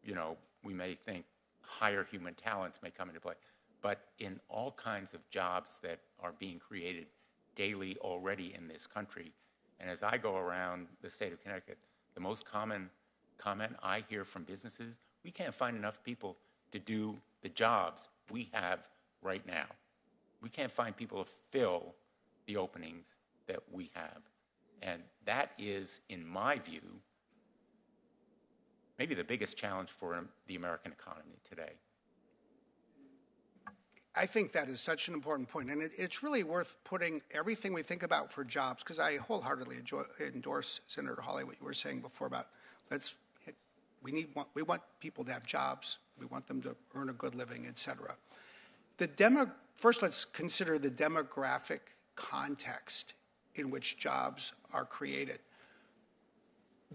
you know, we may think higher human talents may come into play, but in all kinds of jobs that are being created daily already in this country. And as I go around the state of Connecticut, the most common comment I hear from businesses, we can't find enough people to do the jobs we have right now. We can't find people to fill the openings that we have. And that is, in my view, maybe the biggest challenge for the American economy today. I think that is such an important point, and it's really worth putting everything we think about for jobs, because I wholeheartedly endorse, Senator Hawley, what you were saying before about we want people to have jobs, we want them to earn a good living, et cetera. First, let's consider the demographic context in which jobs are created.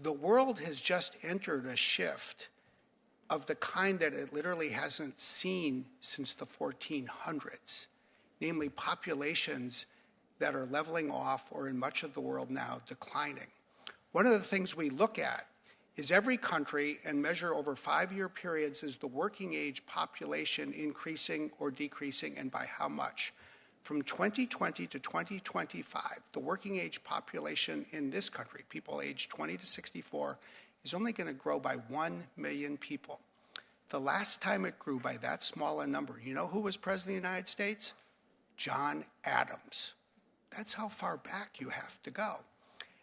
The world has just entered a shift of the kind that it literally hasn't seen since the 1400s, namely populations that are leveling off or in much of the world now declining. One of the things we look at is every country and measure over 5-year periods is the working age population increasing or decreasing, and by how much. From 2020 to 2025, the working age population in this country, people aged 20 to 64, is only going to grow by 1 million people. The last time it grew by that small a number, you know who was president of the United States? John Adams. That's how far back you have to go.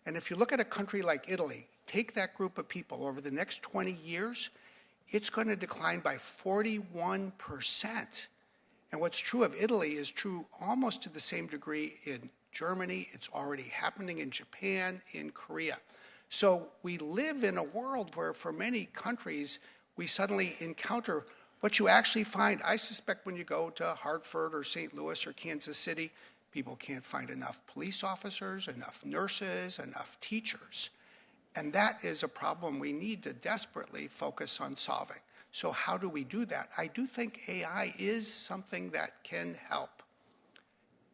And if you look at a country like Italy, take that group of people over the next 20 years, it's going to decline by 41%. And what's true of Italy is true almost to the same degree in Germany. It's already happening in Japan, in Korea. So we live in a world where for many countries, we suddenly encounter what you actually find. I suspect when you go to Hartford or St. Louis or Kansas City, people can't find enough police officers, enough nurses, enough teachers. And that is a problem we need to desperately focus on solving. So how do we do that? I do think AI is something that can help.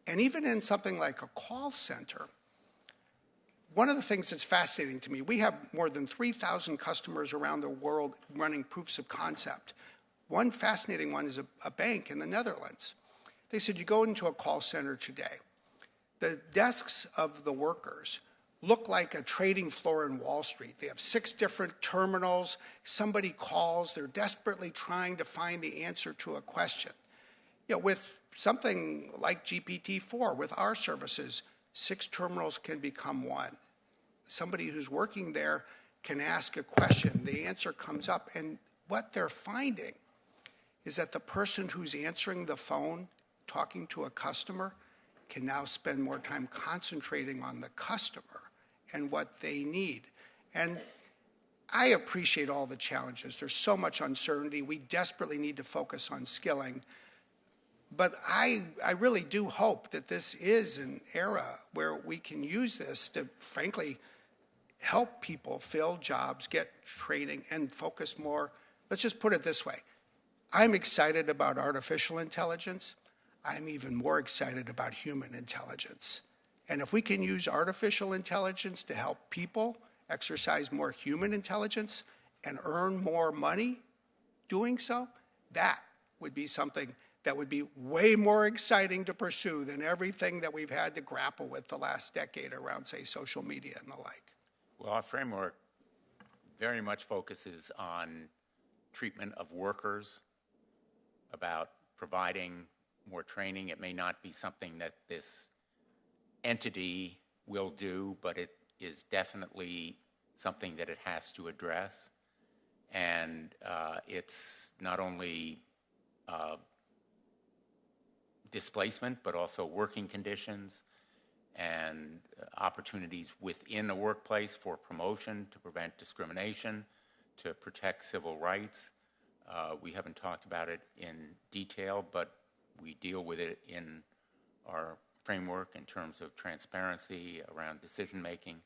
And even in something like a call center, one of the things that's fascinating to me, we have more than 3,000 customers around the world running proofs of concept. One fascinating one is a bank in the Netherlands. They said, you go into a call center today, the desks of the workers look like a trading floor in Wall Street. They have 6 different terminals. Somebody calls. They're desperately trying to find the answer to a question. You know, with something like GPT-4, with our services, 6 terminals can become 1. Somebody who's working there can ask a question. The answer comes up. And what they're finding is that the person who's answering the phone, talking to a customer, can now spend more time concentrating on the customer and what they need. And I appreciate all the challenges. There's so much uncertainty. We desperately need to focus on skilling. But I really do hope that this is an era where we can use this to, frankly, help people fill jobs, get training, and focus more. Let's just put it this way. I'm excited about artificial intelligence. I'm even more excited about human intelligence. And if we can use artificial intelligence to help people exercise more human intelligence and earn more money doing so, that would be something that would be way more exciting to pursue than everything that we've had to grapple with the last decade around, say, social media and the like. Well, our framework very much focuses on treatment of workers, about providing more training. It may not be something that this entity will do, but it is definitely something that it has to address. And it's not only displacement, but also working conditions and opportunities within the workplace for promotion, to prevent discrimination, to protect civil rights. We haven't talked about it in detail, but we deal with it in our framework in terms of transparency around decision-making.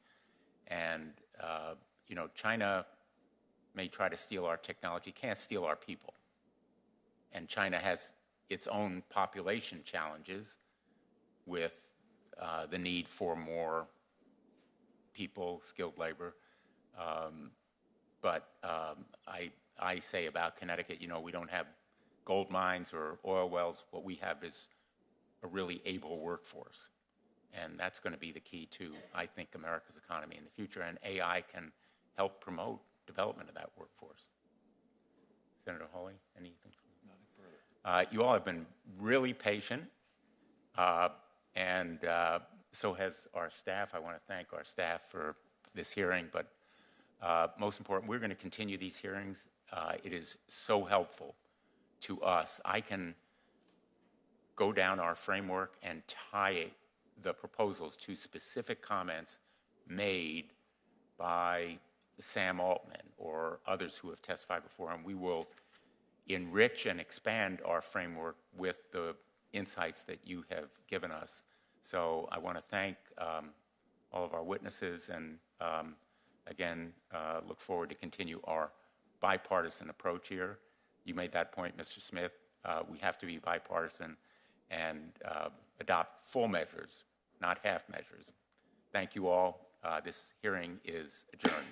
And, China may try to steal our technology, can't steal our people. And China has its own population challenges with the need for more people, skilled labor. But I say about Connecticut, we don't have gold mines or oil wells. What we have is a really able workforce. And that's going to be the key to, I think, America's economy in the future. And AI can help promote development of that workforce. Senator Hawley, anything? Nothing further. You all have been really patient, and so has our staff. I want to thank our staff for this hearing, but most important, we're going to continue these hearings. It is so helpful to us. I can go down our framework and tie the proposals to specific comments made by Sam Altman or others who have testified before, and we will enrich and expand our framework with the insights that you have given us. So I want to thank all of our witnesses, and again, look forward to continue our bipartisan approach here. You made that point, Mr. Smith. We have to be bipartisan and adopt full measures, not half measures. Thank you all. This hearing is adjourned.